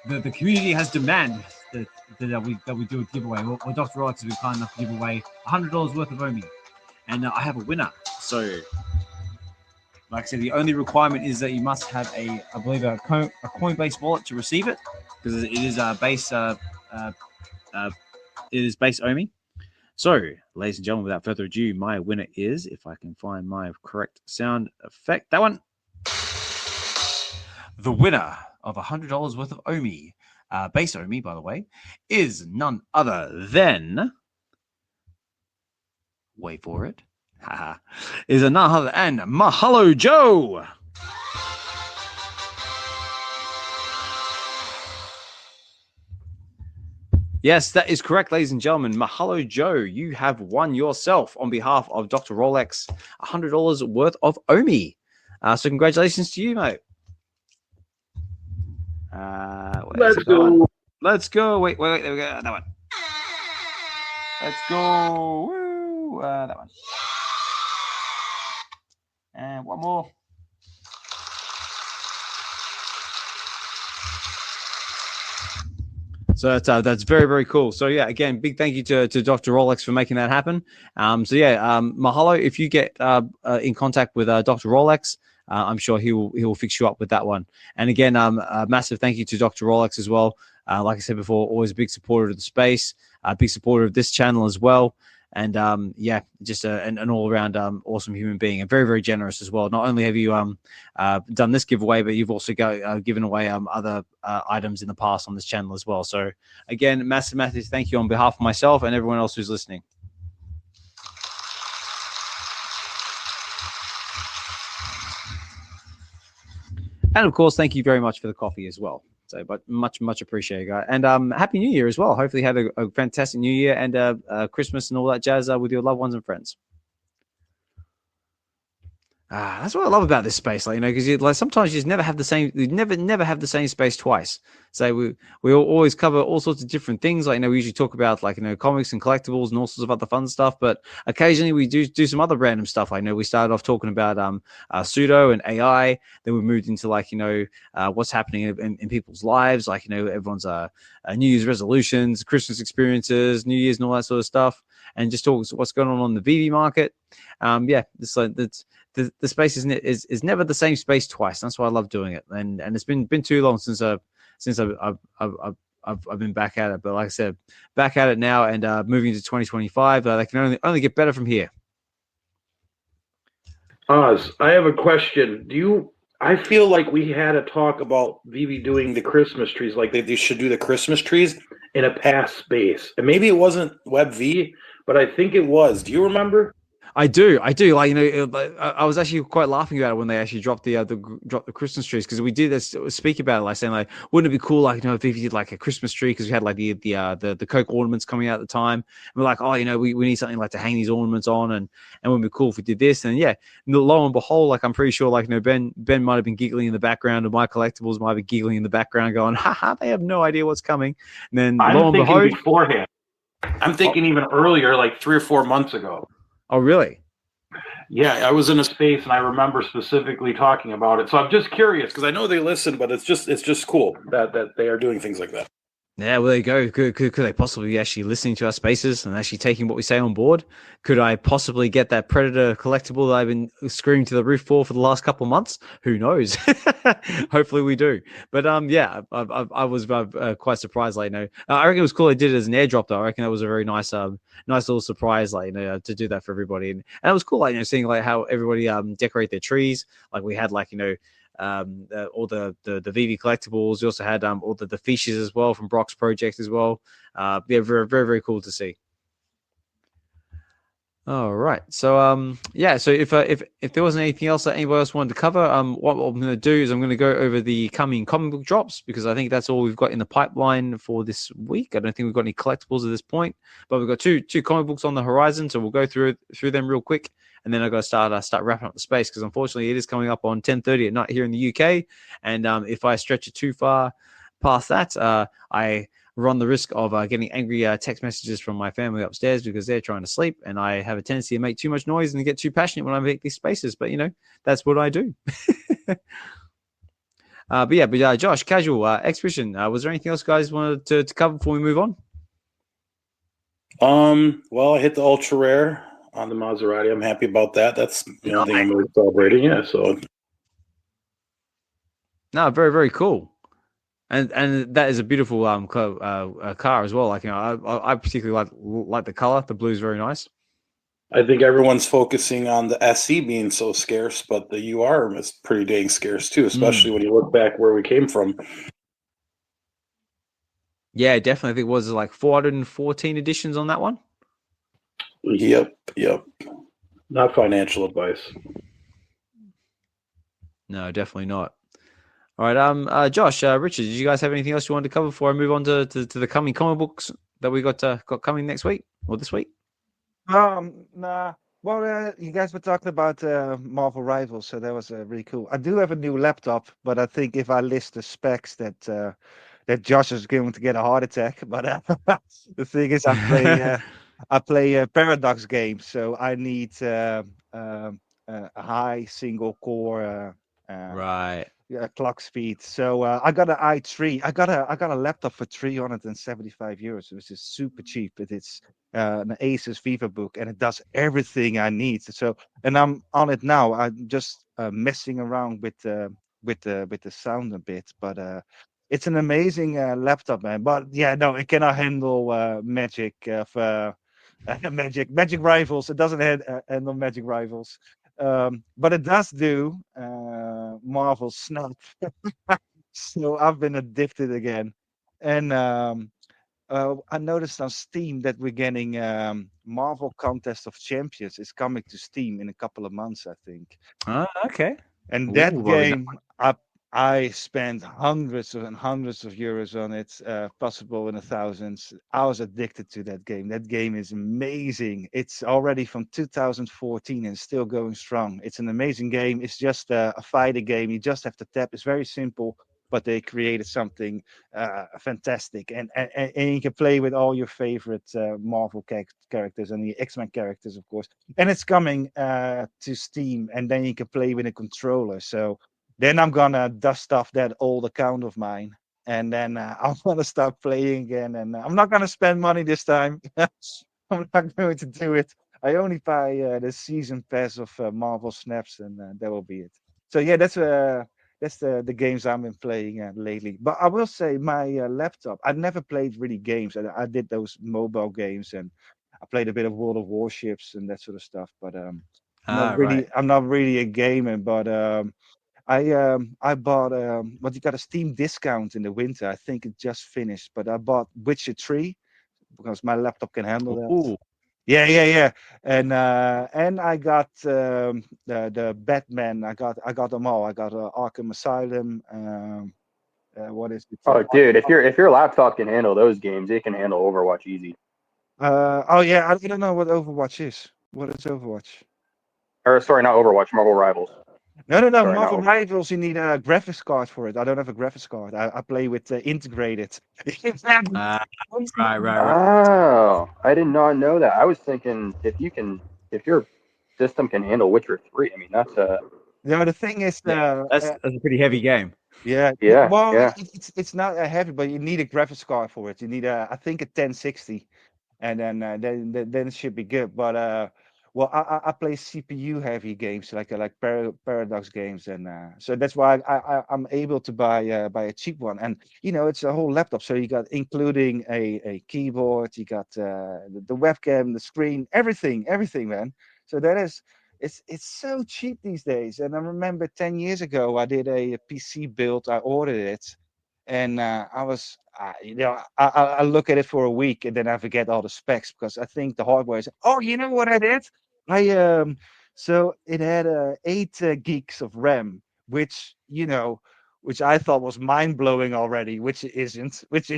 the community has demanded that we do a giveaway. Well, Dr. Rolex has been kind enough to give away $100 worth of OMI, and I have a winner. So, like I said, the only requirement is that you must have I believe a Coinbase wallet to receive it, because it is base OMI. So, ladies and gentlemen, without further ado, my winner is, if I can find my correct sound effect, that one. The winner of $100 worth of OMI, base OMI, by the way, is none other than, wait for it, is none other than Mahalo Joe. Yes, that is correct, ladies and gentlemen. Mahalo Joe, you have won yourself, on behalf of Dr. Rolex, $100 worth of OMI. So congratulations to you, mate. Let's go. Let's go. Wait. There we go. That one. Let's go. Woo. That one. And one more. So that's very, very cool. So yeah, again, big thank you to Dr. Rolex for making that happen. Mahalo. If you get in contact with Dr. Rolex, I'm sure he will fix you up with that one. And again, a massive thank you to Dr. Rolex as well. Like I said before, always a big supporter of the space, a big supporter of this channel as well. And just an all-around awesome human being, and very, very generous as well. Not only have you done this giveaway, but you've also given away other items in the past on this channel as well. So again, massive thank you on behalf of myself and everyone else who's listening. And of course, thank you very much for the coffee as well. So, but much appreciated, guys. And Happy New Year as well. Hopefully, you had a fantastic New Year and Christmas and all that jazz with your loved ones and friends. That's what I love about this space, because sometimes you just never have the same. You never have the same space twice. So we always cover all sorts of different things. We usually talk about comics and collectibles and all sorts of other fun stuff. But occasionally we do some other random stuff. We started off talking about Suno and AI. Then we moved into what's happening in people's lives. Everyone's New Year's resolutions, Christmas experiences, New Year's, and all that sort of stuff. And just talk what's going on the VeVe market. The space is never the same space twice. That's why I love doing it. And it's been too long since I've been back at it. But like I said, back at it now and moving to 2025. They can only get better from here. Oz, I have a question. I feel like we had a talk about VeVe doing the Christmas trees, like they should do the Christmas trees in a past space. And maybe it wasn't Web V, but I think it was. Do you remember? I do. I was actually quite laughing about it when they actually dropped the Christmas trees, because we did speak about it, saying wouldn't it be cool, if VeVe did a Christmas tree, because we had the Coke ornaments coming out at the time, and we're we need something to hang these ornaments on, and wouldn't it be cool if we did this, and lo and behold, I'm pretty sure Ben might have been giggling in the background, and my collectibles might be giggling in the background, going, haha, they have no idea what's coming. And then lo and behold, beforehand. I'm thinking even earlier, 3 or 4 months ago. Oh, really? Yeah, I was in a space and I remember specifically talking about it. So I'm just curious, because I know they listen, but it's just cool that they are doing things like that. Yeah, well, there you go. Could they possibly be actually listening to our spaces and actually taking what we say on board? Could I possibly get that Predator collectible that I've been screaming to the roof for the last couple of months? Who knows? Hopefully we do. But I was quite surprised. I reckon it was cool they did it as an airdrop, though. I reckon that was a very nice little surprise, to do that for everybody. And it was cool, seeing how everybody decorate their trees. We had all the VeVe collectibles. We also had all the fiches as well from Brock's project as well. Very, very, very cool to see. All right. So so if there wasn't anything else that anybody else wanted to cover, what I'm going to do is I'm going to go over the coming comic book drops, because I think that's all we've got in the pipeline for this week. I don't think we've got any collectibles at this point, but we've got two comic books on the horizon, so we'll go through them real quick. And then I've got to start wrapping up the space, because unfortunately it is coming up on 10:30 at night here in the UK. And if I stretch it too far past that, I run the risk of getting angry text messages from my family upstairs, because they're trying to sleep. And I have a tendency to make too much noise and get too passionate when I make these spaces. But, that's what I do. But Josh, casual Xhibition. Was there anything else, guys, wanted to cover before we move on? Well, I hit the ultra rare on the Maserati. I'm happy about that. That's the only thing I'm really celebrating. Yeah, so. No, very, very cool. And that is a beautiful car as well. Like, you know, I particularly like the color. The blue is very nice. I think everyone's focusing on the SE being so scarce, but the UR is pretty dang scarce too, especially when you look back where we came from. Yeah, definitely. I think it was like 414 editions on that one. Yep. Not financial advice. No, definitely not. All right, Josh, Richard, did you guys have anything else you wanted to cover before I move on to the coming comic books that we got coming next week or this week? Nah. Well, you guys were talking about Marvel Rivals, so that was really cool. I do have a new laptop, but I think if I list the specs that Josh is going to get a heart attack. But the thing is, I play Paradox games, so I need a high single core right clock speed. So I got an i3. I got a laptop for €375, which is super cheap. It's an Asus VivaBook, and it does everything I need. So, and I'm on it now. I'm just messing around with the sound a bit, but it's an amazing laptop, man. But yeah, no, it cannot handle Magik of Magic Rivals. It doesn't handle Magic Rivals. But it does do Marvel Snap. So I've been addicted again. And I noticed on Steam that we're getting Marvel Contest of Champions is coming to Steam in a couple of months, I think. Okay. And that game, I spent hundreds and hundreds of euros on it, possible in the thousands. I was addicted to that game. That game is amazing. It's already from 2014 and still going strong. It's an amazing game. It's just a fighter game. You just have to tap. It's very simple, but they created something fantastic. And you can play with all your favorite Marvel characters and the X-Men characters, of course. And it's coming to Steam, and then you can play with a controller. So then I'm gonna dust off that old account of mine, and then I'm gonna start playing again. And I'm not gonna spend money this time. I'm not going to do it. I only buy the season pass of Marvel Snaps, and that will be it. So yeah, that's the games I've been playing lately. But I will say my laptop. I never played really games. I did those mobile games, and I played a bit of World of Warships and that sort of stuff. But I'm not really a gamer. But I bought you got a Steam discount in the winter. I think it just finished, but I bought Witcher 3 because my laptop can handle that. Ooh. Yeah. And I got the Batman. I got them all. I got Arkham Asylum. What is it? Oh, dude, if your laptop can handle those games, it can handle Overwatch easy. Oh yeah, I don't know what Overwatch is. What is Overwatch? Or sorry, not Overwatch, Marvel Rivals. No. Sorry, Marvel Rivals, you need a graphics card for it. I don't have a graphics card. I play with integrated. Right. Oh, I did not know that. I was thinking if your system can handle Witcher 3, I mean that's No, the thing is, that's a pretty heavy game. Yeah. Well, yeah. It's not heavy, but you need a graphics card for it. You need I think a 1060, and then it should be good. But well, I play CPU heavy games like Paradox games, and so that's why I'm able to buy a cheap one. And it's a whole laptop, so you got including a keyboard, you got the webcam, the screen, everything, man. So that is. It's so cheap these days. And I remember 10 years ago, I did a PC build. I ordered it, and I was, I look at it for a week, and then I forget all the specs because I think the hardware is. Oh, you know what I did? So it had 8 gigs of RAM, which I thought was mind blowing already, which isn't. It was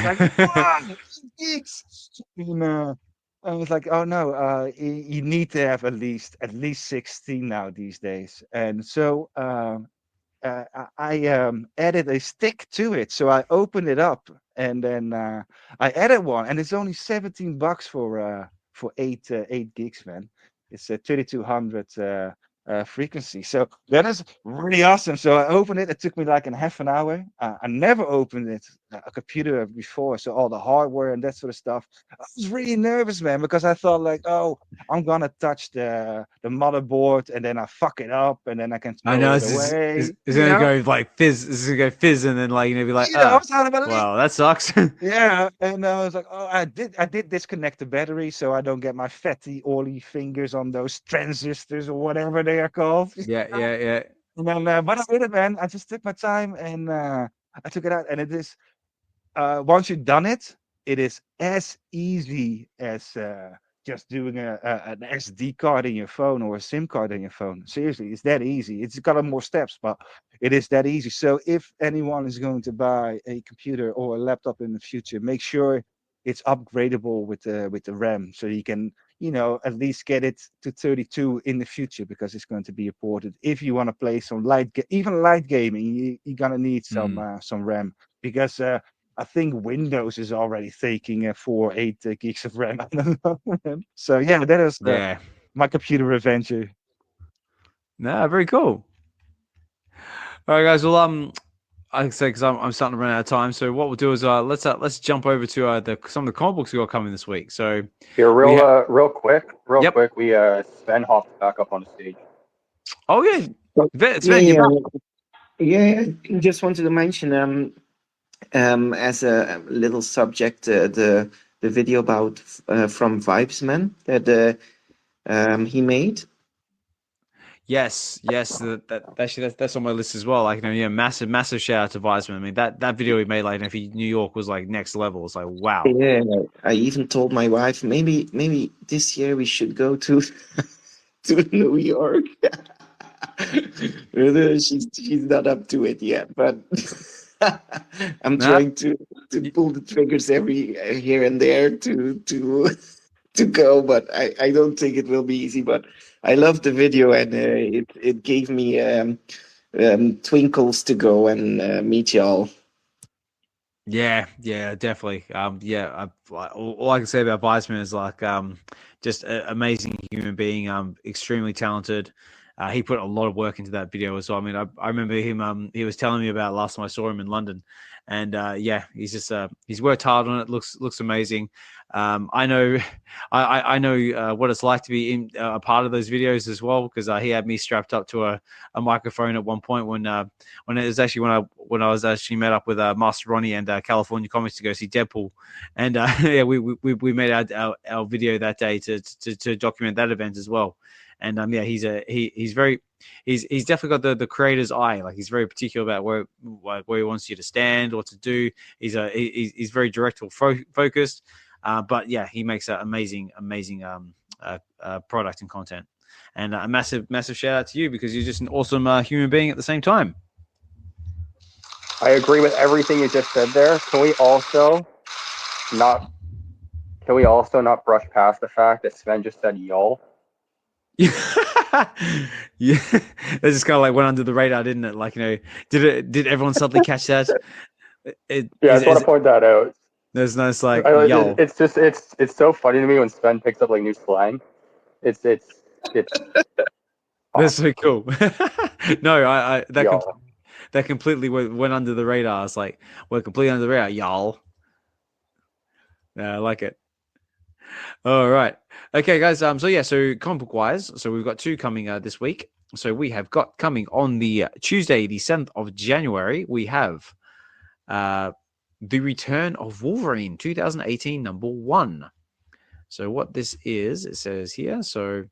like, 8 gigs. And, I was like, oh no, you need to have at least 16 now these days. And so I added a stick to it. So I opened it up, and then I added one, and it's only $17 for 8 gigs, man. It's 3200 frequency. So that is really awesome. So I opened it. It took me like a half an hour. I never opened a computer before, so all the hardware and that sort of stuff. I was really nervous, man, because I thought like, oh, I'm gonna touch the motherboard and then I fuck it up and then I can throw it away. It's gonna go like fizz. This is gonna go fizz and then like be like, well, that sucks. Yeah, and I was like, oh, I did disconnect the battery so I don't get my fatty, oily fingers on those transistors or whatever they are called. Yeah. And then, but I did it, man. I just took my time and I took it out, and it is once you've done it, it is as easy as just doing an SD card in your phone or a SIM card in your phone. Seriously, it's that easy. It's got more steps, but it is that easy. So if anyone is going to buy a computer or a laptop in the future, make sure it's upgradable with the RAM, so you can, at least get it to 32 in the future, because it's going to be important. If you want to play some even light gaming, you're gonna need some RAM, because I think Windows is already taking 8 gigs of RAM. So yeah, that is my computer adventure. No, very cool. All right, guys. Well, like I say, because I'm starting to run out of time. So what we'll do is let's jump over to some of the comic books we got coming this week. So here, real quick, we Sven hopped back up on the stage. Oh yeah, Sven, yeah. Just wanted to mention as a little subject the video about from Vibesman that he made. Yes, that's on my list as well. Like, massive shout out to Weisman. I mean, that video he made, like, if New York was like next level. It's like, wow. Yeah, I even told my wife maybe this year we should go to New York. She's not up to it yet, but I'm trying to pull the triggers every here and there to go, but I don't think it will be easy. But I love the video, and it gave me twinkles to go and meet y'all. Yeah, definitely. All I can say about Weisman is like just an amazing human being, extremely talented. He put a lot of work into that video as well. I mean, I remember him. He was telling me about last time I saw him in London, and he's just he's worked hard on it. Looks amazing. I know what it's like to be a part of those videos as well, because he had me strapped up to a microphone at one point when it was actually when I was actually met up with Master Ronnie and California Comics to go see Deadpool, and we made our video that day to document that event as well. And he's definitely got the creator's eye. Like, he's very particular about where he wants you to stand, what to do. He's very director focused. But yeah, he makes an amazing product and content. And a massive shout out to you, because you're just an awesome human being at the same time. I agree with everything you just said there. Can we also not brush past the fact that Sven just said y'all? Yeah, that just kind of like went under the radar, didn't it? Like, did everyone suddenly catch that? I just want to point that out. There's no like y'all. It's just it's so funny to me when Sven picks up like new slang. It's That's so cool. No, that completely went under the radar. I was like, we're completely under the radar, y'all. I like it. All right. Okay, guys. So comic book wise, so we've got 2 coming this week. So we have got coming on the Tuesday, the 7th of January, we have The Return of Wolverine 2018 #1. So what this is, it says here, so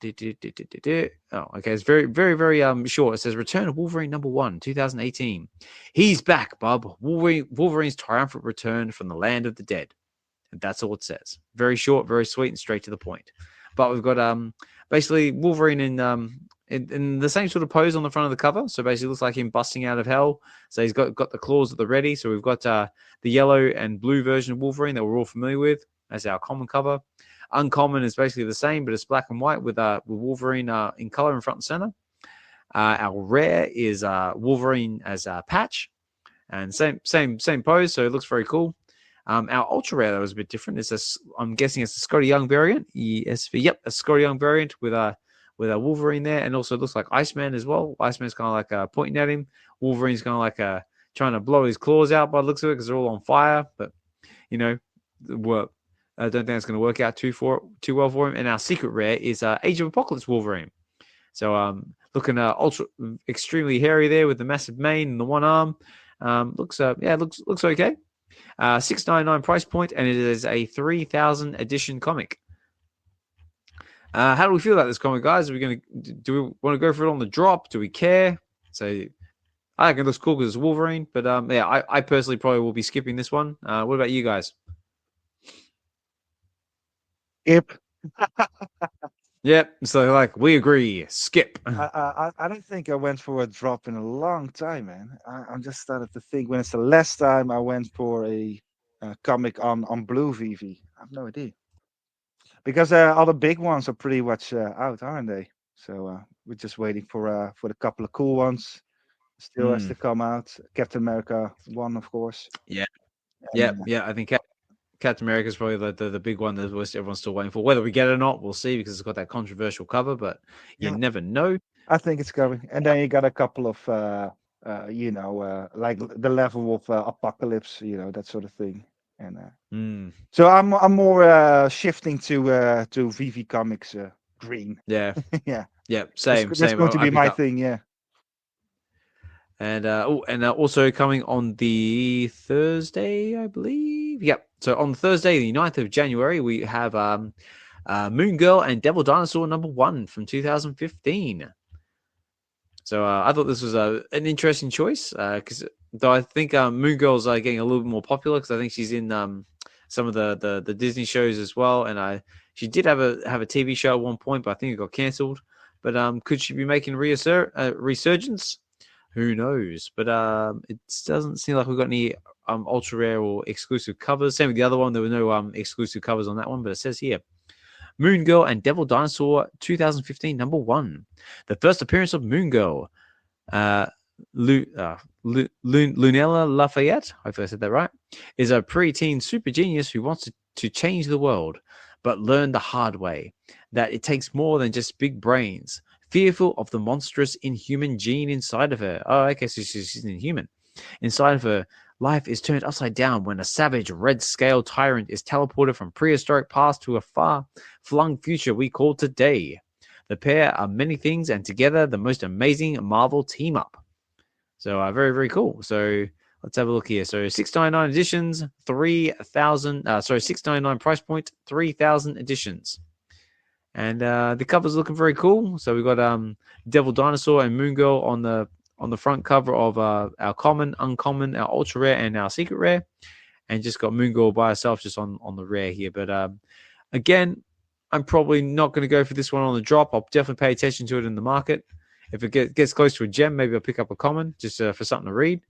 it's very, very, very short. It says Return of Wolverine #1 2018. He's back, bub. Wolverine's triumphant return from the land of the dead. And that's all it says. Very short, very sweet, and straight to the point. But we've got basically Wolverine in the same sort of pose on the front of the cover. So basically, it looks like him busting out of hell. So he's got the claws at the ready. So we've got the yellow and blue version of Wolverine that we're all familiar with. That's our common cover. Uncommon is basically the same, but it's black and white with Wolverine in color in front and center. Our rare is Wolverine as a patch, and same pose. So it looks very cool. Our ultra rare that was a bit different. I'm guessing it's a Scotty Young variant. ESV. Yep, a Scotty Young variant with with a Wolverine there, and also looks like Iceman as well. Iceman's kind of like pointing at him. Wolverine's kind of like trying to blow his claws out by the looks of it because they're all on fire. But you know, I don't think it's going to work out too well for him. And our secret rare is Age of Apocalypse Wolverine. So looking extremely hairy there with the massive mane and the one arm. Looks okay. $6.99 price point, and it is a 3,000 edition comic. How do we feel about this comic, guys? Do we want to go for it on the drop? Do we care? So I think it looks cool because it's Wolverine, but I personally probably will be skipping this one. What about you guys? Skip. Yep. So like we agree. Skip. I don't think I went for a drop in a long time, man. I'm just started to think when it's the last time I went for a comic on blue VeVe. I have no idea. Because all the big ones are pretty much out, aren't they? So we're just waiting for the couple of cool ones. Still has to come out. Captain America 1, of course. Yeah. I think Captain America is probably the big one that everyone's still waiting for. Whether we get it or not, we'll see because it's got that controversial cover, but you never know. I think it's coming. And then you got a couple of, like the level of Apocalypse, that sort of thing. And so I'm more shifting to VeVe Comics green. Yeah. Yeah. Same. That's going to be my thing. Yeah. And also coming on the Thursday, I believe. Yep. So on Thursday, the 9th of January, we have Moon Girl and Devil Dinosaur #1 from 2015. So I thought this was an interesting choice because though I think Moon Girl's getting a little bit more popular because I think she's in some of the Disney shows as well, and she did have a TV show at one point, but I think it got cancelled. But could she be making a resurgence? Who knows? But it doesn't seem like we've got any ultra rare or exclusive covers. Same with the other one. There were no exclusive covers on that one, but it says here Moon Girl and Devil Dinosaur 2015 #1. The first appearance of Moon Girl, Lunella Lafayette, hopefully I said that right, is a preteen super genius who wants to change the world, but learn the hard way that it takes more than just big brains. Fearful of the monstrous inhuman gene inside of her. Oh, okay, so she's inhuman. Inside of her, life is turned upside down when a savage red-scaled tyrant is teleported from prehistoric past to a far-flung future we call today. The pair are many things, and together, the most amazing Marvel team-up. So, very, very cool. So, let's have a look here. So, $6.99 editions, 3,000. $6.99 price point, 3,000 editions. And the cover's looking very cool. So we've got Devil Dinosaur and Moon Girl on the front cover of our common, uncommon, our ultra rare, and our secret rare, and just got Moon Girl by herself just on the rare here. But again, I'm probably not going to go for this one on the drop. I'll definitely pay attention to it in the market. If it gets close to a gem, maybe I'll pick up a common just for something to read.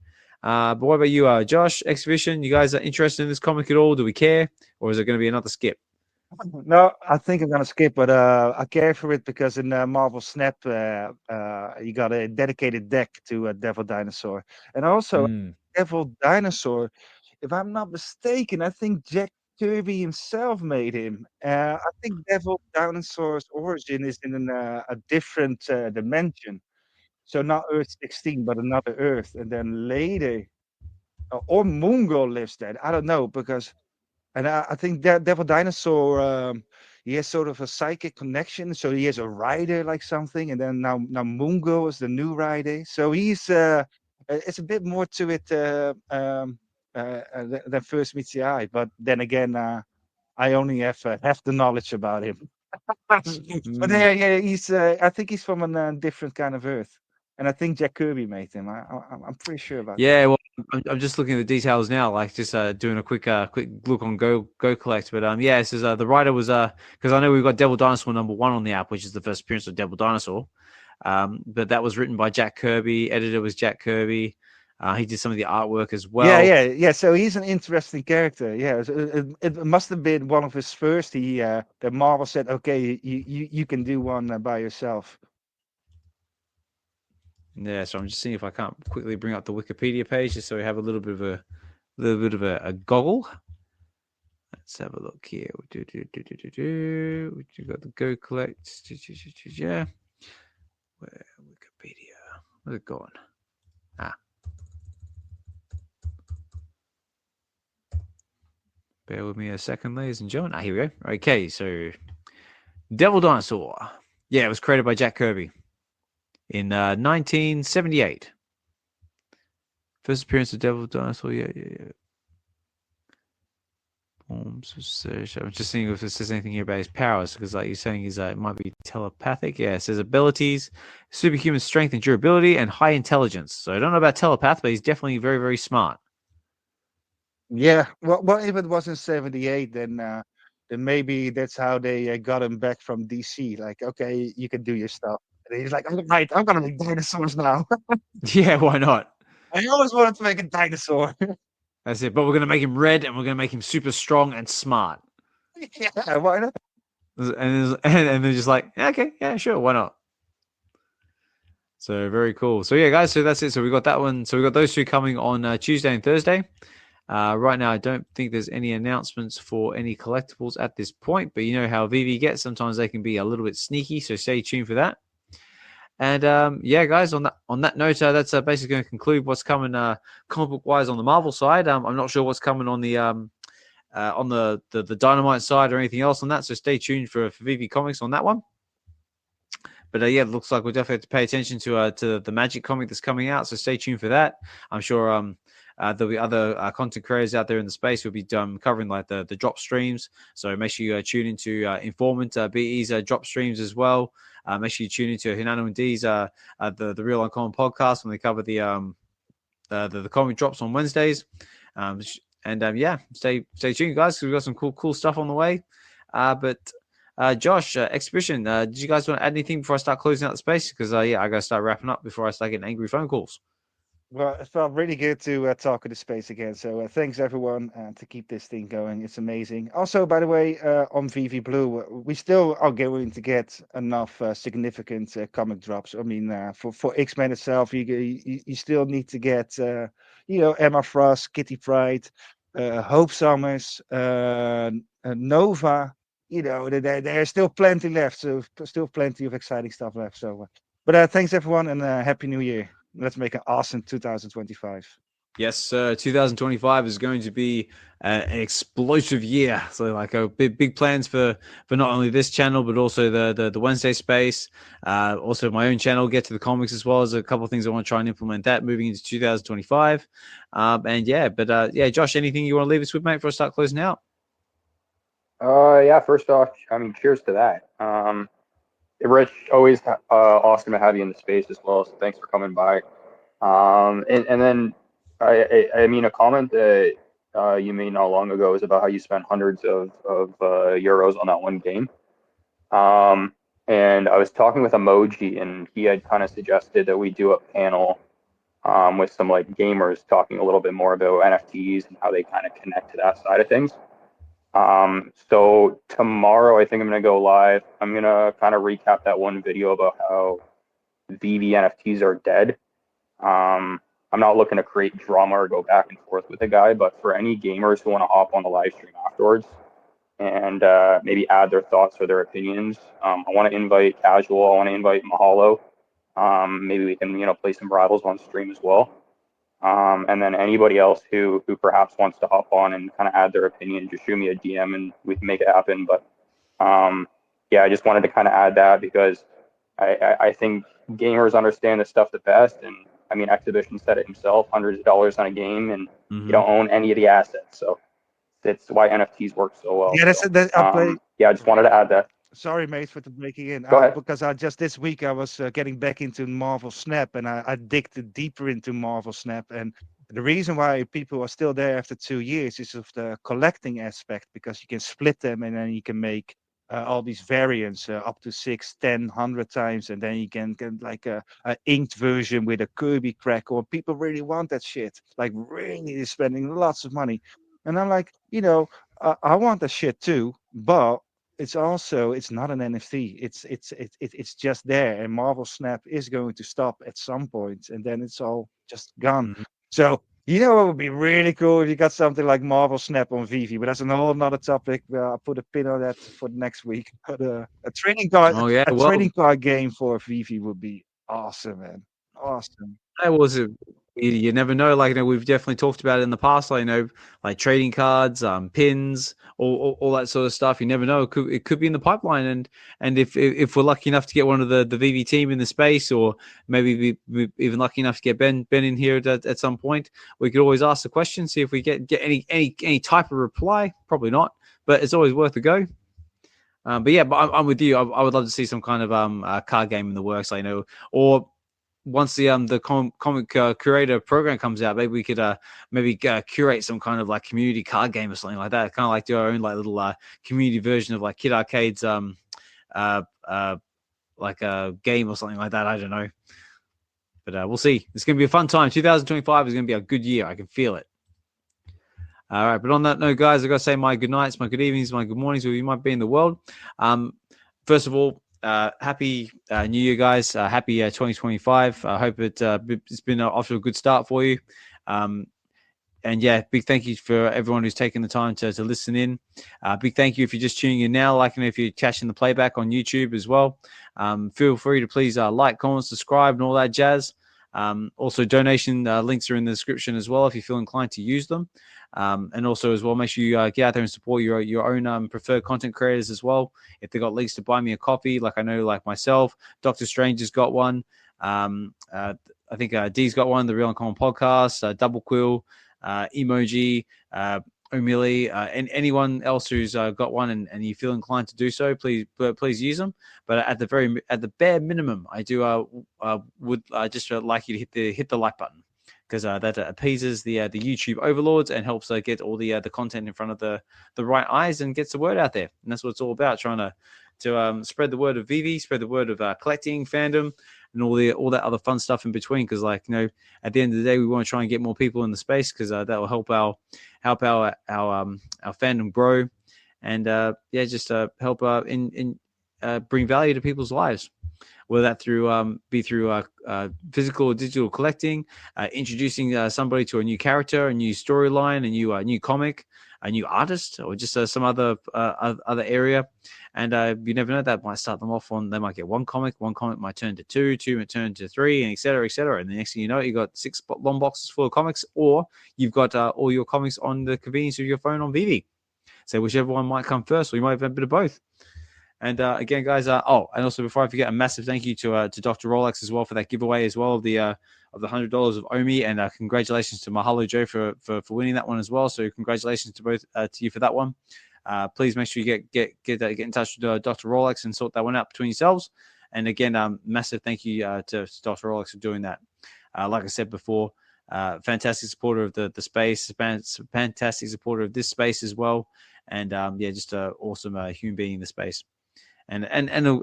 But what about you, Josh? Xhibition, you guys are interested in this comic at all? Do we care, or is it going to be another skip? No, I think I'm gonna skip, but I care for it because in Marvel Snap, you got a dedicated deck to Devil Dinosaur, and also Devil Dinosaur. If I'm not mistaken, I think Jack Kirby himself made him. I think Devil Dinosaur's origin is in a different dimension, so not Earth 16, but another Earth, and then later, or Moon Girl lives there. I don't know because. And I think that Devil Dinosaur, he has sort of a psychic connection. So he has a rider like something, and then now Moon Girl is the new rider. So he's it's a bit more to it than first meets the eye. But then again, I only have half the knowledge about him. But yeah, he's I think he's from a different kind of Earth. And I think Jack Kirby made him. I'm pretty sure about that. Yeah, well, I'm just looking at the details now, like just doing a quick look on Go Collect. But yeah, it says the writer was because I know we've got Devil Dinosaur #1 on the app, which is the first appearance of Devil Dinosaur. But that was written by Jack Kirby. Editor was Jack Kirby. He did some of the artwork as well. Yeah. So he's an interesting character. Yeah, it must have been one of his first. That Marvel said, okay, you can do one by yourself. Yeah, so I'm just seeing if I can't quickly bring up the Wikipedia page just so we have a little bit of a goggle. Let's Let's have a look here. We got the Go Collect. Yeah. Where Wikipedia? Where's it gone? Bear with me a second, ladies and gentlemen. Here we go. Okay, so Devil Dinosaur. Yeah, it was created by Jack Kirby in 1978. First appearance of Devil Dinosaur. Yeah. I'm just seeing if it says anything here about his powers, because like you're saying, it might be telepathic. Yeah, it says abilities, superhuman strength and durability, and high intelligence. So I don't know about telepath, but he's definitely very, very smart. Yeah, well, if it was in '78, then maybe that's how they got him back from DC. Like, okay, you can do your stuff. And he's like, all right, I'm gonna make dinosaurs now. Yeah, why not? I always wanted to make a dinosaur. That's it. But we're gonna make him red, and we're gonna make him super strong and smart. Yeah, why not? And they're just like, okay, yeah, sure, why not? So very cool. So yeah, guys, so that's it. So we got that one. So we got those two coming on Tuesday and Thursday. Right now, I don't think there's any announcements for any collectibles at this point, but you know how VeVe gets. Sometimes they can be a little bit sneaky, so stay tuned for that. And yeah, guys, on that note, that's basically going to conclude what's coming comic book wise on the Marvel side. I'm not sure what's coming on the Dynamite side or anything else on that, so stay tuned for VeVe Comics on that one. But yeah, it looks like we'll definitely have to pay attention to the Magik comic that's coming out, so stay tuned for that. I'm sure there'll be other content creators out there in the space who'll be covering like the drop streams. So make sure you tune into Informant BE's drop streams as well. Make sure you tune into Hinano and D's the Real Uncommon podcast when they cover the comic drops on Wednesdays. Yeah, stay tuned, guys, because we've got some cool stuff on the way. But Josh, Exhibition, did you guys want to add anything before I start closing out the space? Because yeah, I got to start wrapping up before I start getting angry phone calls. Well, it felt really good to talk in the space again. So thanks, everyone, to keep this thing going. It's amazing. Also, by the way, on VeVe Blue, we still are going to get enough significant comic drops. I mean, for X-Men itself, you still need to get, Emma Frost, Kitty Pryde, Hope Summers, Nova. There's still plenty left. So still plenty of exciting stuff left. So, but thanks, everyone, and Happy New Year. Let's make an awesome 2025. Yes, 2025 is going to be an explosive year. So, like, big plans for not only this channel but also the Wednesday space. Also, my own channel, Get to the Comics, as well as a couple of things I want to try and implement that moving into 2025. Yeah, Josh, anything you want to leave us with, mate, before I start closing out? Yeah. First off, I mean, cheers to that. Rich, always awesome to have you in the space as well. So thanks for coming by. And then I mean, a comment that you made not long ago is about how you spent hundreds of euros on that one game. And I was talking with Emoji, and he had kind of suggested that we do a panel with some like gamers talking a little bit more about NFTs and how they kind of connect to that side of things. So tomorrow, I think I'm going to go live. I'm going to kind of recap that one video about how VeVe NFTs are dead. I'm not looking to create drama or go back and forth with the guy, but for any gamers who want to hop on the live stream afterwards and maybe add their thoughts or their opinions, I want to invite Casual. I want to invite Mahalo. Maybe we can, play some rivals on stream as well. And then anybody else who perhaps wants to hop on and kind of add their opinion, just shoot me a DM and we can make it happen. But yeah, I just wanted to kind of add that because I think gamers understand this stuff the best. And I mean, Xhibition said it himself, hundreds of dollars on a game, and you don't own any of the assets. So that's why NFTs work so well. Yeah, yeah, I just wanted to add that. Sorry, mate, for breaking in. Go ahead. Because this week I was getting back into Marvel Snap, and I digged deeper into Marvel Snap. And the reason why people are still there after 2 years is of the collecting aspect, because you can split them and then you can make all these variants up to 6, 10, 100 times, and then you can get like a inked version with a Kirby crackle. People really want that shit, like really spending lots of money. And I'm like, I want that shit too, but it's not an NFT. It's just there, and Marvel Snap is going to stop at some point, and then it's all just gone. So You know what would be really cool if you got something like Marvel Snap on VeVe, but that's a whole another topic. I'll put a pin on that for next week. But a trading card, Oh yeah, a well, trading card game for VeVe would be awesome, man. Awesome. that was a, you never know. Like, we've definitely talked about it in the past. Like, like trading cards, pins, all that sort of stuff. You never know. It could be in the pipeline. And if we're lucky enough to get one of the VeVe team in the space, or maybe be even lucky enough to get Ben in here at some point, we could always ask the question, see if we get any type of reply. Probably not, but it's always worth a go. But yeah, but I'm with you. I would love to see some kind of card game in the works. Or once the comic curator program comes out, maybe we could curate some kind of like community card game or something like that. Kind of like do our own like little community version of like Kid Arcade's like a game or something like that. I don't know, but we'll see. It's going to be a fun time. 2025 is going to be a good year. I can feel it. All right, but on that note, guys, I got to say my good nights, my good evenings, my good mornings, wherever you might be in the world. First of all, happy New Year, guys. Happy 2025. I hope it's been off to a good start for you. And yeah, big thank you for everyone who's taken the time to listen in. Big thank you if you're just tuning in now, if you're catching the playback on YouTube as well. Feel free to please like, comment, subscribe, and all that jazz. Also, donation links are in the description as well if you feel inclined to use them. And also as well, make sure you get out there and support your own preferred content creators as well. If they got links to buy me a coffee, like I know, like myself, Dokta Strange has got one. I think D's got one, the Real Uncommon Podcast, Double Quill, Emoji, O'Milly, and anyone else who's got one and you feel inclined to do so, please use them. But at the bare minimum, I do would just like you to hit the like button, because that appeases the YouTube overlords and helps get all the content in front of the right eyes and gets the word out there. And that's what it's all about, trying to spread the word of VeVe, spread the word of collecting, fandom, and all that other fun stuff in between. Because at the end of the day, we want to try and get more people in the space, because that will help our fandom grow, and just help bring value to people's lives. Whether that be through physical or digital collecting, introducing somebody to a new character, a new storyline, a new comic, a new artist, or just some other area. And you never know, that might start them off on, they might get one comic might turn to two might turn to three, and et cetera, et cetera. And the next thing you know, you got 6 long boxes full of comics, or you've got all your comics on the convenience of your phone on VeVe. So whichever one might come first, or you might have a bit of both. And again, guys, and also before I forget, a massive thank you to Dr. Rolex as well for that giveaway as well of the $100 of Omi, and congratulations to Mahalo Joe for winning that one as well. So congratulations to both to you for that one. Please make sure you get in touch with Dr. Rolex and sort that one out between yourselves. And again, massive thank you to Dr. Rolex for doing that. Like I said before, fantastic supporter of the space, fantastic supporter of this space as well. And just an awesome human being in the space. And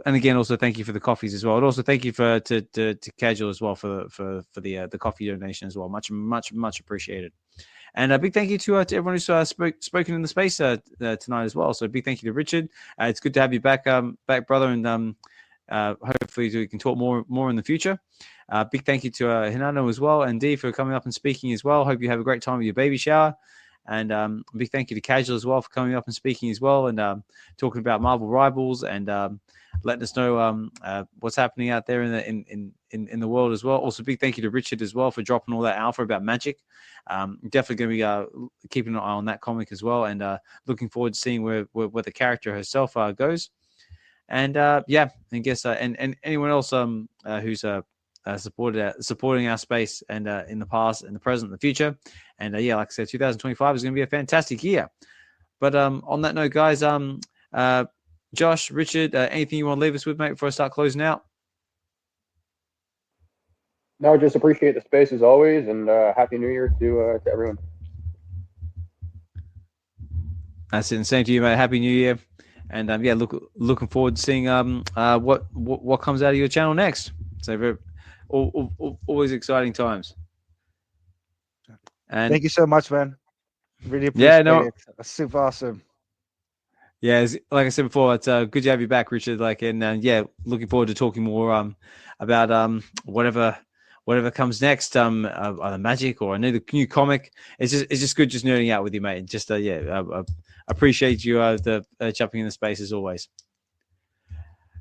again, also thank you for the coffees as well. And also thank you to Casual as well for the coffee donation as well. Much appreciated. And a big thank you to everyone who's spoken in the space tonight as well. So a big thank you to Richard. It's good to have you back, brother. And hopefully we can talk more in the future. Big thank you to Hinano as well, and Dee for coming up and speaking as well. Hope you have a great time with your baby shower. And a big thank you to Casual as well for coming up and speaking as well, and talking about Marvel Rivals, and letting us know what's happening out there in the world as well. Also, big thank you to Richard as well for dropping all that alpha about Magik. Definitely going to be keeping an eye on that comic as well, and looking forward to seeing where the character herself goes. And I guess and anyone else who's supporting our space, and in the past, in the present, in the future. And like I said, 2025 is going to be a fantastic year. But on that note, guys, Josh, Richard, anything you want to leave us with, mate, before I start closing out? No, just appreciate the space as always, and Happy New Year to everyone. That's it. And same to you, mate. Happy New Year. And looking forward to seeing what comes out of your channel next. So always exciting times. And thank you so much, man. Really appreciate it. That's super awesome. Yeah, like I said before, it's good to have you back, Richard. Looking forward to talking more about whatever whatever comes next, either Magik or a new comic. It's just good just nerding out with you, mate. And just I appreciate you jumping in the space as always.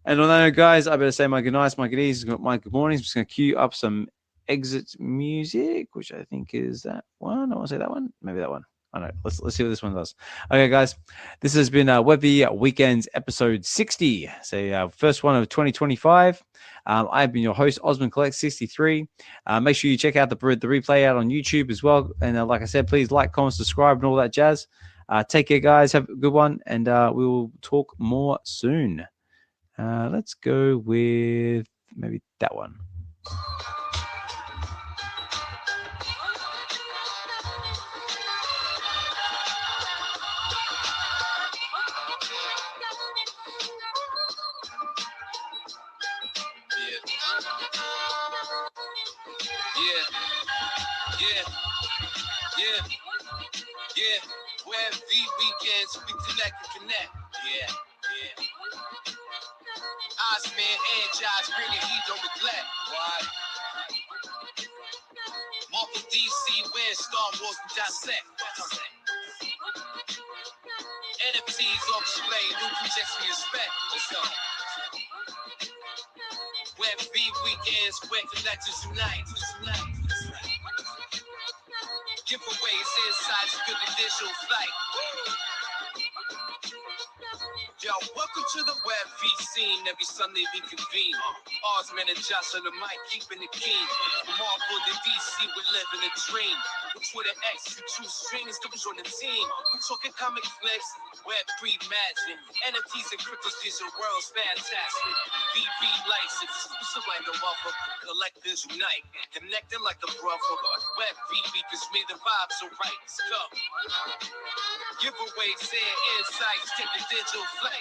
And on that note, guys, I better say my good nights, my good evenings, my good mornings. I'm just going to cue up some exit music, which I think is that one. I want to say that one. Maybe that one. I don't know. Let's see what this one does. Okay, guys, this has been Web V Weekends episode 60. So first one of 2025. I've been your host, Osmond Collect 63. Make sure you check out the replay out on YouTube as well. And like I said, please like, comment, subscribe, and all that jazz. Take care, guys. Have a good one, and we will talk more soon. Let's go with maybe that one. Yeah, Web V Weekends, we connect. Yeah. Osman and Josh bringing heat, don't neglect. Why? Marvel DC win, Star Wars and dissect. NFTs on display, new projects we expect. Let's go. Web V Weekends, where collectors unite. Giveaways, insights, good digital flight. Yo, welcome to the Web V scene. Every Sunday we convene. Osman and Josh on the mic, keeping it keen. From Marvel to DC, we're living a dream. With Twitter X, you choose streaming, still on the team. We're talking comic flicks, Web 3 magic. NFTs and cryptos, digital worlds, fantastic. VeVe license, exclusive like no other. Collectors unite, connecting like a brother. Web V because me the vibes are right. Let's go. Giveaways and insights, take the digital flight.